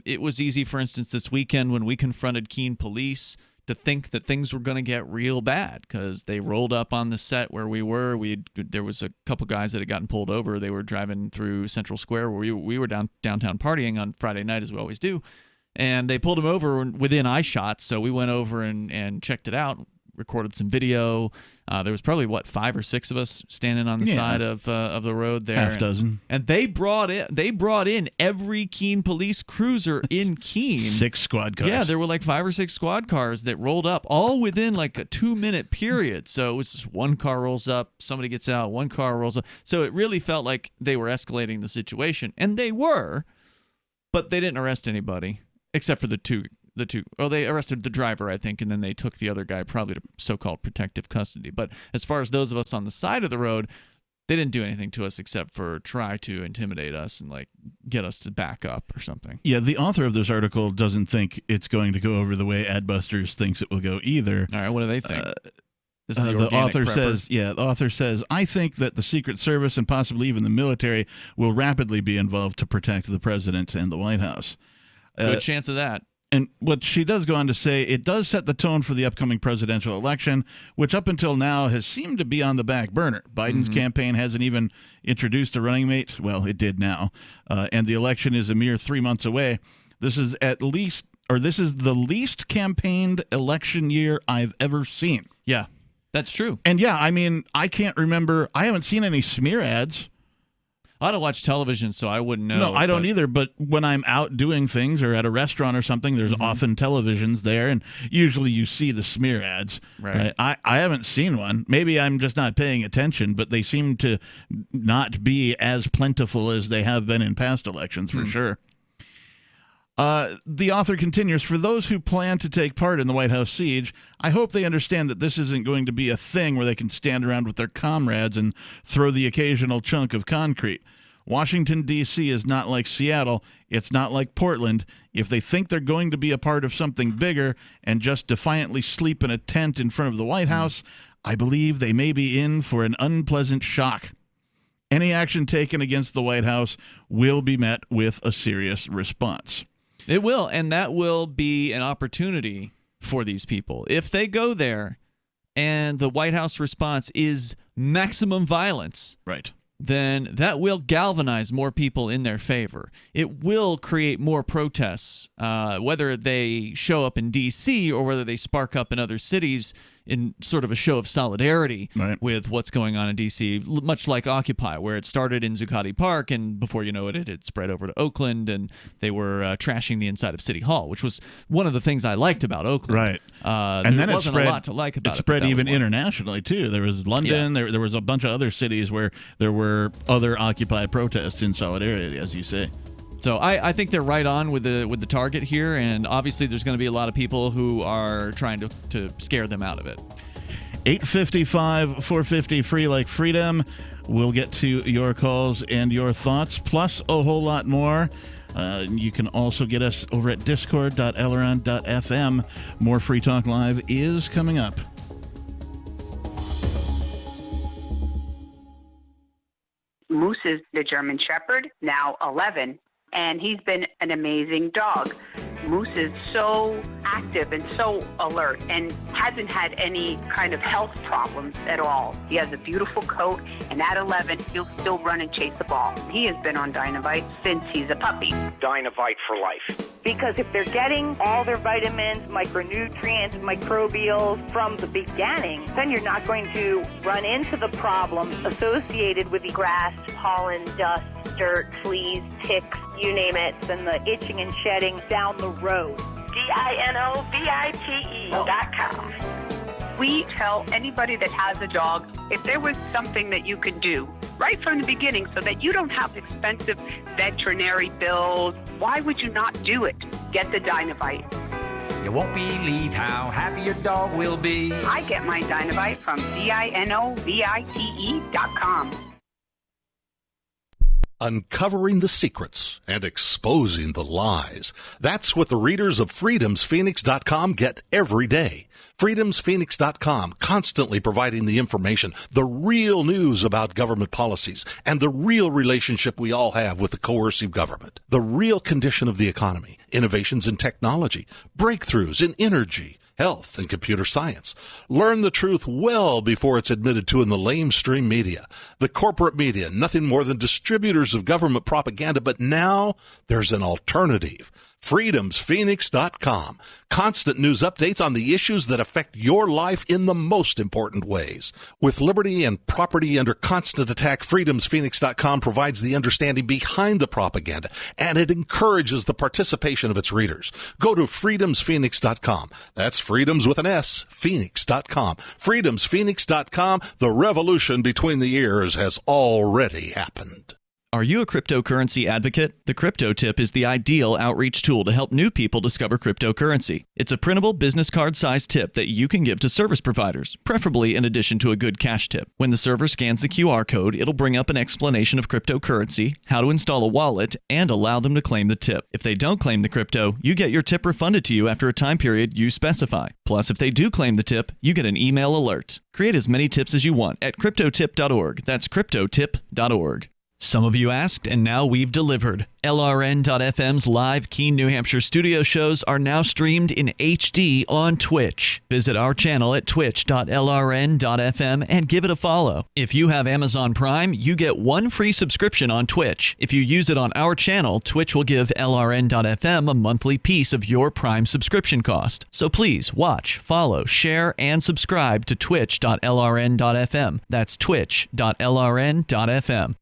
It was easy, for instance, this weekend when we confronted Keene police to think that things were going to get real bad because they rolled up on the set where we were. There was a couple guys that had gotten pulled over. They were driving through Central Square where we were downtown partying on Friday night, as we always do. And they pulled him over within eye shot, so we went over and checked it out, recorded some video. There was probably, 5 or 6 of us standing on the side of the road there. Half dozen. And they brought in every Keene police cruiser in Keene. 6 squad cars. Yeah, there were like 5 or 6 squad cars that rolled up, all within like a 2-minute period. So it was just one car rolls up, somebody gets out, one car rolls up. So it really felt like they were escalating the situation. And they were, but they didn't arrest anybody. Except for the two. Well, they arrested the driver, I think, and then they took the other guy probably to so-called protective custody. But as far as those of us on the side of the road, they didn't do anything to us except for try to intimidate us and like get us to back up or something. Yeah, the author of this article doesn't think it's going to go over the way Adbusters thinks it will go either. All right, what do they think? This is the author says, I think that the Secret Service and possibly even the military will rapidly be involved to protect the president and the White House. Good chance of that. And what she does go on to say, it does set the tone for the upcoming presidential election, which up until now has seemed to be on the back burner. Biden's campaign hasn't even introduced a running mate. Well, it did now. And the election is a mere 3 months away. This is the least campaigned election year I've ever seen. Yeah, that's true. And yeah, I mean, I can't remember. I haven't seen any smear ads. I don't watch television, so I wouldn't know. No, I don't either, but when I'm out doing things or at a restaurant or something, there's often televisions there, and usually you see the smear ads. Right. I haven't seen one. Maybe I'm just not paying attention, but they seem to not be as plentiful as they have been in past elections, for sure. The author continues, for those who plan to take part in the Whitehouse Siege, I hope they understand that this isn't going to be a thing where they can stand around with their comrades and throw the occasional chunk of concrete. Washington, D.C. is not like Seattle. It's not like Portland. If they think they're going to be a part of something bigger and just defiantly sleep in a tent in front of the White House, I believe they may be in for an unpleasant shock. Any action taken against the White House will be met with a serious response. It will, and that will be an opportunity for these people. If they go there and the White House response is maximum violence, right, then that will galvanize more people in their favor. It will create more protests, whether they show up in D.C. or whether they spark up in other cities in sort of a show of solidarity with what's going on in D.C., much like Occupy, where it started in Zuccotti Park, and before you know it, it had spread over to Oakland, and they were trashing the inside of City Hall, which was one of the things I liked about Oakland. Right. And then wasn't a lot to like about it. It spread even internationally, too. There was London, there was a bunch of other cities where there were other Occupy protests in solidarity, as you say. So I think they're right on with the target here, and obviously there's going to be a lot of people who are trying to scare them out of it. 855 450 free like freedom. We'll get to your calls and your thoughts, plus a whole lot more. You can also get us over at discord.elron.fm. More Free Talk Live is coming up. Moose is the German Shepherd, now 11, and he's been an amazing dog. Moose is so active and so alert and hasn't had any kind of health problems at all. He has a beautiful coat, and at 11, he'll still run and chase the ball. He has been on Dynavite since he's a puppy. Dynavite for life. because if they're getting all their vitamins, micronutrients, microbials from the beginning, then you're not going to run into the problems associated with the grass, pollen, dust, dirt, fleas, ticks, you name it, and the itching and shedding down the road. DINOVITE.com. We tell anybody that has a dog, if there was something that you could do right from the beginning so that you don't have expensive veterinary bills, why would you not do it? Get the Dinovite. You won't believe how happy your dog will be. I get my Dinovite from DINOVITE.com. Uncovering the secrets and exposing the lies. That's what the readers of freedomsphoenix.com get every day. freedomsphoenix.com, constantly providing the information, the real news about government policies, and the real relationship we all have with the coercive government. The real condition of the economy, innovations in technology, breakthroughs in energy, health, and computer science. Learn the truth well before it's admitted to in the lamestream media. The corporate media, nothing more than distributors of government propaganda, but now there's an alternative. freedomsphoenix.com. Constant news updates on the issues that affect your life in the most important ways. With liberty and property under constant attack, freedomsphoenix.com provides the understanding behind the propaganda, and it encourages the participation of its readers. Go to freedomsphoenix.com. That's freedoms with an S, phoenix.com. freedomsphoenix.com. The revolution between the ears has already happened. Are you a cryptocurrency advocate? The Crypto Tip is the ideal outreach tool to help new people discover cryptocurrency. It's a printable business card-sized tip that you can give to service providers, preferably in addition to a good cash tip. When the server scans the QR code, it'll bring up an explanation of cryptocurrency, how to install a wallet, and allow them to claim the tip. If they don't claim the crypto, you get your tip refunded to you after a time period you specify. Plus, if they do claim the tip, you get an email alert. Create as many tips as you want at cryptotip.org. That's cryptotip.org. Some of you asked, and now we've delivered. LRN.FM's live Keene, New Hampshire studio shows are now streamed in HD on Twitch. Visit our channel at twitch.lrn.fm and give it a follow. If you have Amazon Prime, you get one free subscription on Twitch. If you use it on our channel, Twitch will give LRN.FM a monthly piece of your Prime subscription cost. So please watch, follow, share, and subscribe to twitch.lrn.fm. That's twitch.lrn.fm.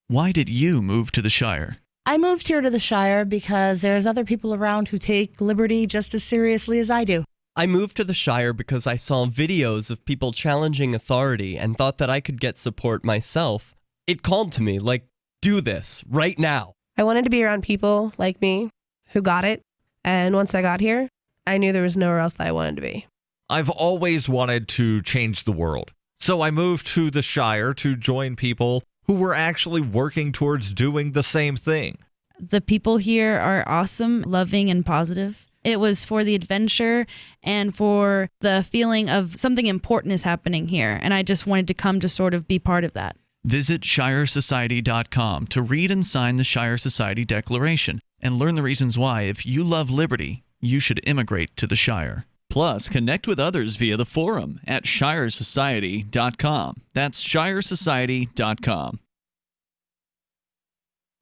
Why did you move to the Shire? I moved here to the Shire because there's other people around who take liberty just as seriously as I do. I moved to the Shire because I saw videos of people challenging authority and thought that I could get support myself. It called to me, like, do this, right now. I wanted to be around people like me who got it, and once I got here, I knew there was nowhere else that I wanted to be. I've always wanted to change the world, so I moved to the Shire to join people who were actually working towards doing the same thing. The people here are awesome, loving, and positive. It was for the adventure and for the feeling of something important is happening here, and I just wanted to come to sort of be part of that. Visit ShireSociety.com to read and sign the Shire Society Declaration and learn the reasons why, if you love liberty, you should immigrate to the Shire. Plus, connect with others via the forum at ShireSociety.com. That's ShireSociety.com.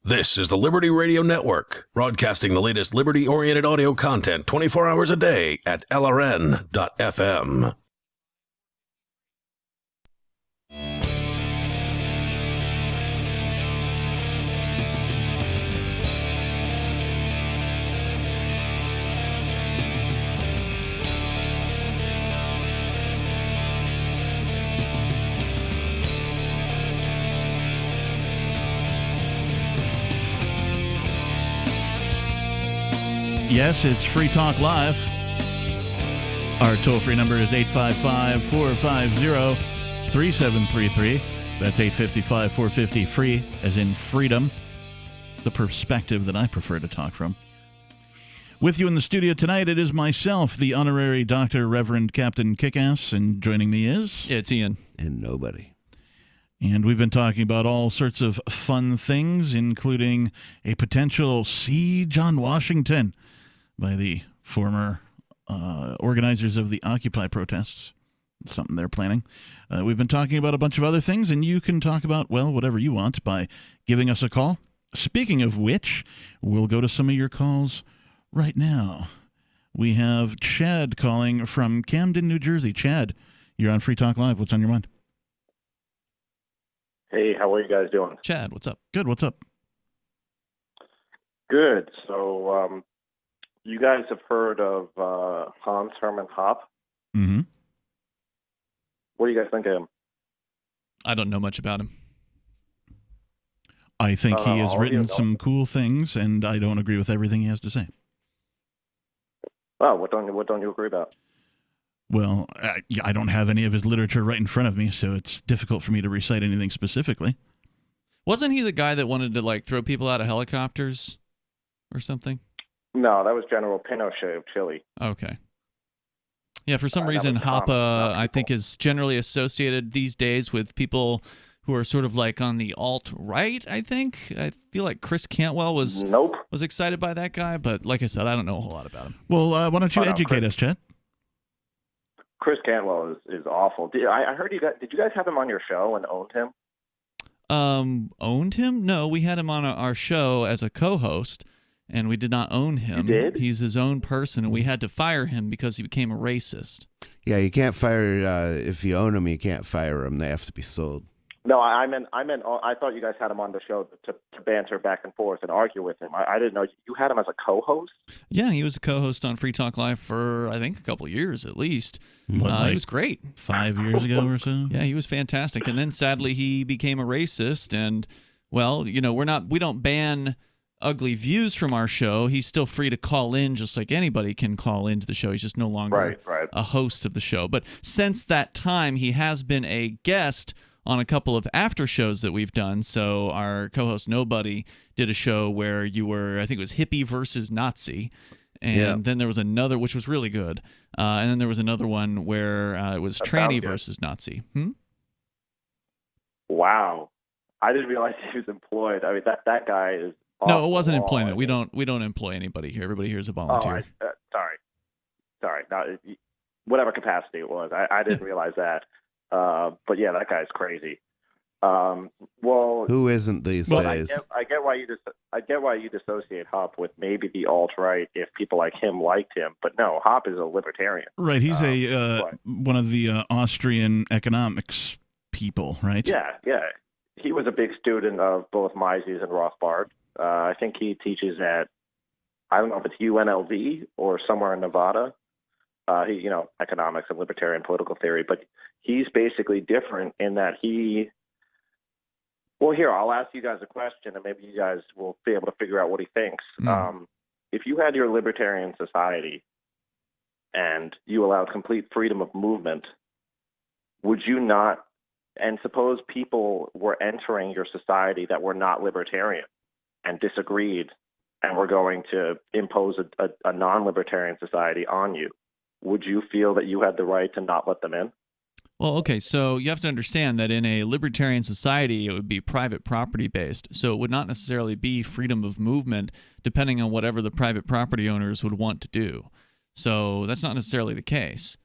This is the Liberty Radio Network, broadcasting the latest liberty-oriented audio content 24 hours a day at LRN.FM. Yes, it's Free Talk Live. Our toll-free number is 855-450-3733. That's 855-450-FREE, as in freedom, the perspective that I prefer to talk from. With you in the studio tonight, it is myself, the honorary Dr. Reverend Captain Kickass, and joining me is... It's Ian. And nobody. And we've been talking about all sorts of fun things, including a potential siege on Washington by the former organizers of the Occupy protests. It's something they're planning. We've been talking about a bunch of other things, and you can talk about, well, whatever you want by giving us a call. Speaking of which, we'll go to some of your calls Right now, we have Chad calling from Camden, New Jersey. Chad, you're on Free Talk Live. What's on your mind? Hey, how are you guys doing? Chad, what's up? Good, what's up? Good. So, you guys have heard of Hans Hermann Hoppe? Mm-hmm. What do you guys think of him? I don't know much about him. I think he has written some cool things, and I don't agree with everything he has to say. Oh, what don't you agree about? Well, I don't have any of his literature right in front of me, so it's difficult for me to recite anything specifically. Wasn't he the guy that wanted to like throw people out of helicopters or something? No, that was General Pinochet of Chile. Okay. Yeah, for some reason, Hoppe, I think, is generally associated these days with people who are sort of like on the alt-right, I think. I feel like Chris Cantwell was excited by that guy, but like I said, I don't know a whole lot about him. Well, why don't you educate us, Chet? Chris Cantwell is awful. I heard you guys. Did you guys have him on your show and owned him? Owned him? No, we had him on our show as a co-host, and we did not own him. You did? He's his own person, and we had to fire him because he became a racist. Yeah, you can't fire if you own them. You can't fire them. They have to be sold. No, I meant. I thought you guys had him on the show to banter back and forth and argue with him. I didn't know you had him as a co-host. Yeah, he was a co-host on Free Talk Live for I think a couple of years at least. He was great. 5 years ago or so. Yeah, he was fantastic. And then sadly, he became a racist. And well, you know, we don't ban ugly views from our show. He's still free to call in, just like anybody can call into the show. He's just no longer a host of the show. But since that time, he has been a guest on a couple of after shows that we've done. So our co-host Nobody did a show where you were, I think it was hippie versus Nazi. And then there was another, which was really good. And then there was another one where it was tranny versus Nazi. Wow. I didn't realize he was employed. I mean, that guy is No, it wasn't employment. We don't employ anybody here. Everybody here is a volunteer. Sorry. Not, whatever capacity it was. I didn't realize that. But yeah, that guy's crazy. Well, who isn't these days? I get why you dissociate Hoppe with maybe the alt-right if people like him liked him, but no, Hoppe is a libertarian. Right, he's one of the Austrian economics people, right? Yeah. He was a big student of both Mises and Rothbard. I think he teaches at, I don't know if it's UNLV or somewhere in Nevada. Economics and libertarian political theory, but he's basically different in that well, here, I'll ask you guys a question and maybe you guys will be able to figure out what he thinks. If you had your libertarian society and you allowed complete freedom of movement, would you not, and suppose people were entering your society that were not libertarian and disagreed and were going to impose a non-libertarian society on you, would you feel that you had the right to not let them in? Well, okay, so you have to understand that in a libertarian society, it would be private property based. So it would not necessarily be freedom of movement depending on whatever the private property owners would want to do. So that's not necessarily the case.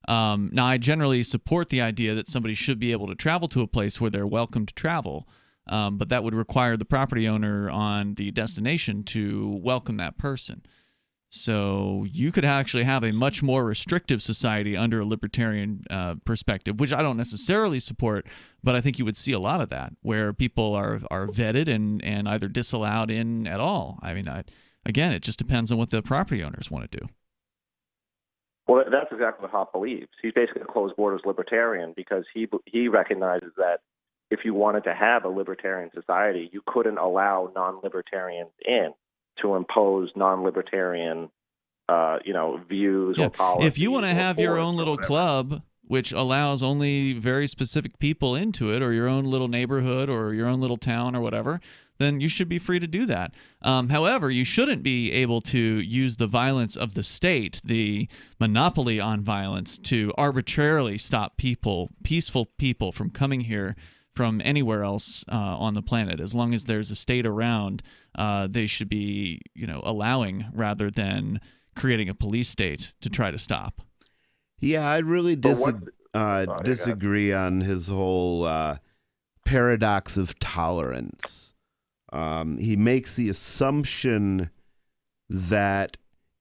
Now, I generally support the idea that somebody should be able to travel to a place where they're welcome to travel, but that would require the property owner on the destination to welcome that person. So you could actually have a much more restrictive society under a libertarian perspective, which I don't necessarily support, but I think you would see a lot of that, where people are vetted and either disallowed in at all. I mean, again, it just depends on what the property owners want to do. Well, that's exactly what Hoppe believes. He's basically a closed borders libertarian because he recognizes that if you wanted to have a libertarian society, you couldn't allow non-libertarians in to impose non-libertarian, views or policies. If you want to have your own little club, which allows only very specific people into it, or your own little neighborhood or your own little town or whatever, then you should be free to do that. However, you shouldn't be able to use the violence of the state, the monopoly on violence, to arbitrarily stop peaceful people from coming here from anywhere else on the planet. As long as there's a state around, they should be, allowing rather than creating a police state to try to stop. Yeah, I really disagree on his whole paradox of tolerance. He makes the assumption that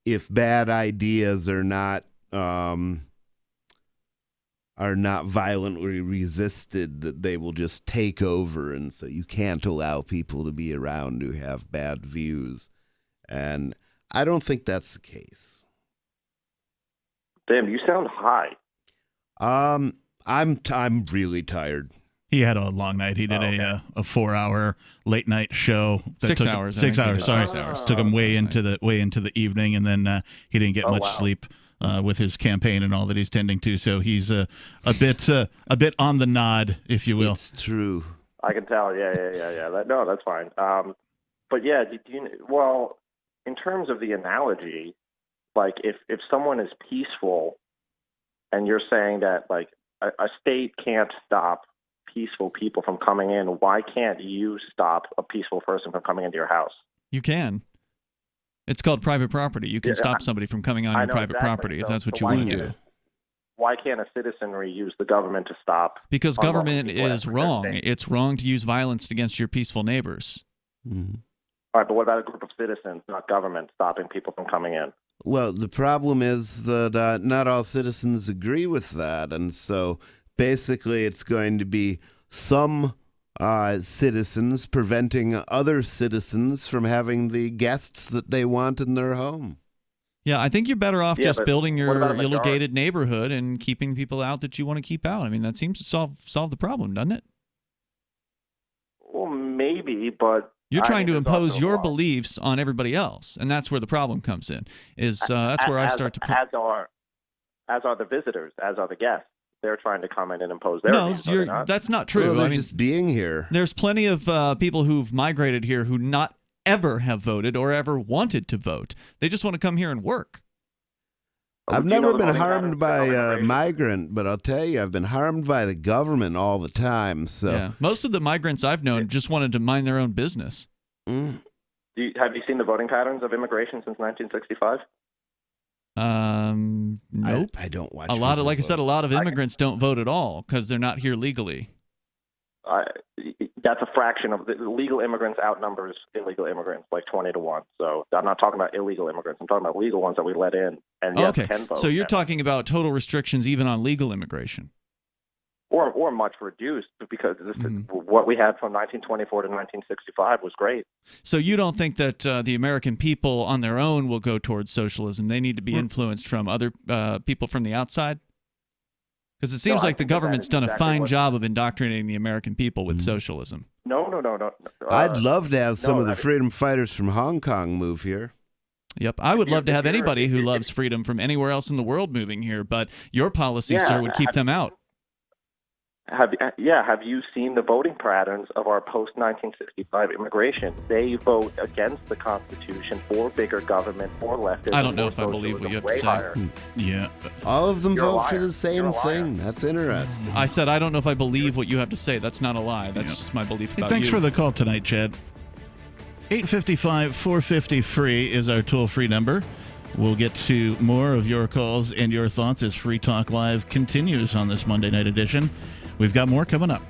if bad ideas are not violently resisted, that they will just take over, and so you can't allow people to be around who have bad views. And I don't think that's the case. Damn, you sound high. I'm really tired. He had a long night. He did a 4-hour late night show. That 6 took hours. 6 hours. Sorry, 6 hours. Took him way into the evening, and then he didn't get much sleep with his campaign and all that he's tending to. So he's a bit on the nod, if you will. It's true. I can tell. Yeah. That's fine. But yeah, well, in terms of the analogy, like if someone is peaceful, and you're saying that like a state can't stop peaceful people from coming in, why can't you stop a peaceful person from coming into your house? You can. It's called private property. You can stop somebody from coming on your private property if that's what you want to do. Why can't a citizenry use the government to stop? Because government is wrong. It's wrong to use violence against your peaceful neighbors. Mm-hmm. All right, but what about a group of citizens, not government, stopping people from coming in? Well, the problem is that not all citizens agree with that, and so basically it's going to be some citizens preventing other citizens from having the guests that they want in their home. Yeah, I think you're better off just building your little gated neighborhood and keeping people out that you want to keep out. I mean, that seems to solve the problem, doesn't it? Well, maybe, but you're trying to impose your beliefs on everybody else, and that's where the problem comes in. That's where I start to. As are the visitors, as are the guests. They're trying to come in and impose their views. That's not true. Well, they're just being here. There's plenty of people who've migrated here who not ever have voted or ever wanted to vote. They just want to come here and work. I've never been harmed by a migrant, but I'll tell you, I've been harmed by the government all the time. So yeah. Most of the migrants I've known just wanted to mind their own business. Have you seen the voting patterns of immigration since 1965? Nope. I don't watch. Like I said, a lot of immigrants don't vote at all because they're not here legally. That's a fraction of the legal immigrants outnumbers illegal immigrants, like 20-1. So I'm not talking about illegal immigrants. I'm talking about legal ones that we let in and can vote. So you're talking about total restrictions even on legal immigration. Or much reduced, because this is what we had from 1924 to 1965 was great. So you don't think that the American people on their own will go towards socialism? They need to be influenced from other people from the outside? Because it seems like the government's done a fine job of indoctrinating the American people with socialism. No. I'd love to have some of the freedom fighters from Hong Kong move here. Yep, I would love to have anybody who loves freedom from anywhere else in the world moving here, but your policy, sir, would keep them out. Have you seen the voting patterns of our post-1965 immigration? They vote against the Constitution, for bigger government, for leftism. I don't know if I believe what you have to say. Yeah. All of them vote for the same thing. That's interesting. I said I don't know if I believe what you have to say. That's not a lie. That's just my belief about Thanks you. for the call tonight, Chad. 855-450-FREE is our toll-free number. We'll get to more of your calls and your thoughts as Free Talk Live continues on this Monday night edition. We've got more coming up.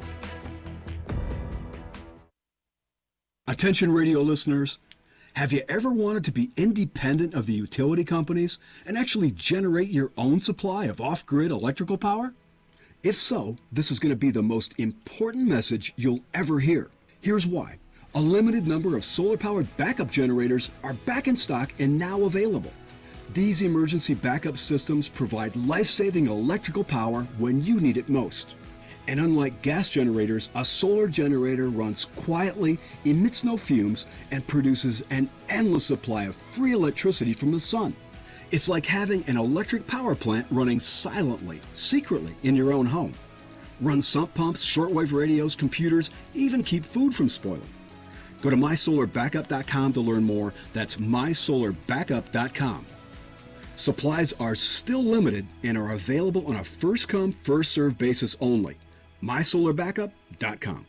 Attention radio listeners, have you ever wanted to be independent of the utility companies and actually generate your own supply of off-grid electrical power? If so, this is going to be the most important message you'll ever hear. Here's why. A limited number of solar-powered backup generators are back in stock and now available. These emergency backup systems provide life-saving electrical power when you need it most. And unlike gas generators, a solar generator runs quietly, emits no fumes, and produces an endless supply of free electricity from the sun. It's like having an electric power plant running silently, secretly in your own home. Run sump pumps, shortwave radios, computers, even keep food from spoiling. Go to mysolarbackup.com to learn more. That's mysolarbackup.com. Supplies are still limited and are available on a first-come, first-served basis only. mysolarbackup.com.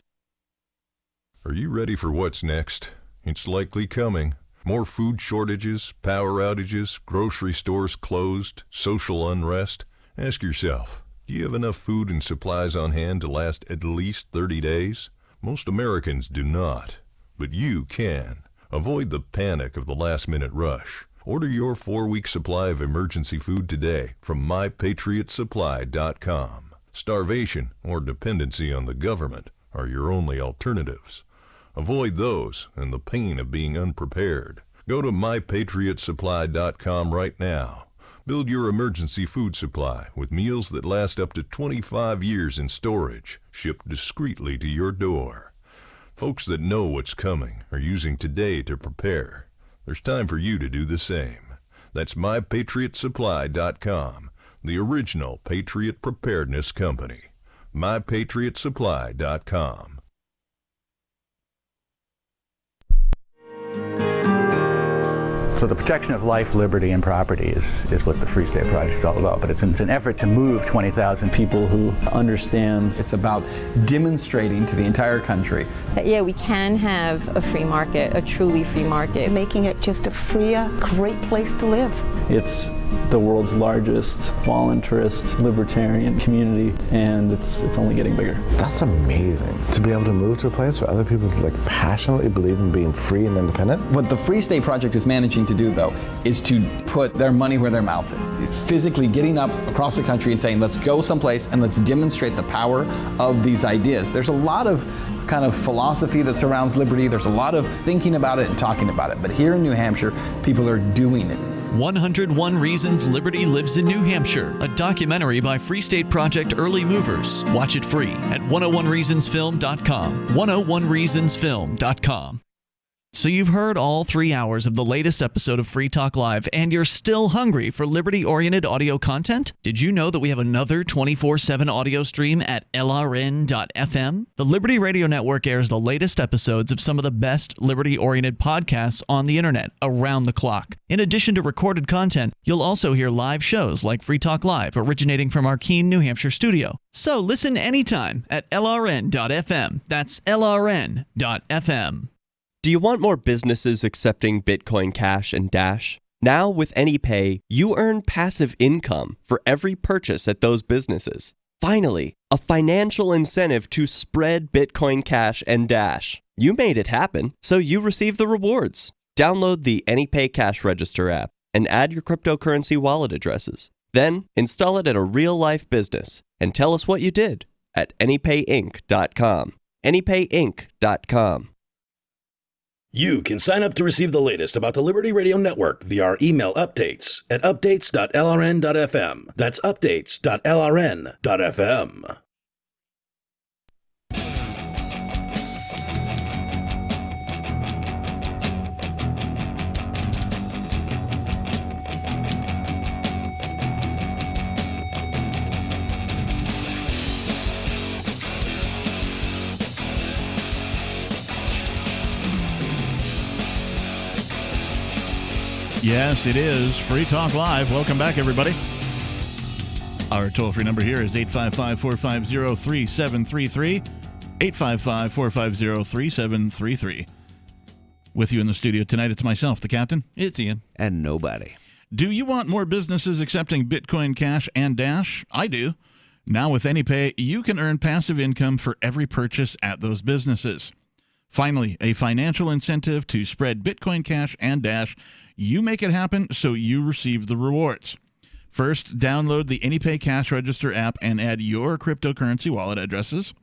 Are you ready for what's next? It's likely coming. More food shortages, power outages, grocery stores closed, social unrest. Ask yourself, do you have enough food and supplies on hand to last at least 30 days? Most Americans do not, but you can. Avoid the panic of the last-minute rush. Order your 4-week supply of emergency food today from mypatriotsupply.com. Starvation or dependency on the government are your only alternatives. Avoid those and the pain of being unprepared. Go to mypatriotsupply.com right now. Build your emergency food supply with meals that last up to 25 years in storage, shipped discreetly to your door. Folks that know what's coming are using today to prepare. There's time for you to do the same. That's mypatriotsupply.com, the original Patriot Preparedness Company. mypatriotsupply.com. So the protection of life, liberty, and property is what the Free State Project is all about. But it's an effort to move 20,000 people who understand. It's about demonstrating to the entire country that, yeah, we can have a free market, a truly free market. Making it just a freer, great place to live. It's the world's largest voluntarist libertarian community, and it's only getting bigger. That's amazing, to be able to move to a place where other people passionately believe in being free and independent. What the Free State Project is managing to do, though, is to put their money where their mouth is. It's physically getting up across the country and saying, let's go someplace and let's demonstrate the power of these ideas. There's a lot of kind of philosophy that surrounds liberty. There's a lot of thinking about it and talking about it. But here in New Hampshire, people are doing it. 101 Reasons Liberty Lives in New Hampshire, a documentary by Free State Project early movers. Watch it free at 101reasonsfilm.com. 101reasonsfilm.com. So you've heard all 3 hours of the latest episode of Free Talk Live, and you're still hungry for liberty-oriented audio content? Did you know that we have another 24/7 audio stream at LRN.FM? The Liberty Radio Network airs the latest episodes of some of the best liberty-oriented podcasts on the internet around the clock. In addition to recorded content, you'll also hear live shows like Free Talk Live, originating from our Keene, New Hampshire studio. So listen anytime at LRN.FM. That's LRN.FM. Do you want more businesses accepting Bitcoin Cash and Dash? Now with AnyPay, you earn passive income for every purchase at those businesses. Finally, a financial incentive to spread Bitcoin Cash and Dash. You made it happen, so you receive the rewards. Download the AnyPay Cash Register app and add your cryptocurrency wallet addresses. Then install it at a real-life business and tell us what you did at AnyPayInc.com. AnyPayInc.com. You can sign up to receive the latest about the Liberty Radio Network via our email updates at updates.lrn.fm. That's updates.lrn.fm. Yes, it is Free Talk Live. Welcome back, everybody. Our toll-free number here is 855-450-3733. 855-450-3733. With you in the studio tonight, it's myself, the Captain. It's Ian. And nobody. Do you want more businesses accepting Bitcoin Cash and Dash? I do. Now with AnyPay, you can earn passive income for every purchase at those businesses. Finally, a financial incentive to spread Bitcoin Cash and Dash. You make it happen, so you receive the rewards. First, download the AnyPay Cash Register app and add your cryptocurrency wallet addresses.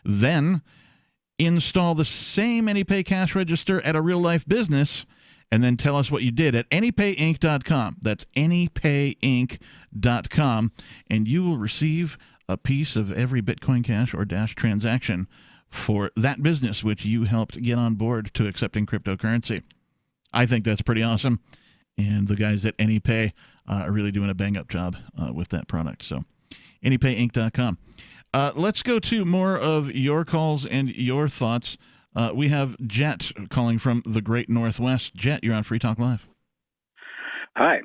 Then, install the same AnyPay Cash Register at a real-life business, and then tell us what you did at AnyPayInc.com. That's AnyPayInc.com, and you will receive a piece of every Bitcoin Cash or Dash transaction for that business which you helped get on board to accepting cryptocurrency. I think that's pretty awesome, and the guys at AnyPay are really doing a bang-up job with that product. So, AnyPayInc.com. Let's go to more of your calls and your thoughts. We have Jet calling from the Great Northwest. Jet, you're on Free Talk Live. Hi.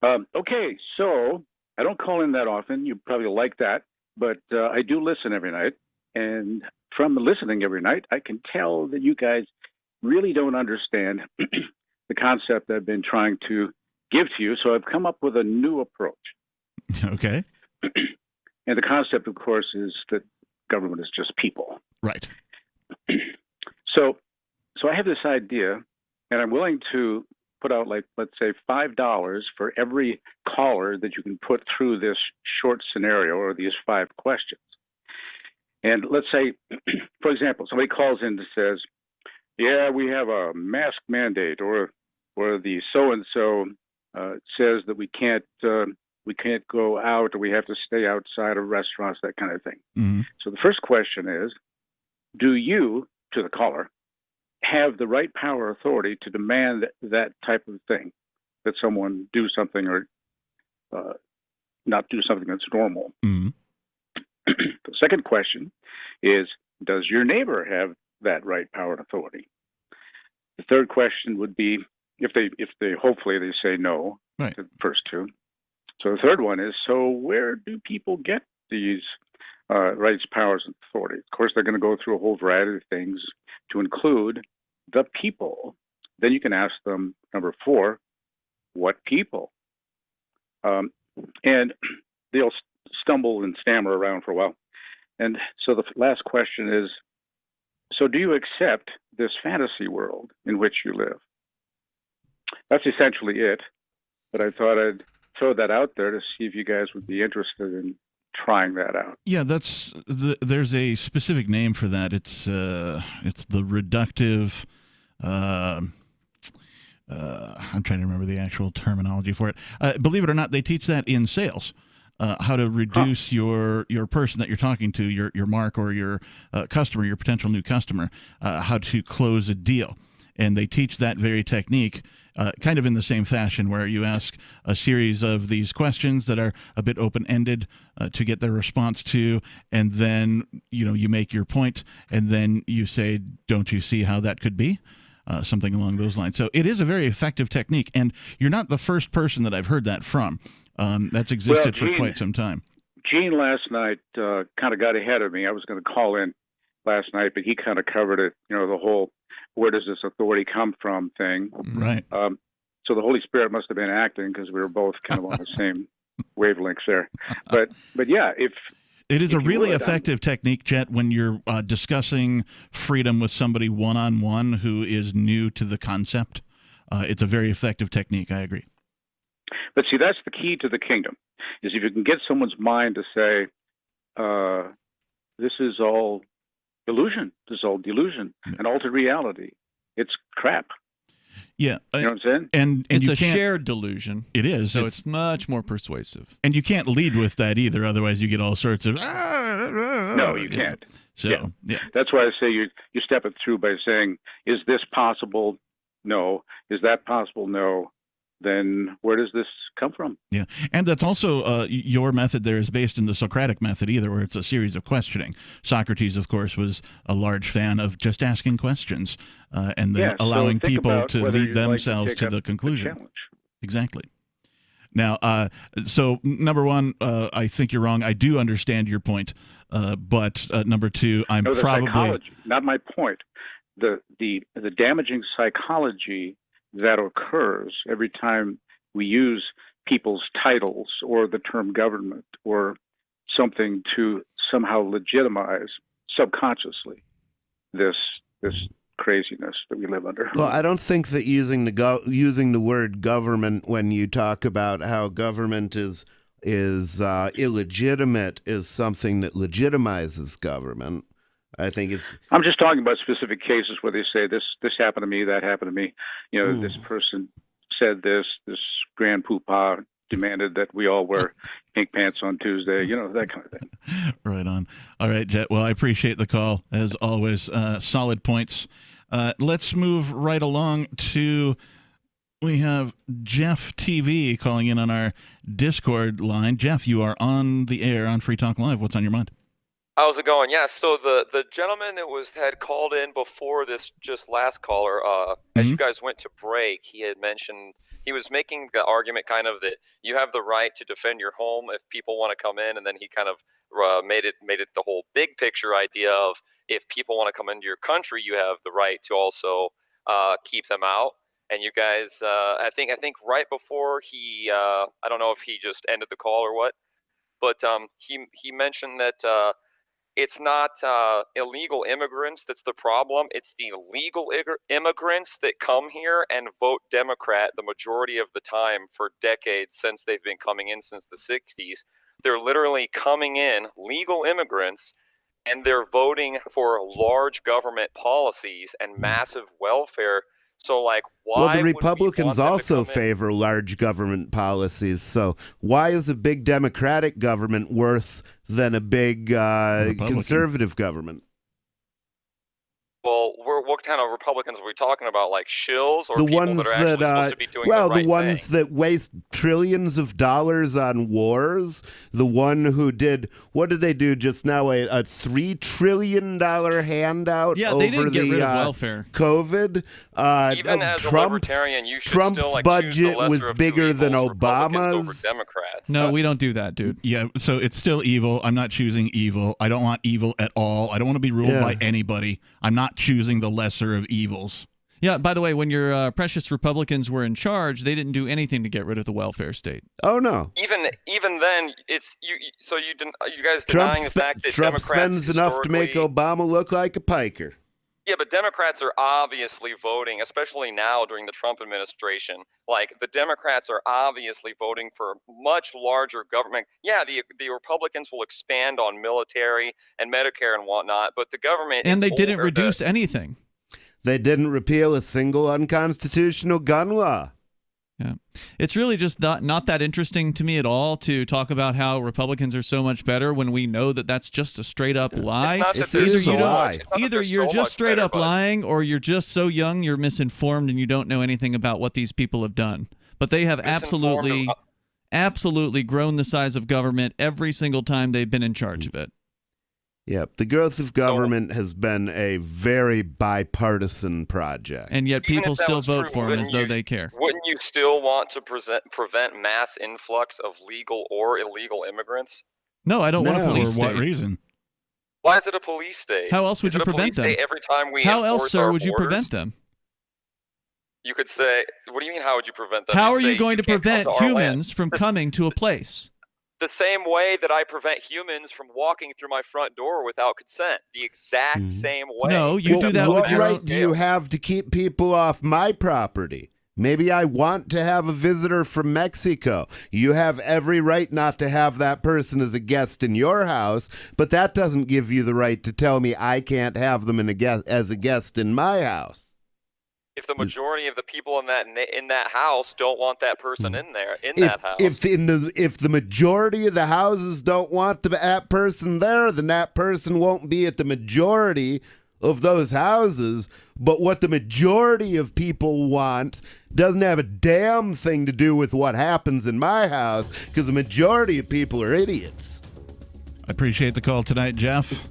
Okay, so I don't call in that often. You probably like that, but I do listen every night, and from listening every night, I can tell that you guys really don't understand the concept I've been trying to give to you. So I've come up with a new approach. Okay. And the concept, of course, is that government is just people. Right. So I have this idea, and I'm willing to put out, like, let's say $5 for every caller that you can put through this short scenario or these 5 questions. And let's say, for example, somebody calls in and says, yeah, we have a mask mandate, or the so-and-so says that we can't go out, or we have to stay outside of restaurants, that kind of thing. Mm-hmm. So the first question is, do you, to the caller, have the right power authority to demand that type of thing, that someone do something or not do something that's normal? Mm-hmm. The second question is, does your neighbor have that right power and authority? The third question would be, if they hopefully they say no, right, to the first two. So the third one is, so where do people get these rights, powers, and authority? Of course, they're going to go through a whole variety of things to include the people. Then you can ask them, number 4, what people? And they'll stumble and stammer around for a while. And so the last question is, so do you accept this fantasy world in which you live? That's essentially it. But I thought I'd throw that out there to see if you guys would be interested in trying that out. Yeah, there's a specific name for that. It's the reductive. I'm trying to remember the actual terminology for it. Believe it or not, they teach that in sales. How to reduce your person that you're talking to, your mark or your customer, your potential new customer, how to close a deal. And they teach that very technique kind of in the same fashion, where you ask a series of these questions that are a bit open-ended to get their response to, and then you make your point, and then you say, don't you see how that could be? Something along those lines. So it is a very effective technique, and you're not the first person that I've heard that from. That's existed for quite some time. Gene last night kind of got ahead of me. I was going to call in last night, but he kind of covered it, the whole where does this authority come from thing. Right. So the Holy Spirit must have been acting, because we were both kind of on the same wavelengths there. But yeah, it is a really effective technique, Chet, when you're discussing freedom with somebody one-on-one who is new to the concept. It's a very effective technique. I agree. But see, that's the key to the kingdom, is if you can get someone's mind to say, this is all illusion, this is all delusion, an altered reality. It's crap. Yeah. You know what I'm saying? And it's you a can't, shared delusion. It is. So it's much more persuasive. And you can't lead with that either. Otherwise, you get all sorts of... No, you can't. So, yeah. That's why I say you step it through by saying, is this possible? No. Is that possible? No. Then where does this come from? Yeah, and that's also your method there is based in the Socratic Method either, where it's a series of questioning. Socrates, of course, was a large fan of just asking questions and then allowing people to lead themselves to the conclusion. Exactly. Now, so number one, I think you're wrong. I do understand your point, but number two, I'm probably psychology, not my point. The damaging psychology that occurs every time we use people's titles or the term government or something to somehow legitimize subconsciously this craziness that we live under. Well, I don't think that using the word government when you talk about how government is illegitimate is something that legitimizes government. I think I'm just talking about specific cases where they say this happened to me, that happened to me. This person said this grand poopah demanded that we all wear pink pants on Tuesday, that kind of thing. Right on. All right, Jet. Well, I appreciate the call, as always. Solid points. Let's move right along to, we have Jeff TV calling in on our Discord line. Jeff, you are on the air on Free Talk Live. What's on your mind? How's it going? Yeah, so the gentleman that had called in before this just last caller, as you guys went to break, he had mentioned, he was making the argument kind of that you have the right to defend your home if people want to come in, and then he kind of made it the whole big picture idea of if people want to come into your country, you have the right to also keep them out. And you guys, I think right before he, I don't know if he just ended the call or what, but he mentioned that it's not illegal immigrants that's the problem. It's the legal immigrants that come here and vote Democrat the majority of the time for decades since they've been coming in since the 60s. They're literally coming in, legal immigrants, and they're voting for large government policies and massive welfare. So, like, why Well, the would we Republicans want them to also come in? favor large government policies. So why is a big Democratic government worse than a big conservative government? Well, what kind of Republicans are we talking about? Like shills, or The people ones that are actually supposed to be doing well, the right the ones thing? that waste trillions of dollars on wars. The one who did, what did they do just now? A $3 trillion handout Yeah, over they didn't get the rid of welfare. COVID. Even as a libertarian, you should Trump's still, like, budget choose the lesser was of two bigger than evils, Republicans over Obama's. Democrats. No, we don't do that, dude. Yeah, so it's still evil. I'm not choosing evil. I don't want evil at all. I don't want to be ruled by anybody. I'm not choosing the lesser of evils. Yeah, by the way, when your precious Republicans were in charge, they didn't do anything to get rid of the welfare state. Oh, no. Even then, it's you. So you guys denying the fact that Trump Democrats spends enough to make Obama look like a piker. Yeah, but Democrats are obviously voting, especially now during the Trump administration. Like, the Democrats are obviously voting for much larger government. Yeah, the Republicans will expand on military and Medicare and whatnot, but the government And is they didn't older reduce anything. They didn't repeal a single unconstitutional gun law. Yeah, it's really just not that interesting to me at all to talk about how Republicans are so much better when we know that that's just a straight up lie. It's a lie. Either you're just straight up lying, or you're just so young you're misinformed and you don't know anything about what these people have done. But they have absolutely grown the size of government every single time they've been in charge of it. Yep, the growth of government has been a very bipartisan project. And yet Even people if that still was vote true, for them as wouldn't though you- they care. Wouldn't you still want to prevent mass influx of legal or illegal immigrants? No, I don't want a police For what state. reason? Why is it a police state? How else would Is you it a prevent police them? state every time we How enforce else, sir, our would you borders? prevent them? You could say, what do you mean, how would you prevent them? How You'd are say, you going to can't come prevent to our land. humans from coming to a place? The same way that I prevent humans from walking through my front door without consent. The exact same way. No, you do that What with your right own. do you have to keep people off my property? Maybe I want to have a visitor from Mexico. You have every right not to have that person as a guest in your house, but that doesn't give you the right to tell me I can't have them as a guest in my house. If the majority of the people in that house don't want that person in that house. If the majority of the houses don't want that person there, then that person won't be at the majority of those houses. But what the majority of people want doesn't have a damn thing to do with what happens in my house, because the majority of people are idiots. I appreciate the call tonight, Jeff.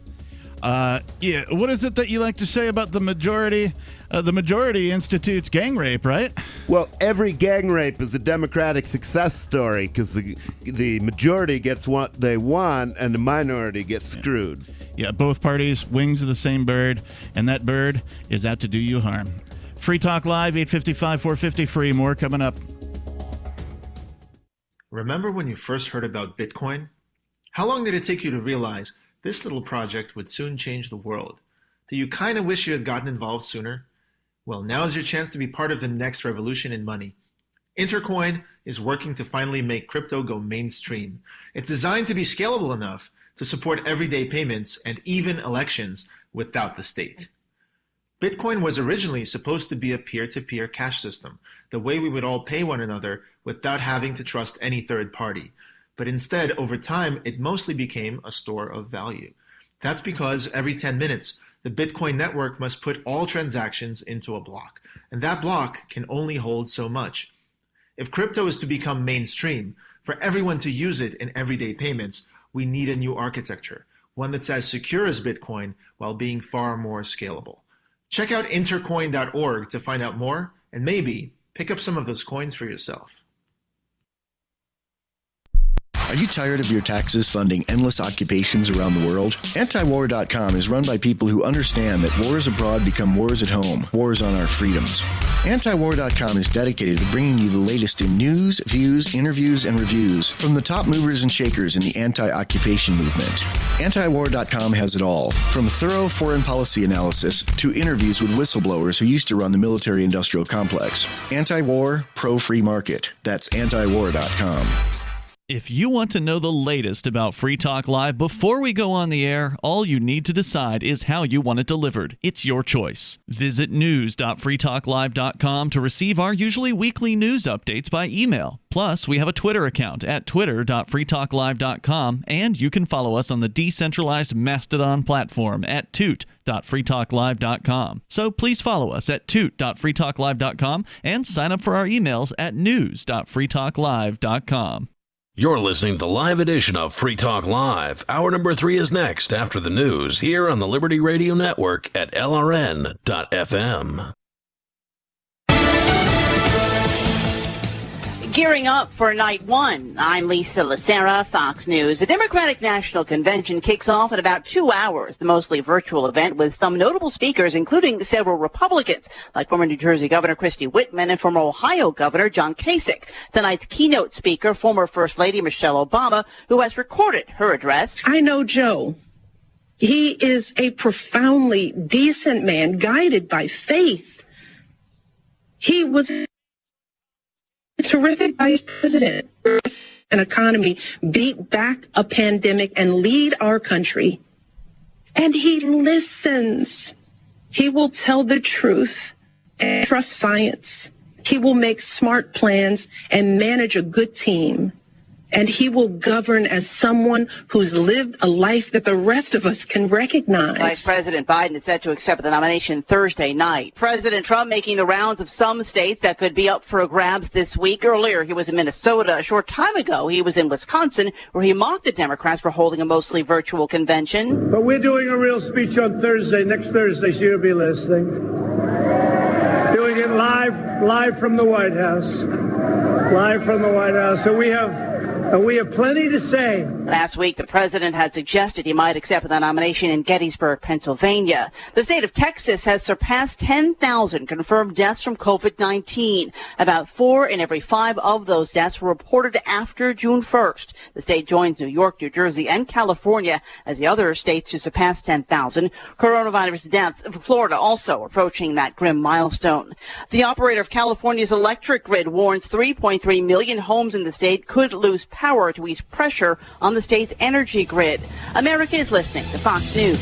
Yeah, what is it that you like to say about the majority? The majority institutes gang rape, right? Well, every gang rape is a democratic success story, because the majority gets what they want and the minority gets screwed. Yeah, both parties, wings of the same bird, and that bird is out to do you harm. Free Talk Live, 855-450 free. More coming up. Remember when you first heard about Bitcoin? How long did it take you to realize this little project would soon change the world? Do you kind of wish you had gotten involved sooner? Well, now's your chance to be part of the next revolution in money. Intercoin is working to finally make crypto go mainstream. It's designed to be scalable enough to support everyday payments and even elections without the state. Bitcoin was originally supposed to be a peer-to-peer cash system, the way we would all pay one another without having to trust any third party. But instead, over time, it mostly became a store of value. That's because every 10 minutes, the Bitcoin network must put all transactions into a block, and that block can only hold so much. If crypto is to become mainstream, for everyone to use it in everyday payments, we need a new architecture, one that's as secure as Bitcoin while being far more scalable. Check out intercoin.org to find out more, and maybe pick up some of those coins for yourself. Are you tired of your taxes funding endless occupations around the world? Antiwar.com is run by people who understand that wars abroad become wars at home, wars on our freedoms. Antiwar.com is dedicated to bringing you the latest in news, views, interviews, and reviews from the top movers and shakers in the anti-occupation movement. Antiwar.com has it all, from thorough foreign policy analysis to interviews with whistleblowers who used to run the military-industrial complex. Anti-war, pro-free market. That's antiwar.com. If you want to know the latest about Free Talk Live before we go on the air, all you need to decide is how you want it delivered. It's your choice. Visit news.freetalklive.com to receive our usually weekly news updates by email. Plus, we have a Twitter account at twitter.freetalklive.com, and you can follow us on the decentralized Mastodon platform at toot.freetalklive.com. So please follow us at toot.freetalklive.com and sign up for our emails at news.freetalklive.com. You're listening to the live edition of Free Talk Live. Hour number 3 is next after the news here on the Liberty Radio Network at LRN.FM. Gearing up for night one. I'm Lisa Lacera, Fox News. The Democratic National Convention kicks off in about 2 hours, the mostly virtual event with some notable speakers, including several Republicans, like former New Jersey Governor Christie Whitman and former Ohio Governor John Kasich. Tonight's keynote speaker, former First Lady Michelle Obama, who has recorded her address. I know Joe. He is a profoundly decent man, guided by faith. He was terrific vice president, an economy, beat back a pandemic, and lead our country. And he listens. He will tell the truth and trust science. He will make smart plans and manage a good team. And he will govern as someone who's lived a life that the rest of us can recognize. Vice President Biden is set to accept the nomination Thursday night. President Trump making the rounds of some states that could be up for grabs this week. Earlier, he was in Minnesota. A short time ago, he was in Wisconsin, where he mocked the Democrats for holding a mostly virtual convention. But we're doing a real speech on Thursday, next Thursday, so you'll be listening. Doing it live from the White House. Live from the White House. So we have plenty to say. Last week, the president had suggested he might accept the nomination in Gettysburg, Pennsylvania. The state of Texas has surpassed 10,000 confirmed deaths from COVID-19. About 4 in every 5 of those deaths were reported after June 1st. The state joins New York, New Jersey, and California as the other states to surpass 10,000. Coronavirus deaths, Florida also approaching that grim milestone. The operator of California's electric grid warns 3.3 million homes in the state could lose power to ease pressure on the state's energy grid. America is listening to Fox News.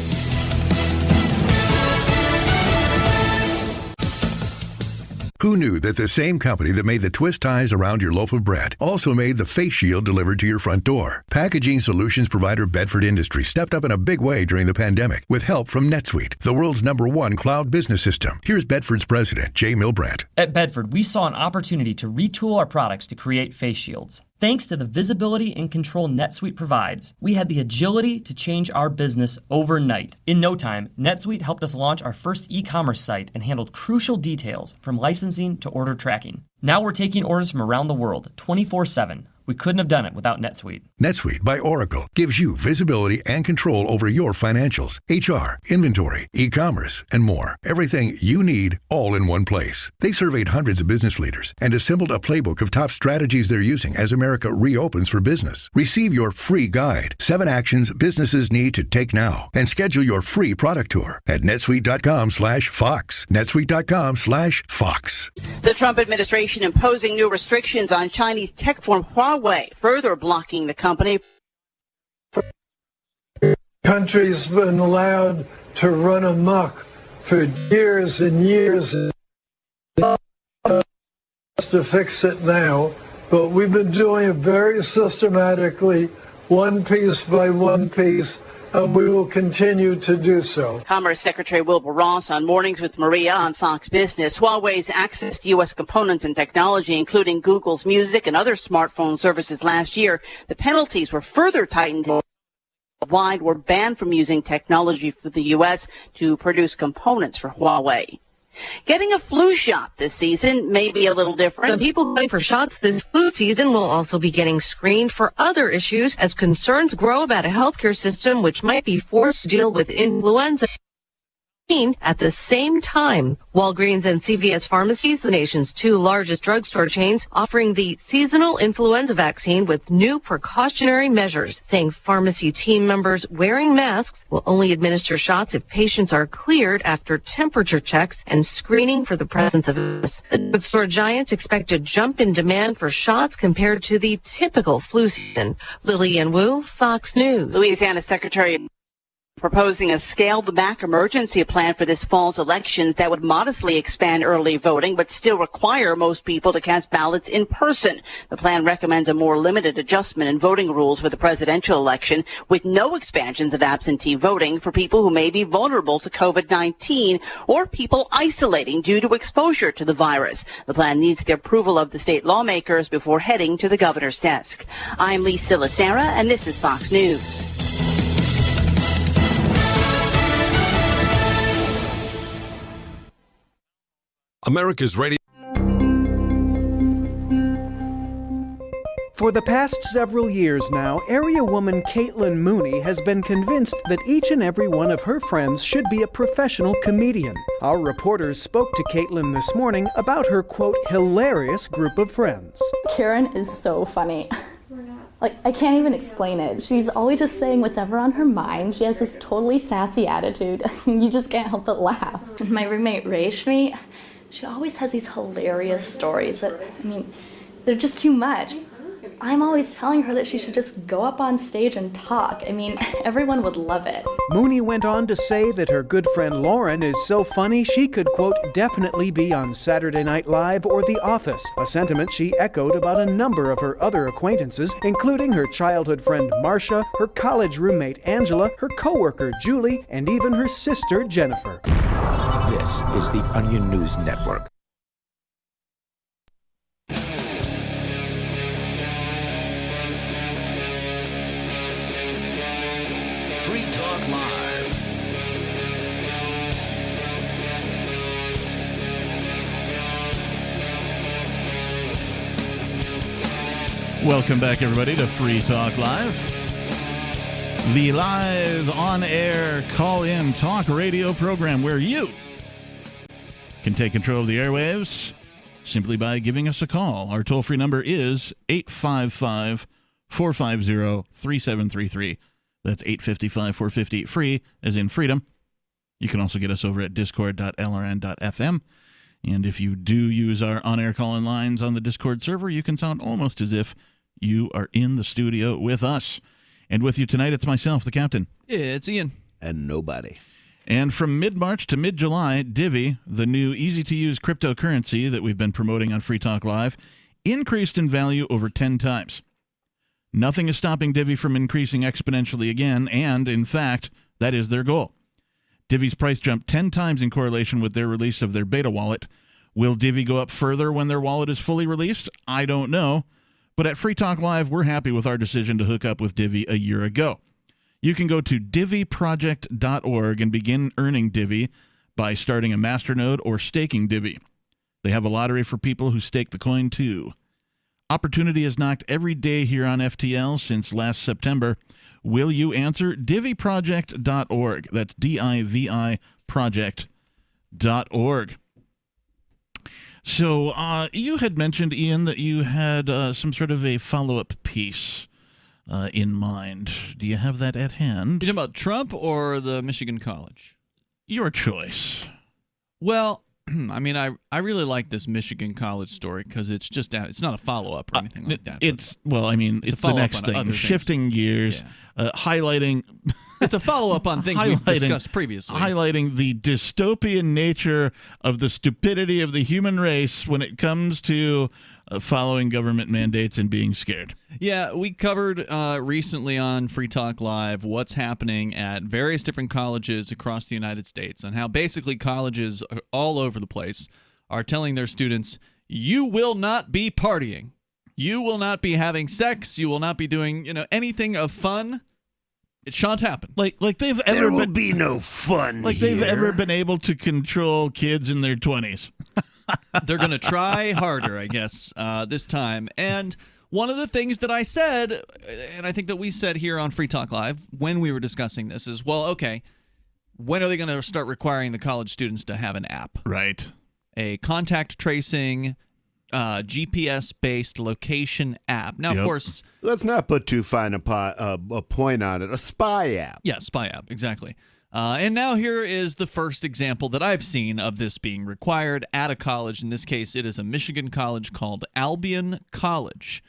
Who knew that the same company that made the twist ties around your loaf of bread also made the face shield delivered to your front door? Packaging solutions provider Bedford Industries stepped up in a big way during the pandemic with help from NetSuite, the world's #1 cloud business system. Here's Bedford's president, Jay Milbrandt. At Bedford, we saw an opportunity to retool our products to create face shields. Thanks to the visibility and control NetSuite provides, we had the agility to change our business overnight. In no time, NetSuite helped us launch our first e-commerce site and handled crucial details from licensing to order tracking. Now we're taking orders from around the world 24/7. We couldn't have done it without NetSuite. NetSuite by Oracle gives you visibility and control over your financials, HR, inventory, e-commerce, and more. Everything you need all in one place. They surveyed hundreds of business leaders and assembled a playbook of top strategies they're using as America reopens for business. Receive your free guide, 7 actions businesses need to take now, and schedule your free product tour at netsuite.com/Fox. netsuite.com/Fox. The Trump administration imposing new restrictions on Chinese tech firm Huawei, further blocking the company. Country's been allowed to run amok for years and years to fix it now, but we've been doing it very systematically, one piece by one piece, and we will continue to do so. Commerce Secretary Wilbur Ross on Mornings with Maria on Fox Business. Huawei's access to U.S. components and technology, including Google's Music and other smartphone services last year. The penalties were further tightened. Were banned from using technology for the U.S. to produce components for Huawei. Getting a flu shot this season may be a little different. Some people going for shots this flu season will also be getting screened for other issues as concerns grow about a healthcare system which might be forced to deal with influenza at the same time. Walgreens and CVS pharmacies, the nation's two largest drugstore chains, offering the seasonal influenza vaccine with new precautionary measures, saying pharmacy team members wearing masks will only administer shots if patients are cleared after temperature checks and screening for the presence of illness. The drugstore giants expect a jump in demand for shots compared to the typical flu season. Lillian Wu, Fox News. Louisiana Secretary proposing a scaled-back emergency plan for this fall's elections that would modestly expand early voting but still require most people to cast ballots in person. The plan recommends a more limited adjustment in voting rules for the presidential election, with no expansions of absentee voting for people who may be vulnerable to COVID-19 or people isolating due to exposure to the virus. The plan needs the approval of the state lawmakers before heading to the governor's desk. I'm Lisa Lacera, and this is Fox News. America's Radio. For the past several years now, area woman Caitlin Mooney has been convinced that each and every one of her friends should be a professional comedian. Our reporters spoke to Caitlin this morning about her, quote, hilarious group of friends. Karen is so funny. Like, I can't even explain it. She's always just saying whatever on her mind. She has this totally sassy attitude. You just can't help but laugh. My roommate Rashmi, she always has these hilarious stories that, I mean, they're just too much. I'm always telling her that she should just go up on stage and talk. I mean, everyone would love it. Mooney went on to say that her good friend Lauren is so funny she could, quote, definitely be on Saturday Night Live or The Office, a sentiment she echoed about a number of her other acquaintances, including her childhood friend Marcia, her college roommate Angela, her coworker Julie, and even her sister Jennifer. This is the Onion News Network. Free Talk Live. Welcome back, everybody, to Free Talk Live. The live, on-air, call-in talk radio program where you can take control of the airwaves simply by giving us a call. Our toll-free number is 855-450-3733. That's 855-450, free, as in freedom. You can also get us over at discord.lrn.fm. And if you do use our on-air call-in lines on the Discord server, you can sound almost as if you are in the studio with us. And with you tonight, it's myself, the captain. It's Ian. And nobody. And from mid-March to mid-July, Divi, the new easy-to-use cryptocurrency that we've been promoting on Free Talk Live, increased in value over 10 times. Nothing is stopping Divi from increasing exponentially again, and, in fact, that is their goal. Divi's price jumped 10 times in correlation with their release of their beta wallet. Will Divi go up further when their wallet is fully released? I don't know. But at Free Talk Live, we're happy with our decision to hook up with Divi a year ago. You can go to diviproject.org and begin earning Divi by starting a masternode or staking Divi. They have a lottery for people who stake the coin, too. Opportunity has knocked every day here on FTL since last September. Will you answer? diviproject.org. That's D-I-V-I project.org. So you had mentioned, Ian, that you had some sort of a follow-up piece in mind. Do you have that at hand? You talking about Trump or the Michigan College? Your choice. Well, I mean, I really like this Michigan College story because it's just it's not a follow-up or anything like that. It's the next thing. Shifting gears, highlighting... It's a follow-up on things we've discussed previously. Highlighting the dystopian nature of the stupidity of the human race when it comes to following government mandates and being scared. Yeah, we covered recently on Free Talk Live what's happening at various different colleges across the United States and how basically colleges all over the place are telling their students, you will not be partying. You will not be having sex. You will not be doing anything of fun It shan't happen. Like they've ever there will be no fun. Like here. they've ever been able to control kids in their 20s. They're going to try harder, I guess, this time. And one of the things that I said, and I think that we said here on Free Talk Live when we were discussing this is, well, okay, when are they going to start requiring the college students to have an app? Right. A contact tracing, GPS-based location app. Now, of course... Let's not put too fine a point on it. A spy app. Yeah, spy app, exactly. And now here is the first example that I've seen of this being required at a college. In this case, it is a Michigan college called Albion College.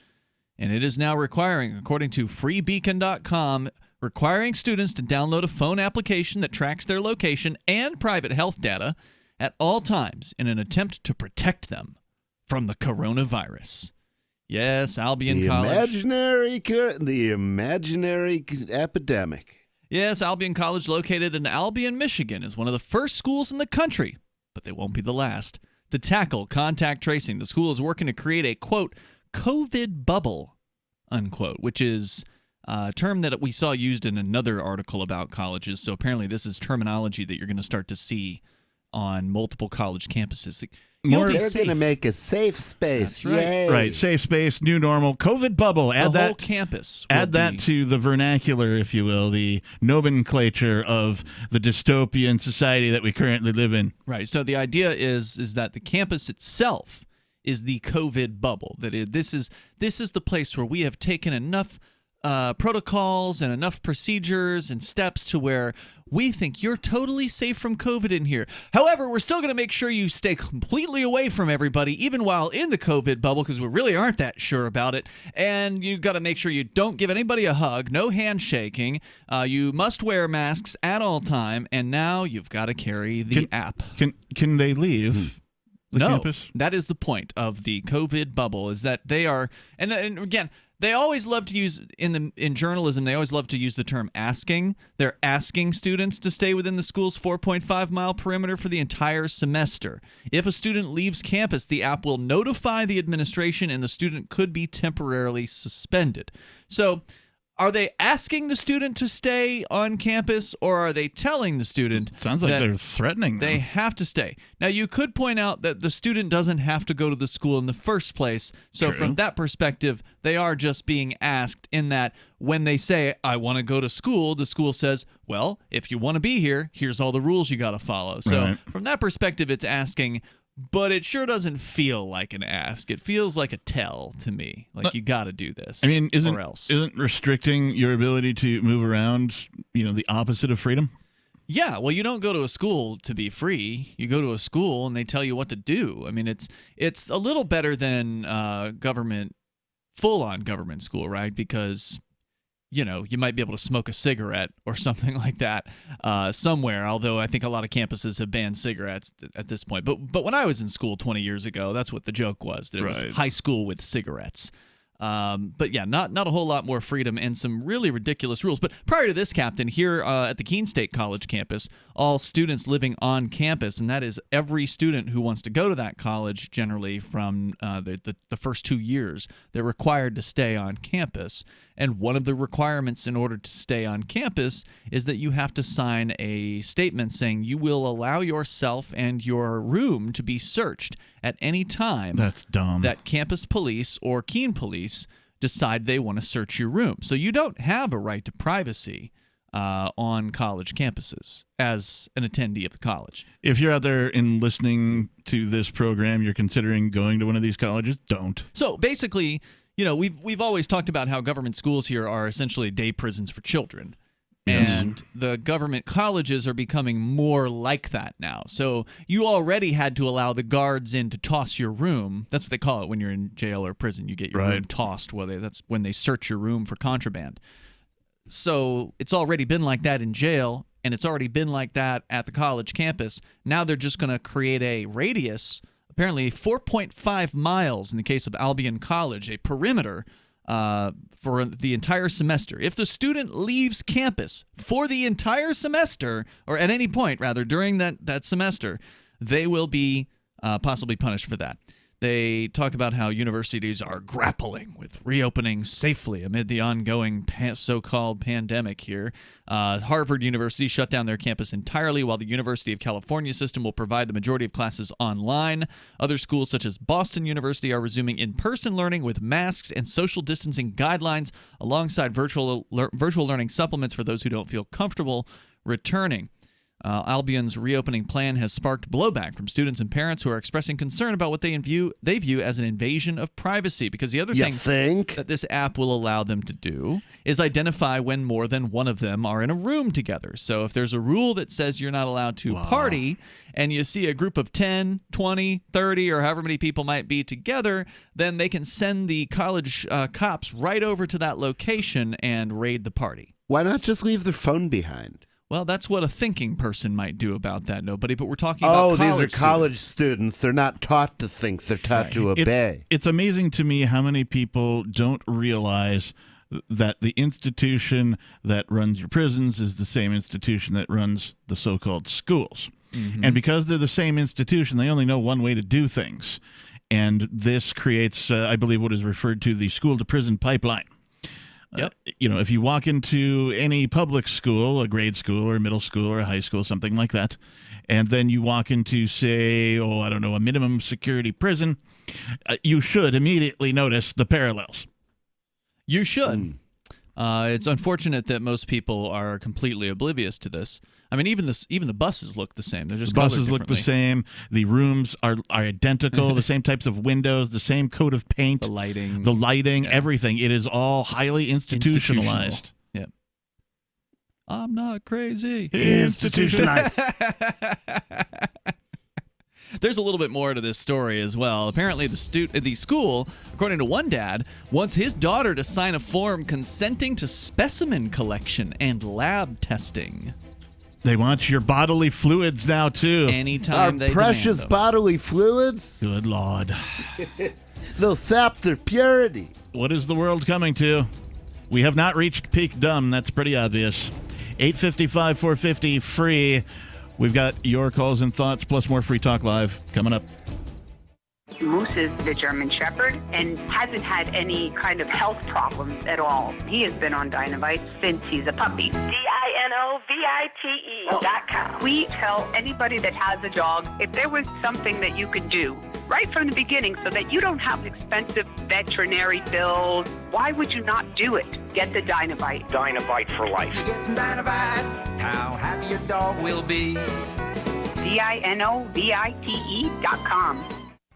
And it is now requiring, according to freebeacon.com, requiring students to download a phone application that tracks their location and private health data at all times in an attempt to protect them from the coronavirus. Yes, Albion College. The imaginary epidemic. Yes, Albion College, located in Albion, Michigan, is one of the first schools in the country, but they won't be the last, to tackle contact tracing. The school is working to create a, quote, COVID bubble, unquote, which is a term that we saw used in another article about colleges. So apparently this is terminology that you're going to start to see on multiple college campuses. They're going to make a safe space. That's right. Yay. Right, safe space, new normal, COVID bubble. Add the that, whole campus. Add that to the vernacular, if you will, the nomenclature of the dystopian society that we currently live in. Right. So the idea is that the campus itself is the COVID bubble. This is the place where we have taken enough protocols and enough procedures and steps to where we think you're totally safe from COVID in here. However, we're still going to make sure you stay completely away from everybody, even while in the COVID bubble, because we really aren't that sure about it. And you've got to make sure you don't give anybody a hug, no handshaking. You must wear masks at all time, and now you've got to carry the app. Can they leave the campus? That is the point of the COVID bubble, is that they are, and again, they always love to use, in journalism, they always love to use the term asking. They're asking students to stay within the school's 4.5-mile perimeter for the entire semester. If a student leaves campus, the app will notify the administration and the student could be temporarily suspended. So, are they asking the student to stay on campus, or are they telling the student Sounds like they're threatening them. They have to stay? Now, you could point out that the student doesn't have to go to the school in the first place. So True. from that perspective, they are just being asked, in that when they say, I want to go to school, the school says, well, if you want to be here, here's all the rules you got to follow. So Right. from that perspective, it's asking, but it sure doesn't feel like an ask. It feels like a tell to me. Like, you got to do this. I mean, or else. isn't restricting your ability to move around, the opposite of freedom? Yeah, well, you don't go to a school to be free. You go to a school and they tell you what to do. I mean, it's a little better than full-on government school, right? Because you might be able to smoke a cigarette or something like that somewhere, although I think a lot of campuses have banned cigarettes at this point. But when I was in school 20 years ago, that's what the joke was, that it was high school with cigarettes. But yeah, not a whole lot more freedom and some really ridiculous rules. But prior to this, Captain, here at the Keene State College campus, all students living on campus, and that is every student who wants to go to that college, generally from the first 2 years, they're required to stay on campus. And one of the requirements in order to stay on campus is that you have to sign a statement saying you will allow yourself and your room to be searched at any time. That's dumb. That campus police or Keene police decide they want to search your room. So you don't have a right to privacy on college campuses as an attendee of the college. If you're out there and listening to this program, you're considering going to one of these colleges, don't. So basically, we've always talked about how government schools here are essentially day prisons for children. Yes. And the government colleges are becoming more like that now. So you already had to allow the guards in to toss your room. That's what they call it when you're in jail or prison. You get your room tossed. That's when they search your room for contraband. So it's already been like that in jail, and it's already been like that at the college campus. Now they're just going to create a radius, apparently 4.5 miles in the case of Albion College, a perimeter for the entire semester. If the student leaves campus for the entire semester, or at any point, rather, during that semester, they will be possibly punished for that. They talk about how universities are grappling with reopening safely amid the ongoing so-called pandemic here. Harvard University shut down their campus entirely, while the University of California system will provide the majority of classes online. Other schools, such as Boston University, are resuming in-person learning with masks and social distancing guidelines, alongside virtual learning supplements for those who don't feel comfortable returning. Albion's reopening plan has sparked blowback from students and parents who are expressing concern about what they view as an invasion of privacy. Because the other thing that this app will allow them to do is identify when more than one of them are in a room together. So if there's a rule that says you're not allowed to party, and you see a group of 10, 20, 30, or however many people might be together, then they can send the college cops right over to that location and raid the party. Why not just leave their phone behind? Well, that's what a thinking person might do about that, nobody. But we're talking about college these are college students. They're not taught to think. They're taught to obey. It's amazing to me how many people don't realize that the institution that runs your prisons is the same institution that runs the so-called schools. Mm-hmm. And because they're the same institution, they only know one way to do things. And this creates, I believe, what is referred to the school-to-prison pipeline. Yep. If you walk into any public school, a grade school or middle school or a high school, something like that, and then you walk into, say, a minimum security prison, you should immediately notice the parallels. You should. It's unfortunate that most people are completely oblivious to this. I mean, even the buses look the same. They're just the buses look the same. The rooms are identical. The same types of windows, the same coat of paint, the lighting, everything. It is all highly institutionalized. Yeah. I'm not crazy. Institutionalized. There's a little bit more to this story as well. Apparently, the school, according to one dad, wants his daughter to sign a form consenting to specimen collection and lab testing. They want your bodily fluids now, too. Anytime they precious demand them. Bodily fluids? Good Lord. They'll sap their purity. What is the world coming to? We have not reached peak dumb. That's pretty obvious. 855-450 free. We've got your calls and thoughts, plus more Free Talk Live coming up. Moose is the German Shepherd and hasn't had any kind of health problems at all. He has been on Dinovite since he's a puppy. DINOVITE.com. We tell anybody that has a dog, if there was something that you could do right from the beginning so that you don't have expensive veterinary bills, why would you not do it? Get the Dinovite. Dinovite for life. You get some Dinovite, how happy your dog will be. DINOVITE.com.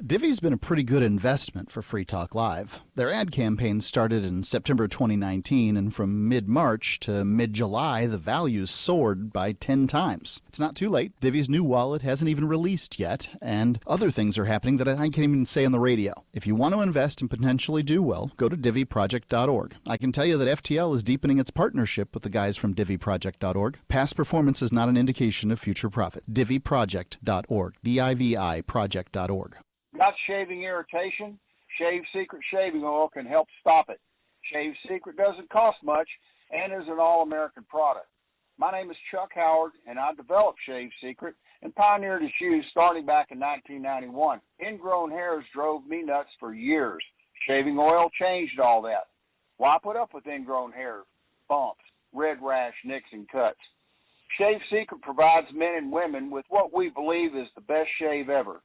Divvy's been a pretty good investment for Free Talk Live. Their ad campaign started in September 2019, and from mid-March to mid-July, the values soared by 10 times. It's not too late. Divvy's new wallet hasn't even released yet, and other things are happening that I can't even say on the radio. If you want to invest and potentially do well, go to divvyproject.org. I can tell you that FTL is deepening its partnership with the guys from divvyproject.org. Past performance is not an indication of future profit. divvyproject.org. DIVI project.org. Got shaving irritation? Shave Secret shaving oil can help stop it. Shave Secret doesn't cost much and is an all-American product. My name is Chuck Howard, and I developed Shave Secret and pioneered its use starting back in 1991. Ingrown hairs drove me nuts for years. Shaving oil changed all that. Why put up with ingrown hairs, bumps, red rash, nicks, and cuts? Shave Secret provides men and women with what we believe is the best shave ever.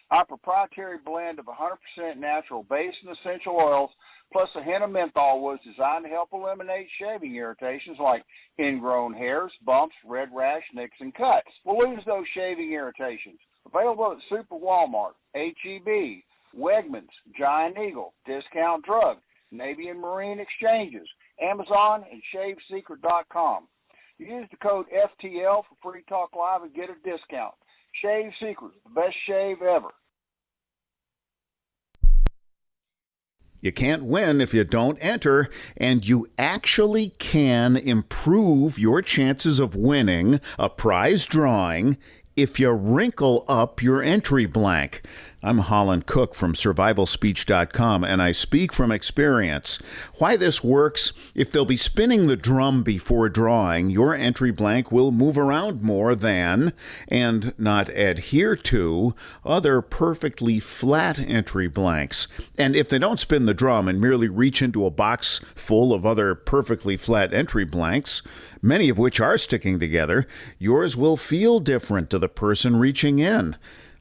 Our proprietary blend of 100% natural base and essential oils, plus a hint of menthol, was designed to help eliminate shaving irritations like ingrown hairs, bumps, red rash, nicks, and cuts. We'll lose those shaving irritations. Available at Super Walmart, H-E-B, Wegmans, Giant Eagle, Discount Drug, Navy and Marine Exchanges, Amazon, and ShaveSecret.com. Use the code FTL for Free Talk Live and get a discount. Shave Secret, the best shave ever. You can't win if you don't enter, and you actually can improve your chances of winning a prize drawing if you wrinkle up your entry blank. I'm Holland Cook from survivalspeech.com, and I speak from experience. Why this works: if they'll be spinning the drum before drawing, your entry blank will move around more than, and not adhere to, other perfectly flat entry blanks. And if they don't spin the drum and merely reach into a box full of other perfectly flat entry blanks, many of which are sticking together, yours will feel different to the person reaching in.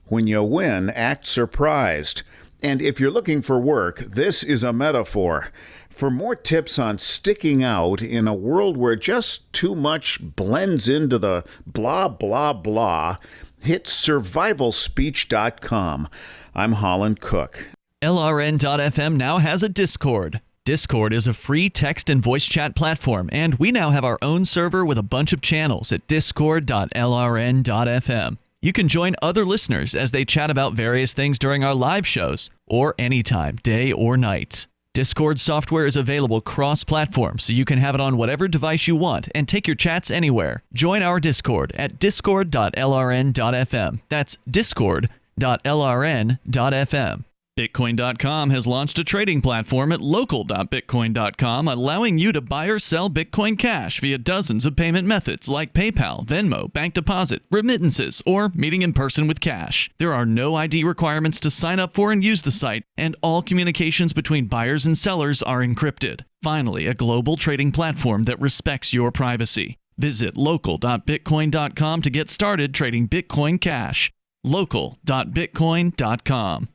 When you win, act surprised. And if you're looking for work, this is a metaphor. For more tips on sticking out in a world where just too much blends into the blah, blah, blah, hit survivalspeech.com. I'm Holland Cook. LRN.FM now has a Discord. Discord is a free text and voice chat platform, and we now have our own server with a bunch of channels at discord.lrn.fm. You can join other listeners as they chat about various things during our live shows, or anytime, day or night. Discord software is available cross-platform, so you can have it on whatever device you want and take your chats anywhere. Join our Discord at discord.lrn.fm. That's discord.lrn.fm. Bitcoin.com has launched a trading platform at local.bitcoin.com, allowing you to buy or sell Bitcoin Cash via dozens of payment methods like PayPal, Venmo, bank deposit, remittances, or meeting in person with cash. There are no ID requirements to sign up for and use the site, and all communications between buyers and sellers are encrypted. Finally, a global trading platform that respects your privacy. Visit local.bitcoin.com to get started trading Bitcoin Cash. local.bitcoin.com.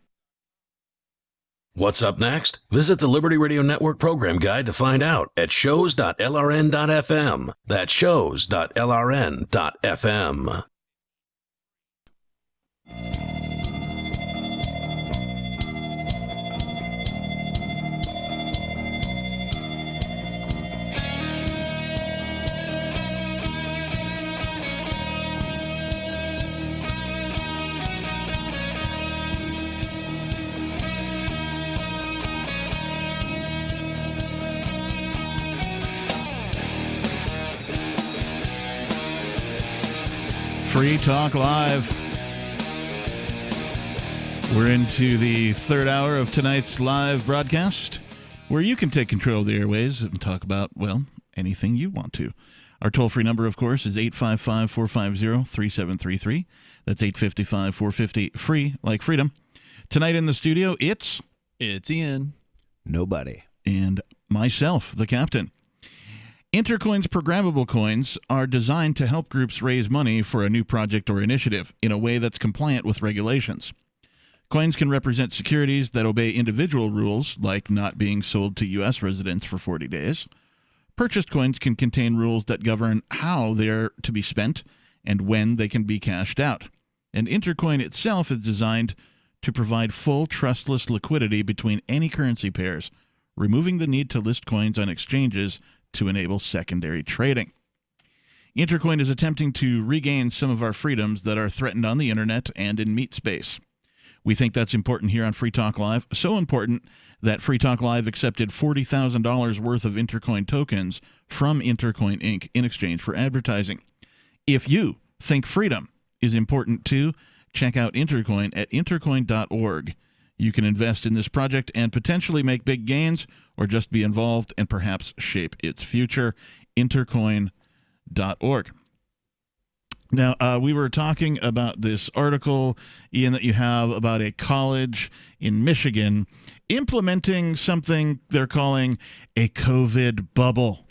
What's up next? Visit the Liberty Radio Network program guide to find out at shows.lrn.fm. That's shows.lrn.fm. Free Talk Live. We're into the third hour of tonight's live broadcast, where you can take control of the airways and talk about, well, anything you want to. Our toll-free number, of course, is 855-450-3733. That's 855-450-FREE, like freedom. Tonight in the studio, it's Ian. Nobody. And myself, the captain. Intercoin's programmable coins are designed to help groups raise money for a new project or initiative in a way that's compliant with regulations. Coins can represent securities that obey individual rules, like not being sold to U.S. residents for 40 days. Purchased coins can contain rules that govern how they are to be spent and when they can be cashed out. And Intercoin itself is designed to provide full trustless liquidity between any currency pairs, removing the need to list coins on exchanges to enable secondary trading. Intercoin is attempting to regain some of our freedoms that are threatened on the internet and in meat space. We think that's important here on Free Talk Live, so important that Free Talk Live accepted $40,000 worth of Intercoin tokens from Intercoin Inc. in exchange for advertising. If you think freedom is important too, check out Intercoin at intercoin.org. You can invest in this project and potentially make big gains, or just be involved and perhaps shape its future. Intercoin.org. Now, we were talking about this article, Ian, that you have about a college in Michigan implementing something they're calling a COVID bubble.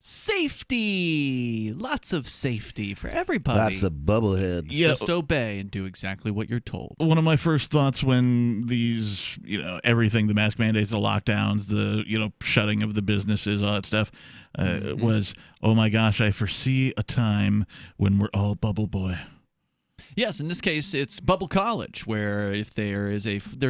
Safety! Lots of safety for everybody. Lots of bubbleheads. Yeah. Just obey and do exactly what you're told. One of my first thoughts when these, everything, the mask mandates, the lockdowns, the, shutting of the businesses, all that stuff, was, oh my gosh, I foresee a time when we're all bubble boy. Yes, in this case, it's Bubble College, where if there's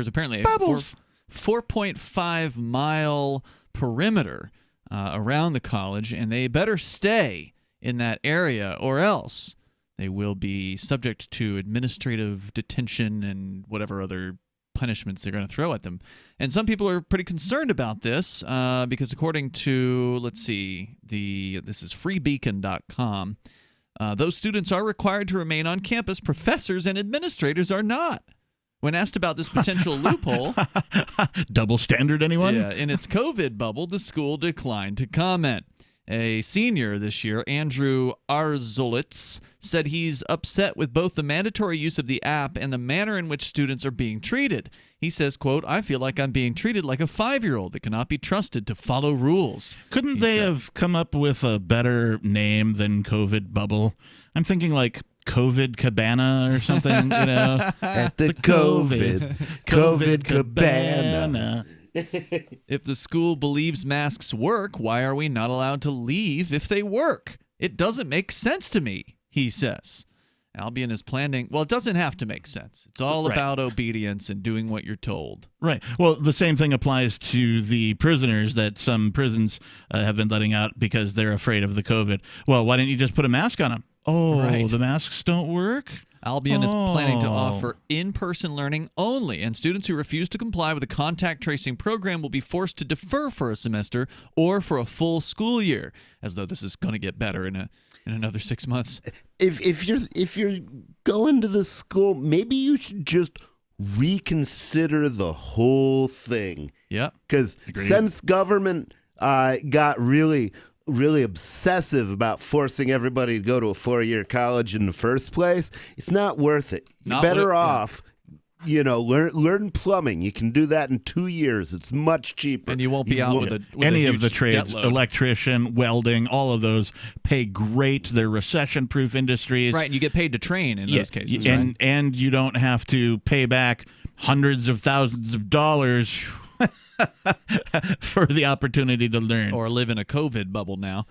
apparently a 4.5 mile perimeter around the college, and they better stay in that area or else they will be subject to administrative detention and whatever other punishments they're going to throw at them. And some people are pretty concerned about this because according to, this is freebeacon.com, those students are required to remain on campus. Professors and administrators are not. When asked about this potential loophole, double standard, anyone? Yeah, in its COVID bubble, the school declined to comment. A senior this year, Andrew Arzolitz, said he's upset with both the mandatory use of the app and the manner in which students are being treated. He says, quote, I feel like I'm being treated like a 5-year-old that cannot be trusted to follow rules. Couldn't they have come up with a better name than COVID bubble? I'm thinking like COVID Cabana or something, you know? At the COVID Cabana. If the school believes masks work, why are we not allowed to leave if they work? It doesn't make sense to me, he says. Albion is planning. Well, it doesn't have to make sense. It's all about obedience and doing what you're told. Right. Well, the same thing applies to the prisoners that some prisons have been letting out because they're afraid of the COVID. Well, why didn't you just put a mask on them? Oh, right. The masks don't work? Albion is planning to offer in-person learning only, and students who refuse to comply with the contact tracing program will be forced to defer for a semester or for a full school year, as though this is going to get better in another 6 months. If you're going to the school, maybe you should just reconsider the whole thing. Yeah. Because since government got really obsessive about forcing everybody to go to a 4-year college in the first place, it's not worth it. You're better off, learn plumbing. You can do that in 2 years. It's much cheaper. And you won't be out with any a of the trades, electrician, welding, all of those pay great. They're recession-proof industries. Right, and you get paid to train in those cases. And you don't have to pay back hundreds of thousands of dollars for the opportunity to learn. Or live in a COVID bubble now.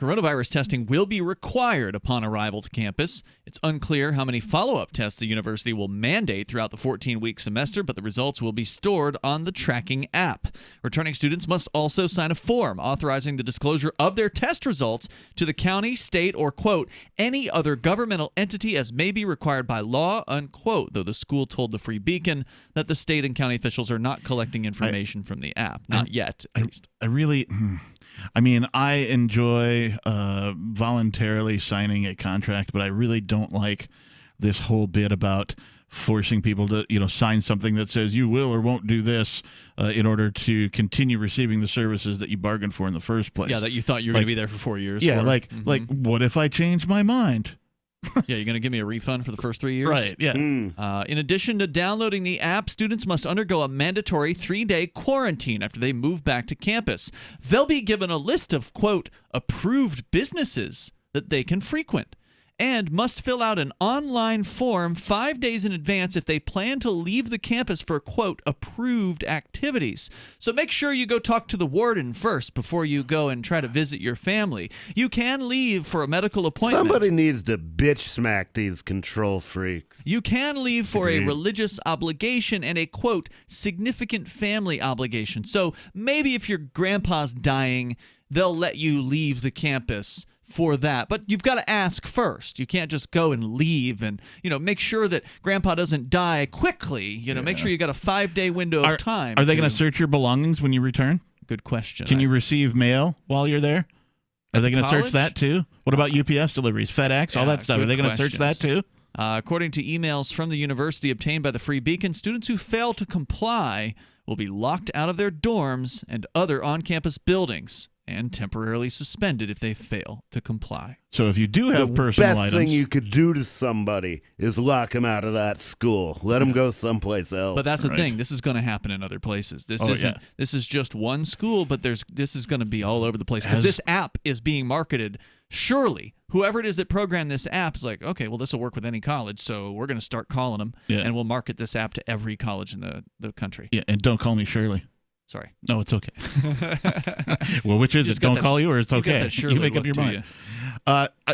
Coronavirus testing will be required upon arrival to campus. It's unclear how many follow-up tests the university will mandate throughout the 14-week semester, but the results will be stored on the tracking app. Returning students must also sign a form authorizing the disclosure of their test results to the county, state, or, quote, any other governmental entity as may be required by law, unquote, though the school told the Free Beacon that the state and county officials are not collecting information from the app. Not yet, at least. I enjoy voluntarily signing a contract, but I really don't like this whole bit about forcing people to, sign something that says you will or won't do this in order to continue receiving the services that you bargained for in the first place. Yeah, that you thought you were going to be there for 4 years. Yeah, what if I change my mind? Yeah, you're going to give me a refund for the first 3 years? Right, yeah. In addition to downloading the app, students must undergo a mandatory 3-day quarantine after they move back to campus. They'll be given a list of, quote, approved businesses that they can frequent, and must fill out an online form 5 days in advance if they plan to leave the campus for, quote, approved activities. So make sure you go talk to the warden first before you go and try to visit your family. You can leave for a medical appointment. Somebody needs to bitch smack these control freaks. You can leave for a religious obligation and a, quote, significant family obligation. So maybe if your grandpa's dying, they'll let you leave the campus for that, but you've got to ask first. You can't just go and leave and make sure that grandpa doesn't die quickly. Make sure you got a 5-day window of time. Are they going to search your belongings when you return? Good question. Can you receive mail while you're there? Are they going to search that too? What about UPS deliveries, FedEx, all that stuff? Are they going to search that too? According to emails from the university obtained by the Free Beacon, students who fail to comply will be locked out of their dorms and other on-campus buildings and temporarily suspended if they fail to comply. So if you do have personal items... The best thing you could do to somebody is lock them out of that school. Let them go someplace else. But that's the thing. This is going to happen in other places. This is just one school, but this is going to be all over the place because this app is being marketed. Surely, whoever it is that programmed this app is like, okay, well, this will work with any college, so we're going to start calling them, and we'll market this app to every college in the country. Yeah, and don't call me Shirley. Sorry. No, it's okay. Well, which is it? Don't call you, or it's okay. You make up your mind.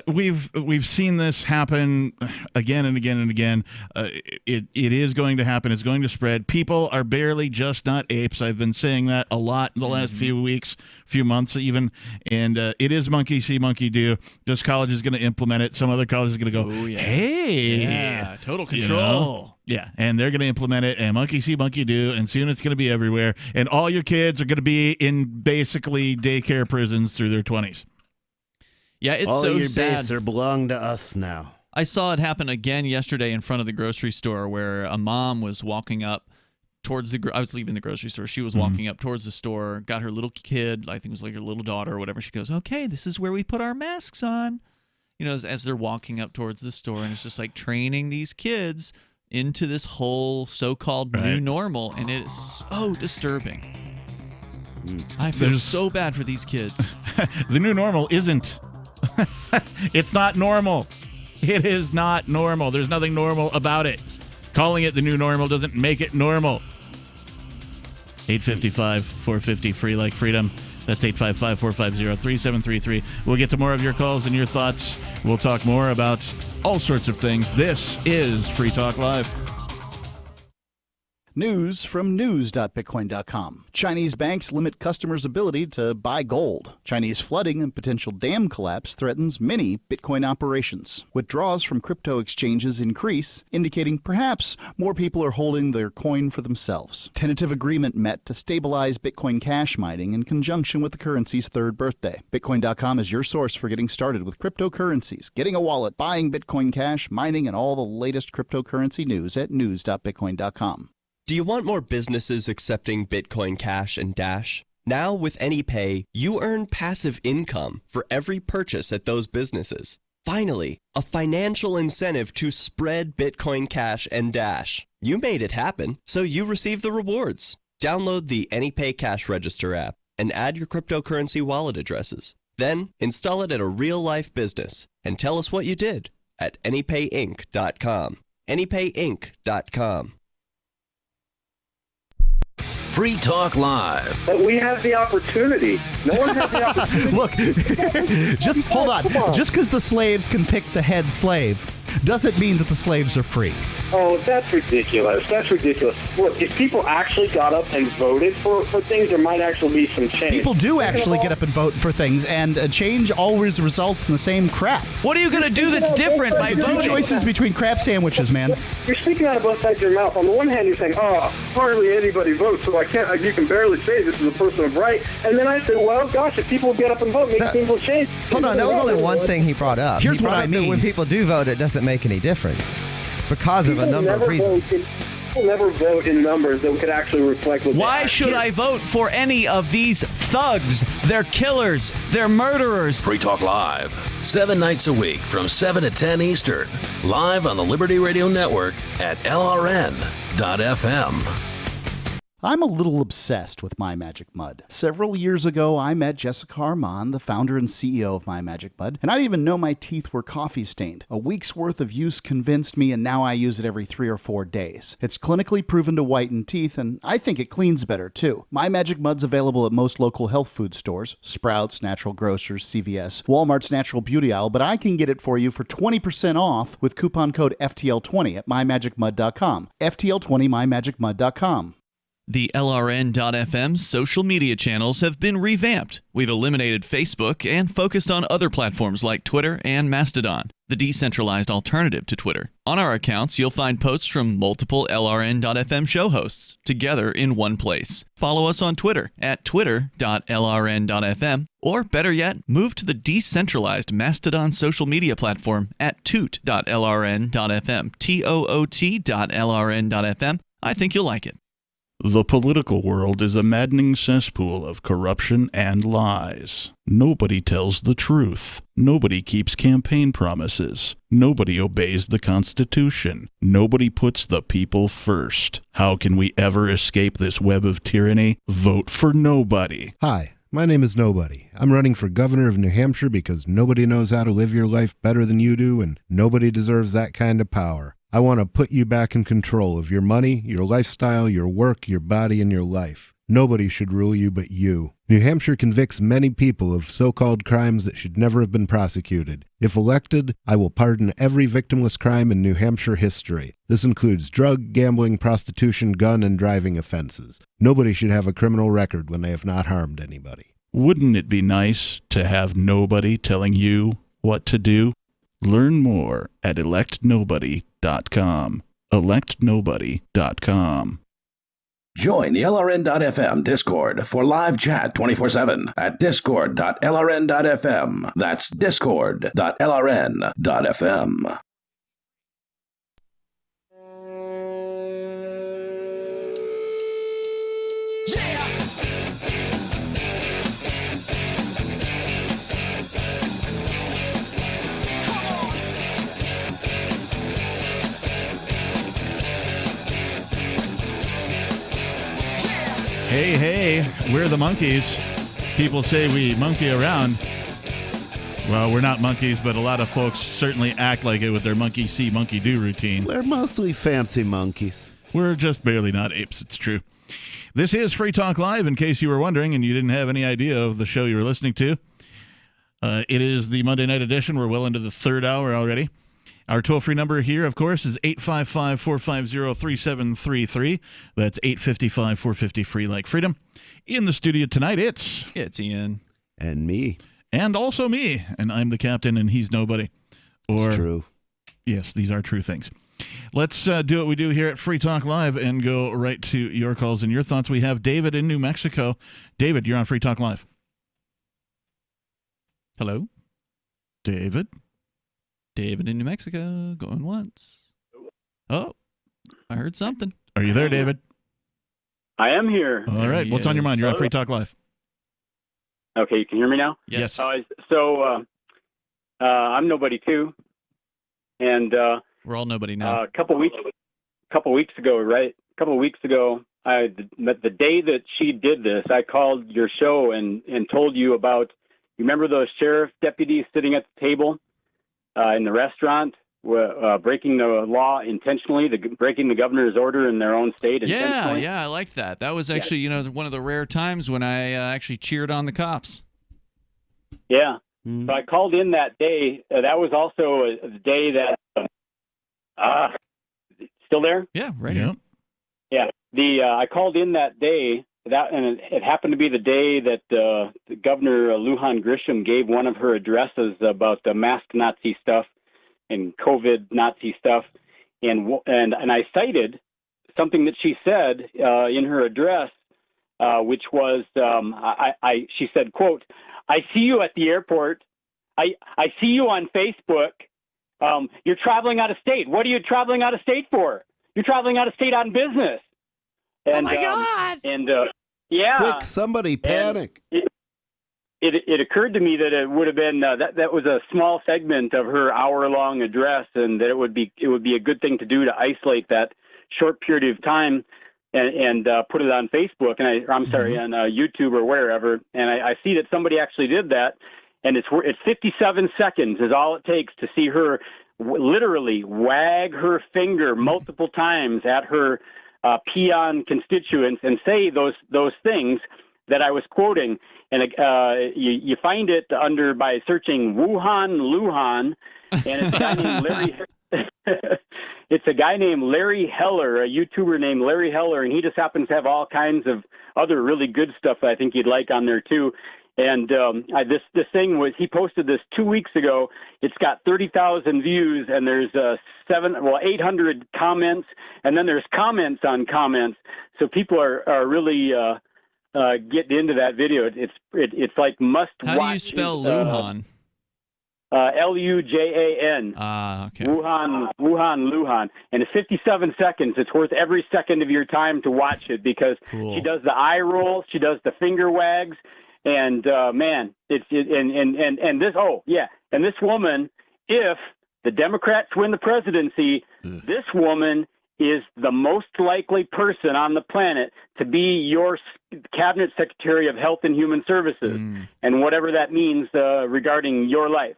We've seen this happen again and again and again. It is going to happen. It's going to spread. People are barely just not apes. I've been saying that a lot in the last few weeks, few months even. And it is monkey see, monkey do. This college is going to implement it. Some other college is going to go, hey. Total control. Yeah, and they're going to implement it, and monkey see, monkey do, and soon it's going to be everywhere. And all your kids are going to be in basically daycare prisons through their 20s. Yeah, it's all so your sad. base are belong to us now. I saw it happen again yesterday in front of the grocery store where a mom was walking up towards I was leaving the grocery store. She was walking up towards the store, got her little kid, I think it was like her little daughter or whatever. She goes, okay, this is where we put our masks on. You know, as they're walking up towards the store, and it's just like training these kids into this whole so-called new normal, and it is so disturbing. I feel so bad for these kids. The new normal isn't. It's not normal. It is not normal. There's nothing normal about it. Calling it the new normal doesn't make it normal. 855-450 free like freedom. That's 855-450-3733. We'll get to more of your calls and your thoughts. We'll talk more about all sorts of things. This is Free Talk Live. News from news.bitcoin.com. Chinese banks limit customers' ability to buy gold. Chinese flooding and potential dam collapse threatens many Bitcoin operations. Withdrawals from crypto exchanges increase, indicating perhaps more people are holding their coin for themselves. Tentative agreement met to stabilize Bitcoin Cash mining in conjunction with the currency's third birthday. Bitcoin.com is your source for getting started with cryptocurrencies, getting a wallet, buying Bitcoin Cash, mining, and all the latest cryptocurrency news at news.bitcoin.com. Do you want more businesses accepting Bitcoin Cash and Dash? Now with AnyPay, you earn passive income for every purchase at those businesses. Finally, a financial incentive to spread Bitcoin Cash and Dash. You made it happen, so you receive the rewards. Download the AnyPay Cash Register app and add your cryptocurrency wallet addresses. Then install it at a real-life business and tell us what you did at AnyPayInc.com. AnyPayInc.com. Free Talk Live. But we have the opportunity. No one has the opportunity. Look, just hold on. Just because the slaves can pick the head slave doesn't mean that the slaves are free. Oh, that's ridiculous. That's ridiculous. Look, if people actually got up and voted for things, there might actually be some change. People do actually get up and vote for things, and change always results in the same crap. What are you going to do that's different by voting? Two choices between crap sandwiches, man. You're speaking out of both sides of your mouth. On the one hand, you're saying, oh, hardly anybody votes, so you can barely say this is a person of right. And then I say, well, gosh, if people get up and vote, maybe things will change. Hold on, that was only one thing he brought up. Here's what I mean. When people do vote, it doesn't make any difference because of a number of reasons. People never vote in numbers that could actually reflect what Why should I vote for any of these thugs? They're killers. They're murderers. Free Talk Live, 7 nights a week from 7 to 10 Eastern. Live on the Liberty Radio Network at LRN.FM. I'm a little obsessed with My Magic Mud. Several years ago, I met Jessica Armand, the founder and CEO of My Magic Mud, and I didn't even know my teeth were coffee stained. A week's worth of use convinced me, and now I use it every 3 or 4 days. It's clinically proven to whiten teeth, and I think it cleans better, too. My Magic Mud's available at most local health food stores, Sprouts, Natural Grocers, CVS, Walmart's Natural Beauty Aisle, but I can get it for you for 20% off with coupon code FTL20 at mymagicmud.com. FTL20 mymagicmud.com. The LRN.FM social media channels have been revamped. We've eliminated Facebook and focused on other platforms like Twitter and Mastodon, the decentralized alternative to Twitter. On our accounts, you'll find posts from multiple LRN.FM show hosts together in one place. Follow us on Twitter at twitter.lrn.fm, or better yet, move to the decentralized Mastodon social media platform at toot.lrn.fm, toot.lrn.fm. I think you'll like it. The political world is a maddening cesspool of corruption and lies. Nobody tells the truth. Nobody keeps campaign promises. Nobody obeys the Constitution. Nobody puts the people first. How can we ever escape this web of tyranny? Vote for nobody. Hi, my name is Nobody. I'm running for governor of New Hampshire because nobody knows how to live your life better than you do, and nobody deserves that kind of power. I want to put you back in control of your money, your lifestyle, your work, your body, and your life. Nobody should rule you but you. New Hampshire convicts many people of so-called crimes that should never have been prosecuted. If elected, I will pardon every victimless crime in New Hampshire history. This includes drug, gambling, prostitution, gun, and driving offenses. Nobody should have a criminal record when they have not harmed anybody. Wouldn't it be nice to have nobody telling you what to do? Learn more at electnobody.com. electnobody.com. Join the LRN.FM Discord for live chat 24/7 at discord.lrn.fm. That's discord.lrn.fm. Hey, we're the monkeys. People say we monkey around. Well, we're not monkeys, but a lot of folks certainly act like it with their monkey see, monkey do routine. We're mostly fancy monkeys. We're just barely not apes, it's true. This is Free Talk Live, in case you were wondering and you didn't have any idea of the show you were listening to. It is the Monday night edition. We're well into the third hour already. Our toll-free number here, of course, is 855-450-3733. That's 855-450-FREE like freedom. In the studio tonight, it's Ian. And me. And also me. And I'm the captain, and he's nobody. It's true. Yes, these are true things. Let's do what we do here at Free Talk Live and go right to your calls and your thoughts. We have David in New Mexico. David, you're on Free Talk Live. Hello? David? David in New Mexico, going once. Oh, I heard something. Are you there, David? I am here. All right. What's on your mind? You're on Free Talk Live. Okay, you can hear me now? Yes. I'm nobody too. And we're all nobody now. A couple weeks ago, right? A couple of weeks ago, the day that she did this, I called your show and told you about, you remember those sheriff deputies sitting at the table in the restaurant, breaking the law intentionally, breaking the governor's order in their own state intentionally? Yeah, I like that. That was actually, one of the rare times when I actually cheered on the cops. Yeah. So I called in that day. That was also a day that still there? Yeah, right here. Yeah. I called in that day, and it happened to be the day that the Governor Lujan Grisham gave one of her addresses about the masked Nazi stuff and COVID Nazi stuff, and I cited something that she said in her address, which was she said, quote, "I see you at the airport. I see you on Facebook. You're traveling out of state. What are you traveling out of state for? You're traveling out of state on business." And, oh my God! Yeah. Quick, somebody panic. It occurred to me that it would have been that was a small segment of her hour-long address, and that it would be a good thing to do to isolate that short period of time and put it on Facebook and on YouTube or wherever. And I see that somebody actually did that, and it's 57 seconds is all it takes to see her literally wag her finger multiple times at her peon constituents and say those things that I was quoting. And you find it by searching Wuhan Lujan, and it's a guy named Larry. It's a guy named Larry Heller, a YouTuber named Larry Heller, and he just happens to have all kinds of other really good stuff that I think you'd like on there too. And this thing he posted this 2 weeks ago. It's got 30,000 views, and there's 800 comments, and then there's comments on comments. So people are really getting into that video. It's like must watch. How do you spell Lujan? Lujan. Okay. Wuhan Lujan. And it's 57 seconds. It's worth every second of your time to watch it because she does the eye roll, she does the finger wags, and man, and this woman, if the Democrats win the presidency, this woman is the most likely person on the planet to be your cabinet secretary of Health and Human Services, and whatever that means regarding your life.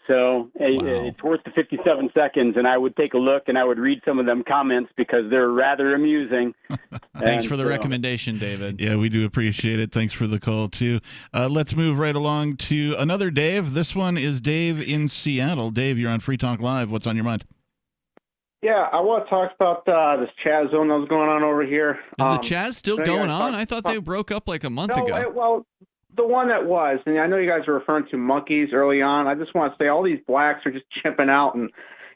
So it's worth the 57 seconds, and I would take a look and I would read some of them comments because they're rather amusing. Thanks for the recommendation, David. Yeah, we do appreciate it. Thanks for the call, too. Let's move right along to another Dave. This one is Dave in Seattle. Dave, you're on Free Talk Live. What's on your mind? Yeah, I want to talk about this Chaz zone that was going on over here. Is the Chaz still going on? I thought they broke up like a month ago. Well, the one that was, and I know you guys were referring to monkeys early on. I just want to say all these blacks are just chipping out, and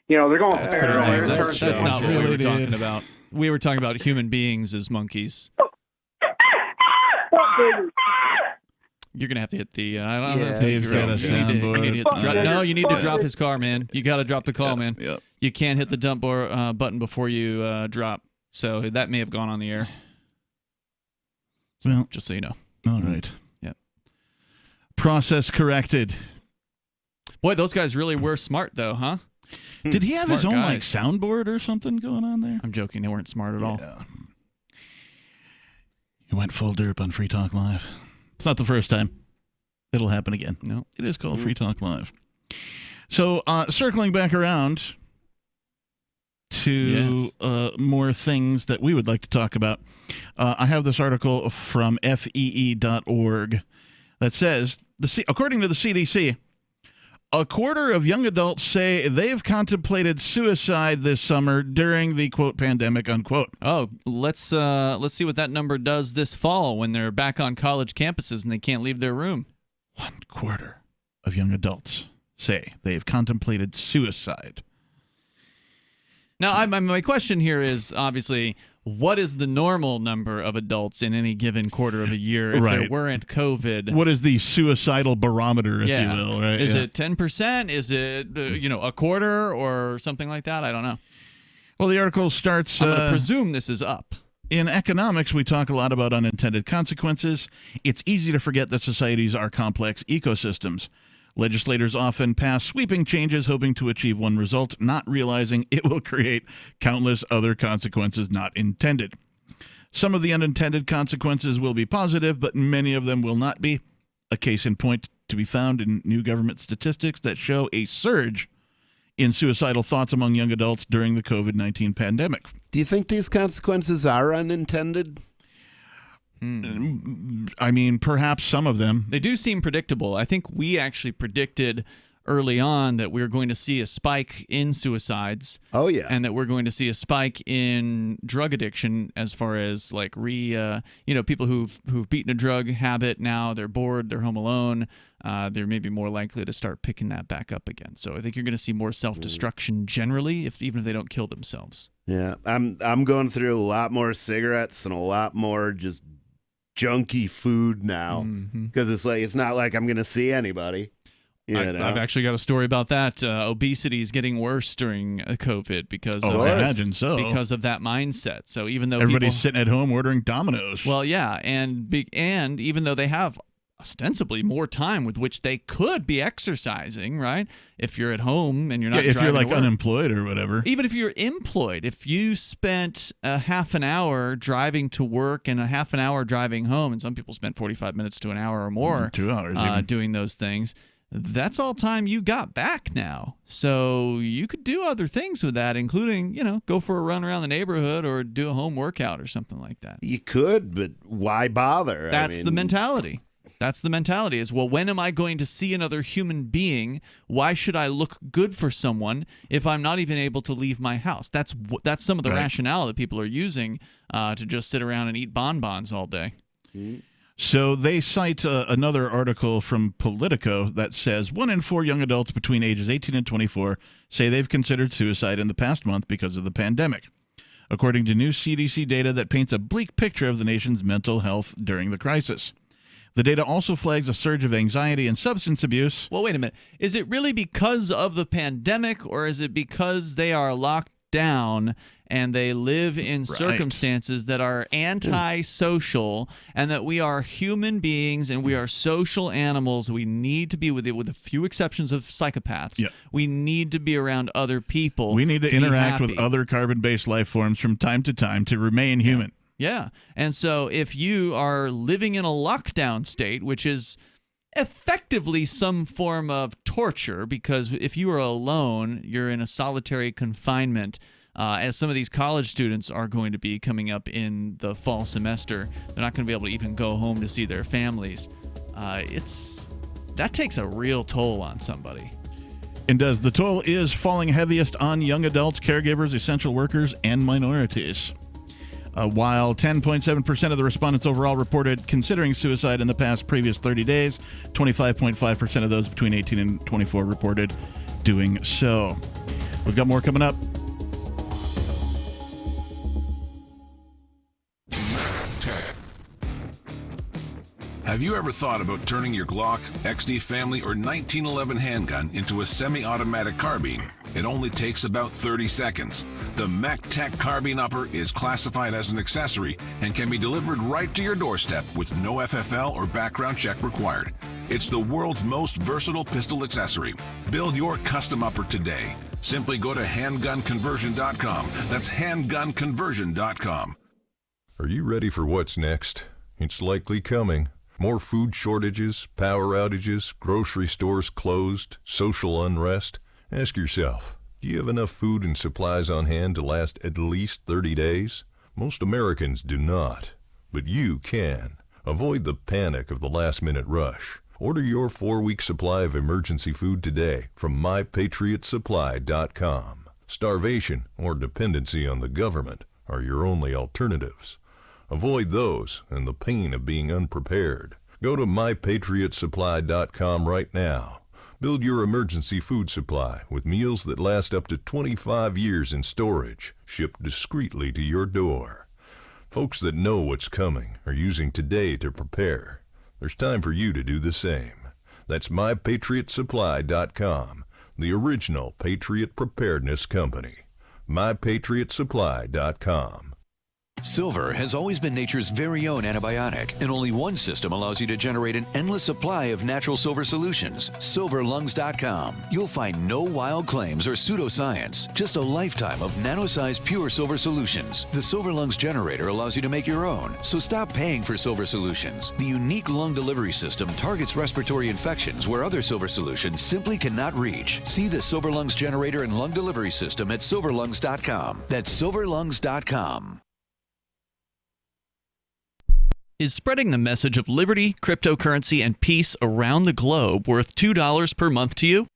they're going. That's not what we were talking about. We were talking about human beings as monkeys. You're gonna have to hit the. I don't know. Dave's got a soundboard. No, you need to drop his car, man. You got to drop the call, man. Yep. You can't hit the dump button before you drop. So that may have gone on the air. Well, just so you know. All right. Yep. Process corrected. Boy, those guys really were smart, though, huh? Did he have his own soundboard or something going on there? I'm joking. They weren't smart at all. You went full derp on Free Talk Live. It's not the first time. It'll happen again. No. It is called Free Talk Live. So, circling back around to more things that we would like to talk about, I have this article from FEE.org that says, according to the CDC, a quarter of young adults say they've contemplated suicide this summer during the, quote, pandemic, unquote. Oh, let's see what that number does this fall when they're back on college campuses and they can't leave their room. 1/4 of young adults say they've contemplated suicide. Now, my question here is, obviously, what is the normal number of adults in any given quarter of a year if there weren't COVID? What is the suicidal barometer, if you will? Right? Is it 10%? Is it, a quarter or something like that? I don't know. Well, the article starts... I'm going to presume this is up. In economics, we talk a lot about unintended consequences. It's easy to forget that societies are complex ecosystems. Legislators often pass sweeping changes hoping to achieve one result, not realizing it will create countless other consequences not intended. Some of the unintended consequences will be positive, but many of them will not be. A case in point to be found in new government statistics that show a surge in suicidal thoughts among young adults during the COVID-19 pandemic. Do you think these consequences are unintended? I mean, perhaps some of them. They do seem predictable. I think we actually predicted early on that we were going to see a spike in suicides. Oh, yeah. And that we're going to see a spike in drug addiction as far as like people who've beaten a drug habit now, they're bored, they're home alone. They're maybe more likely to start picking that back up again. So I think you're going to see more self-destruction generally, even if they don't kill themselves. Yeah, I'm going through a lot more cigarettes and a lot more just junky food now because it's not like I'm going to see anybody. I've actually got a story about that. Obesity is getting worse during COVID because I imagine so. Because of that mindset. So even though everybody's sitting at home ordering Domino's. Well, yeah, and even though they have ostensibly more time with which they could be exercising, right? If you're at home and you're not if you're like to work. Unemployed or whatever. Even if you're employed, if you spent a half an hour driving to work and a half an hour driving home, and some people spend 45 minutes to an hour or more 2 hours doing those things, that's all time you got back now. So you could do other things with that, including, go for a run around the neighborhood or do a home workout or something like that. You could, but why bother? That's the mentality. That's the mentality is, well, when am I going to see another human being? Why should I look good for someone if I'm not even able to leave my house? That's some of the rationale that people are using to just sit around and eat bonbons all day. So they cite another article from Politico that says 1 in 4 young adults between ages 18 and 24 say they've considered suicide in the past month because of the pandemic, according to new CDC data that paints a bleak picture of the nation's mental health during the crisis. The data also flags a surge of anxiety and substance abuse. Well, wait a minute. Is it really because of the pandemic, or is it because they are locked down and they live in circumstances that are antisocial, and that we are human beings and we are social animals? We need to be with a few exceptions of psychopaths. Yep. We need to be around other people. We need to interact with other carbon-based life forms from time to time to remain human. Yeah. And so if you are living in a lockdown state, which is effectively some form of torture, because if you are alone, you're in a solitary confinement, as some of these college students are going to be coming up in the fall semester. They're not going to be able to even go home to see their families. That takes a real toll on somebody. And the toll is falling heaviest on young adults, caregivers, essential workers, and minorities. While 10.7% of the respondents overall reported considering suicide in the previous 30 days, 25.5% of those between 18 and 24 reported doing so. We've got more coming up. Have you ever thought about turning your Glock, XD Family, or 1911 handgun into a semi-automatic carbine? It only takes about 30 seconds. The MacTech Carbine Upper is classified as an accessory and can be delivered right to your doorstep with no FFL or background check required. It's the world's most versatile pistol accessory. Build your custom upper today. Simply go to handgunconversion.com. That's handgunconversion.com. Are you ready for what's next? It's likely coming. More food shortages, power outages, grocery stores closed, social unrest. Ask yourself, do you have enough food and supplies on hand to last at least 30 days? Most Americans do not, but you can. Avoid the panic of the last-minute rush. Order your 4-week supply of emergency food today from mypatriotsupply.com. Starvation or dependency on the government are your only alternatives. Avoid those and the pain of being unprepared. Go to mypatriotsupply.com right now. Build your emergency food supply with meals that last up to 25 years in storage, shipped discreetly to your door. Folks that know what's coming are using today to prepare. There's time for you to do the same. That's mypatriotsupply.com, the original Patriot Preparedness Company. mypatriotsupply.com. Silver has always been nature's very own antibiotic, and only one system allows you to generate an endless supply of natural silver solutions. SilverLungs.com. You'll find no wild claims or pseudoscience, just a lifetime of nano-sized pure silver solutions. The Silver Lungs generator allows you to make your own, so stop paying for silver solutions. The unique lung delivery system targets respiratory infections where other silver solutions simply cannot reach. See the Silver Lungs generator and lung delivery system at SilverLungs.com. That's SilverLungs.com. Is spreading the message of liberty, cryptocurrency, and peace around the globe worth $2 per month to you?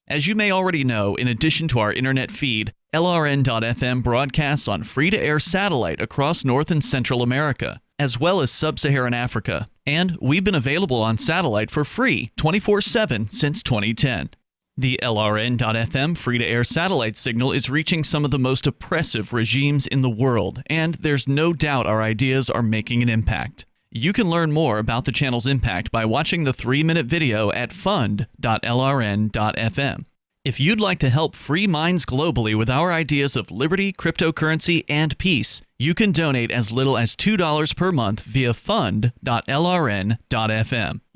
As you may already know, in addition to our internet feed, LRN.FM broadcasts on free-to-air satellite across North and Central America, as well as Sub-Saharan Africa. And we've been available on satellite for free 24/7 since 2010. The LRN.FM free-to-air satellite signal is reaching some of the most oppressive regimes in the world, and there's no doubt our ideas are making an impact. You can learn more about the channel's impact by watching the 3-minute video at fund.lrn.fm. If you'd like to help free minds globally with our ideas of liberty, cryptocurrency, and peace, you can donate as little as $2 per month via fund.lrn.fm.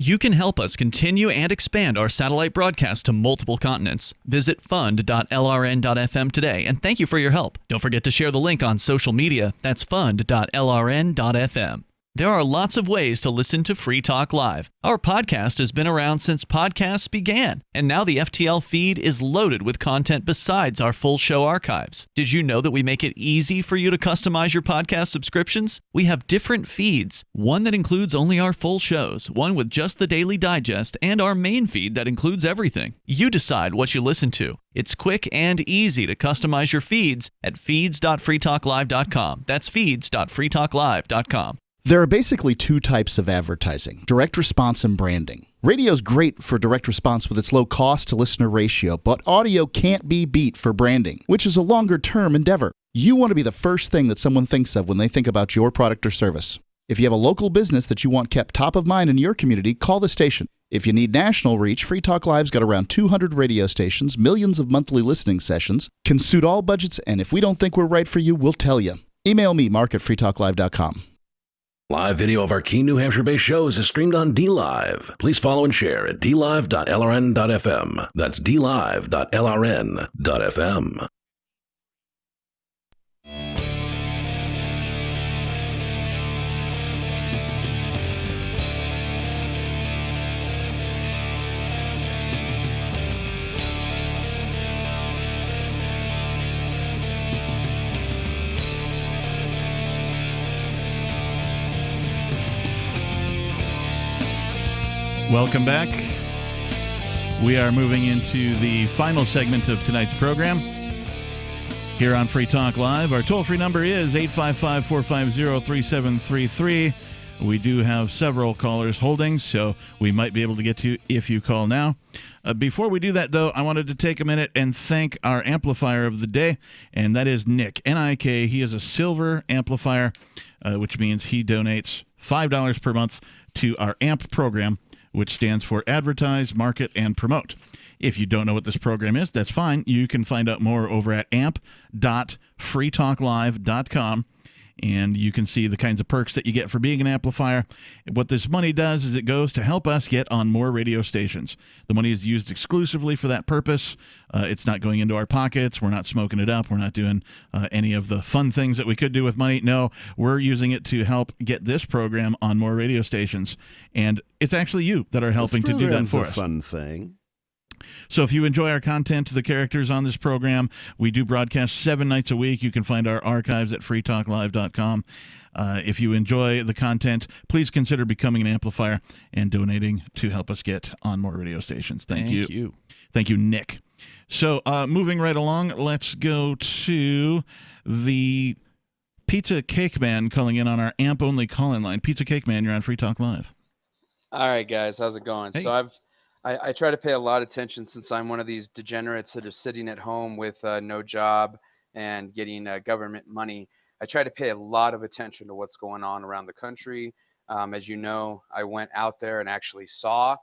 You can help us continue and expand our satellite broadcast to multiple continents. Visit fund.lrn.fm today, and thank you for your help. Don't forget to share the link on social media. That's fund.lrn.fm. There are lots of ways to listen to Free Talk Live. Our podcast has been around since podcasts began, and now the FTL feed is loaded with content besides our full show archives. Did you know that we make it easy for you to customize your podcast subscriptions? We have different feeds, one that includes only our full shows, one with just the Daily Digest, and our main feed that includes everything. You decide what you listen to. It's quick and easy to customize your feeds at feeds.freetalklive.com. That's feeds.freetalklive.com. There are basically two types of advertising, direct response and branding. Radio's great for direct response with its low cost to listener ratio, but audio can't be beat for branding, which is a longer-term endeavor. You want to be the first thing that someone thinks of when they think about your product or service. If you have a local business that you want kept top of mind in your community, call the station. If you need national reach, Free Talk Live's got around 200 radio stations, millions of monthly listening sessions, can suit all budgets, and if we don't think we're right for you, we'll tell you. Email me, mark@freetalklive.com. Live video of our key New Hampshire-based shows is streamed on DLive. Please follow and share at dlive.lrn.fm. That's dlive.lrn.fm. Welcome back. We are moving into the final segment of tonight's program here on Free Talk Live. Our toll-free number is 855-450-3733. We do have several callers holding, so we might be able to get to you if you call now. Before we do that, though, I wanted to take a minute and thank our amplifier of the day, and that is Nick, N-I-K. He is a silver amplifier, which means he donates $5 per month to our AMP program, which stands for Advertise, Market, and Promote. If you don't know what this program is, that's fine. You can find out more over at amp.freetalklive.com. and you can see the kinds of perks that you get for being an amplifier. What this money does is it goes to help us get on more radio stations. The money is used exclusively for that purpose. It's not going into our pockets. We're not smoking it up. We're not doing any of the fun things that we could do with money. No, we're using it to help get this program on more radio stations, and it's actually you that are helping to do that for us. It's a fun thing. So if you enjoy our content, the characters on this program, we do broadcast 7 nights a week. You can find our archives at freetalklive.com. If you enjoy the content, please consider becoming an amplifier and donating to help us get on more radio stations. Thank you. Thank you, Nick. So moving right along, let's go to the Pizza Cake Man calling in on our amp-only call-in line. Pizza Cake Man, you're on Free Talk Live. All right, guys. How's it going? Hey. So I try to pay a lot of attention since I'm one of these degenerates that are sitting at home with no job and getting government money. I try to pay a lot of attention to what's going on around the country. As you know, I went out there and actually saw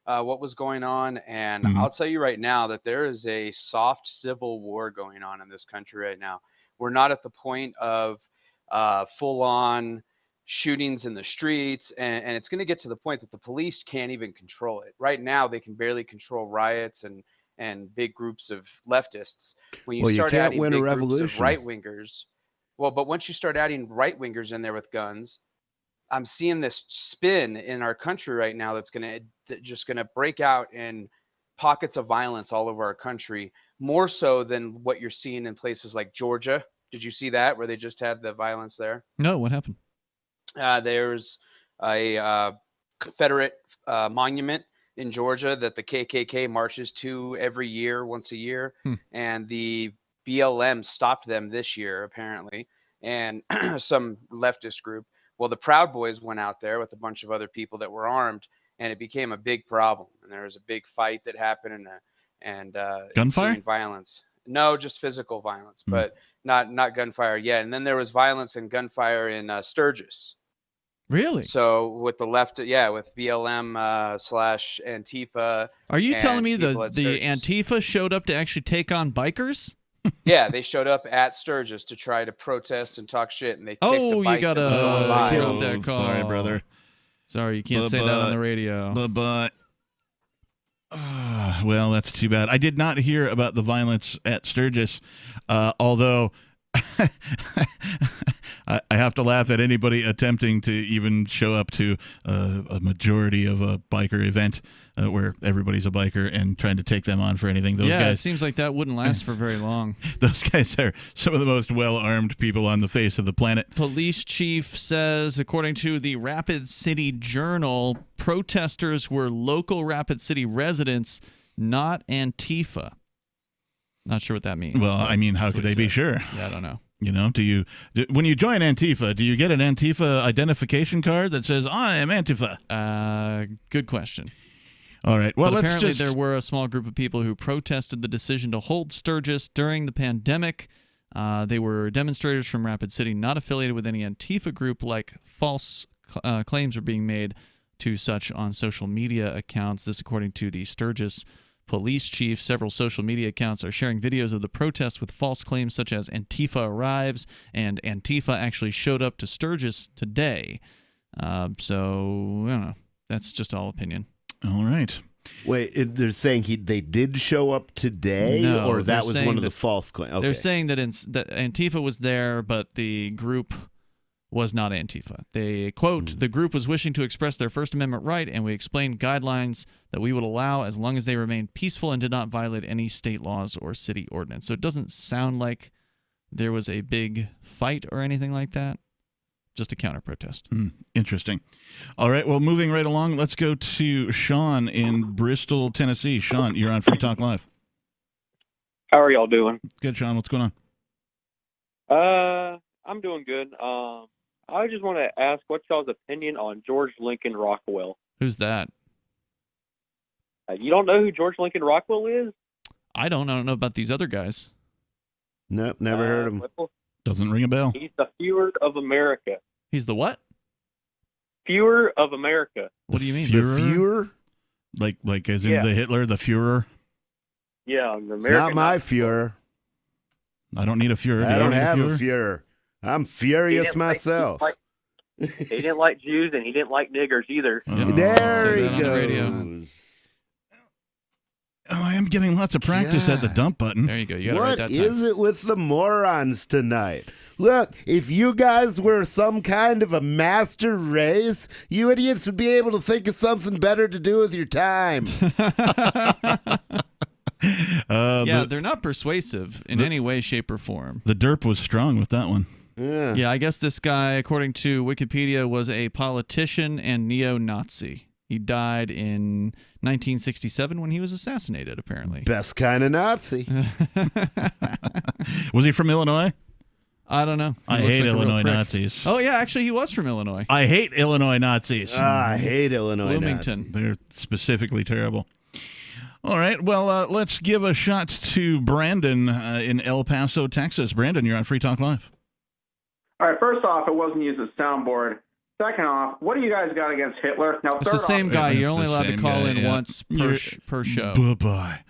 what was going on. And I'll tell you right now that there is a soft civil war going on in this country right now. We're not at the point of full-on shootings in the streets, and it's going to get to the point that the police can't even control it. Right now, they can barely control riots and big groups of leftists. When you start adding big groups of right-wingers, but once you start adding right-wingers in there with guns, I'm seeing this spin in our country right now that's just going to break out in pockets of violence all over our country, more so than what you're seeing in places like Georgia. Did you see that, where they just had the violence there? No, what happened? There's a Confederate monument in Georgia that the KKK marches to every year, once a year. And the BLM stopped them this year, apparently, and some leftist group. Well, the Proud Boys went out there with a bunch of other people that were armed, and it became a big problem. And there was a big fight that happened and gunfire violence. No, just physical violence, but not gunfire yet. And then there was violence and gunfire in Sturgis. Really? So with the left, with BLM slash Antifa. Are you telling me the Antifa showed up to actually take on bikers? Yeah, they showed up at Sturgis to try to protest and talk shit, and they kicked the bike. You gotta kill that call. Sorry, brother. Sorry, you can't say that on the radio. But well, that's too bad. I did not hear about the violence at Sturgis, although I have to laugh at anybody attempting to even show up to a majority of a biker event where everybody's a biker and trying to take them on for anything. Those guys, it seems like that wouldn't last for very long. Those guys are some of the most well-armed people on the face of the planet. Police chief says, according to the Rapid City Journal, protesters were local Rapid City residents, not Antifa. Not sure what that means. Well, I mean, how could they be sure? Yeah, I don't know. You know, when you join Antifa, do you get an Antifa identification card that says, I am Antifa? Good question. All right. Well, apparently there were a small group of people who protested the decision to hold Sturgis during the pandemic. They were demonstrators from Rapid City, not affiliated with any Antifa group, like false claims are being made to such on social media accounts. This according to the Sturgis police chief. Several social media accounts are sharing videos of the protests with false claims such as Antifa arrives and Antifa actually showed up to Sturgis today. So, I don't know. That's just all opinion. All right. Wait, they're saying they did show up today, or that was one of the false claims? Okay. They're saying that Antifa was there, but the group was not Antifa. They, quote, the group was wishing to express their First Amendment right, and we explained guidelines that we would allow as long as they remained peaceful and did not violate any state laws or city ordinance. So it doesn't sound like there was a big fight or anything like that. Just a counter-protest. Interesting. All right, well, moving right along, let's go to Sean in Bristol, Tennessee. Sean, you're on Free Talk Live. How are y'all doing? Good, Sean. What's going on? I'm doing good. I just want to ask what's y'all's opinion on George Lincoln Rockwell? Who's that? You don't know who George Lincoln Rockwell is? I don't know about these other guys. Nope, never heard of him. Well, doesn't ring a bell. He's the Führer of America. He's the what? Führer of America. What do you mean? Führer? Like as in the Hitler, the Führer? Yeah, the American. Not my Führer. I don't need a Führer. I don't have a Führer. I'm furious myself. He didn't like Jews, and he didn't like niggers either. There he goes. Oh, I am getting lots of practice at the dump button. There you go. You got it right that time. What is it with the morons tonight? Look, if you guys were some kind of a master race, you idiots would be able to think of something better to do with your time. They're not persuasive in any way, shape, or form. The derp was strong with that one. Yeah, I guess this guy, according to Wikipedia, was a politician and neo-Nazi. He died in 1967 when he was assassinated, apparently. Best kind of Nazi. Was he from Illinois? I don't know. I hate Illinois Nazis. Oh, yeah, actually, he was from Illinois. I hate Illinois Nazis. I hate Illinois Bloomington. Nazis. They're specifically terrible. All right, well, let's give a shot to Brandon in El Paso, Texas. Brandon, you're on Free Talk Live. All right, first off, it wasn't used as soundboard. Second off, what do you guys got against Hitler? Now, It's the same guy. You're only allowed to call in once per show. Bye-bye.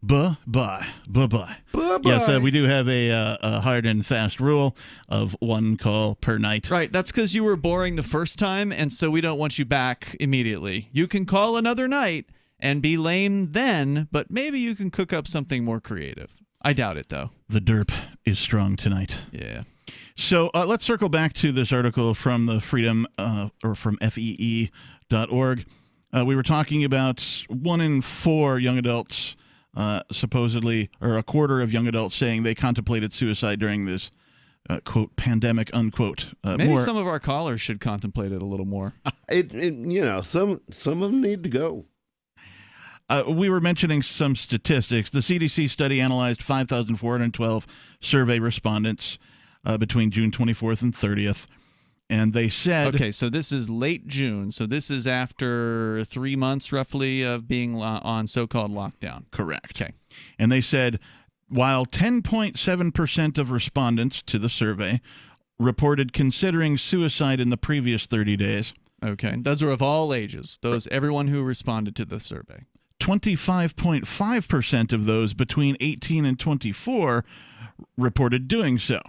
Bye-bye. Bye-bye. Bye-bye. Yes, we do have a hard and fast rule of one call per night. Right, that's because you were boring the first time, and so we don't want you back immediately. You can call another night and be lame then, but maybe you can cook up something more creative. I doubt it, though. The derp is strong tonight. Yeah. So let's circle back to this article from the Freedom, or from FEE.org. We were talking about 1 in 4 young adults supposedly, or a quarter of young adults saying they contemplated suicide during this, quote, pandemic, unquote. Maybe some of our callers should contemplate it a little more. Some of them need to go. We were mentioning some statistics. The CDC study analyzed 5,412 survey respondents between June 24th and 30th. And they said... Okay, so this is late June. So this is after 3 months, roughly, of being on so-called lockdown. Correct. Okay. And they said, while 10.7% of respondents to the survey reported considering suicide in the previous 30 days... Okay, those are of all ages. Everyone who responded to the survey. 25.5% of those between 18 and 24 reported doing so.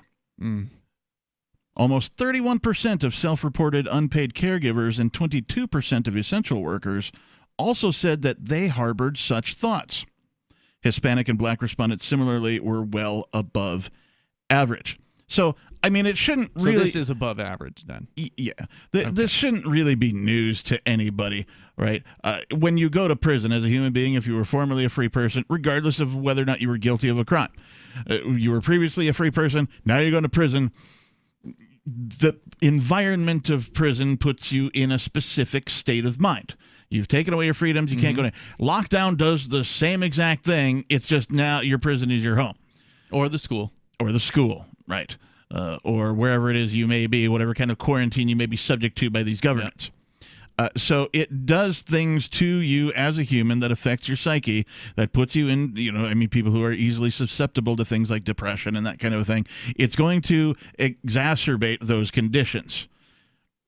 Almost 31% of self-reported unpaid caregivers and 22% of essential workers also said that they harbored such thoughts. Hispanic and black respondents similarly were well above average. So, I mean, it shouldn't really... So this is above average, then? Yeah. This shouldn't really be news to anybody, right? When you go to prison as a human being, if you were formerly a free person, regardless of whether or not you were guilty of a crime, you were previously a free person, now you're going to prison, the environment of prison puts you in a specific state of mind. You've taken away your freedoms. You can't go to... Lockdown does the same exact thing. It's just now your prison is your home. Or the school. Or the school, right. Or wherever it is you may be, whatever kind of quarantine you may be subject to by these governments. So it does things to you as a human that affects your psyche, that puts you in, people who are easily susceptible to things like depression and that kind of thing. It's going to exacerbate those conditions.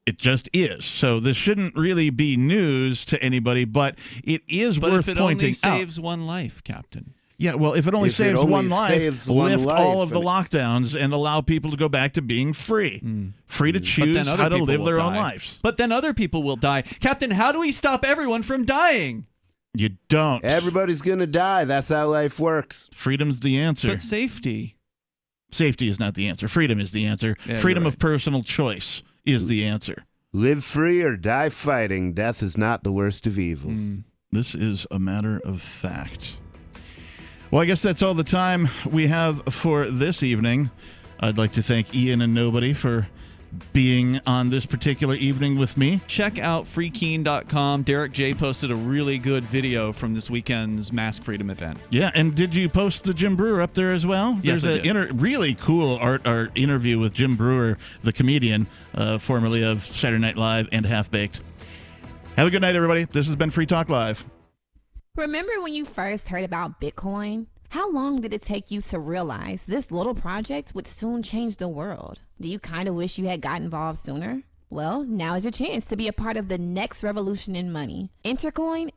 It just is. So this shouldn't really be news to anybody, but it is worth pointing out. But if it only saves one life, Captain. Yeah, well, if it only saves one life, lift all of the lockdowns and allow people to go back to being free. Free to choose how to live their own lives. But then other people will die. Captain, how do we stop everyone from dying? You don't. Everybody's going to die. That's how life works. Freedom's the answer. But safety. Safety is not the answer. Freedom is the answer. Yeah, freedom of personal choice is the answer. Live free or die fighting. Death is not the worst of evils. This is a matter of fact. Well, I guess that's all the time we have for this evening. I'd like to thank Ian and Nobody for being on this particular evening with me. Check out freekeen.com. Derek J. posted a really good video from this weekend's Mask Freedom event. Yeah, and did you post the Jim Brewer up there as well? Yes, There's a really cool art interview with Jim Brewer, the comedian, formerly of Saturday Night Live and Half Baked. Have a good night, everybody. This has been Free Talk Live. Remember when you first heard about Bitcoin? How long did it take you to realize this little project would soon change the world? Do you kind of wish you had got involved sooner? Well, now is your chance to be a part of the next revolution in money. Intercoin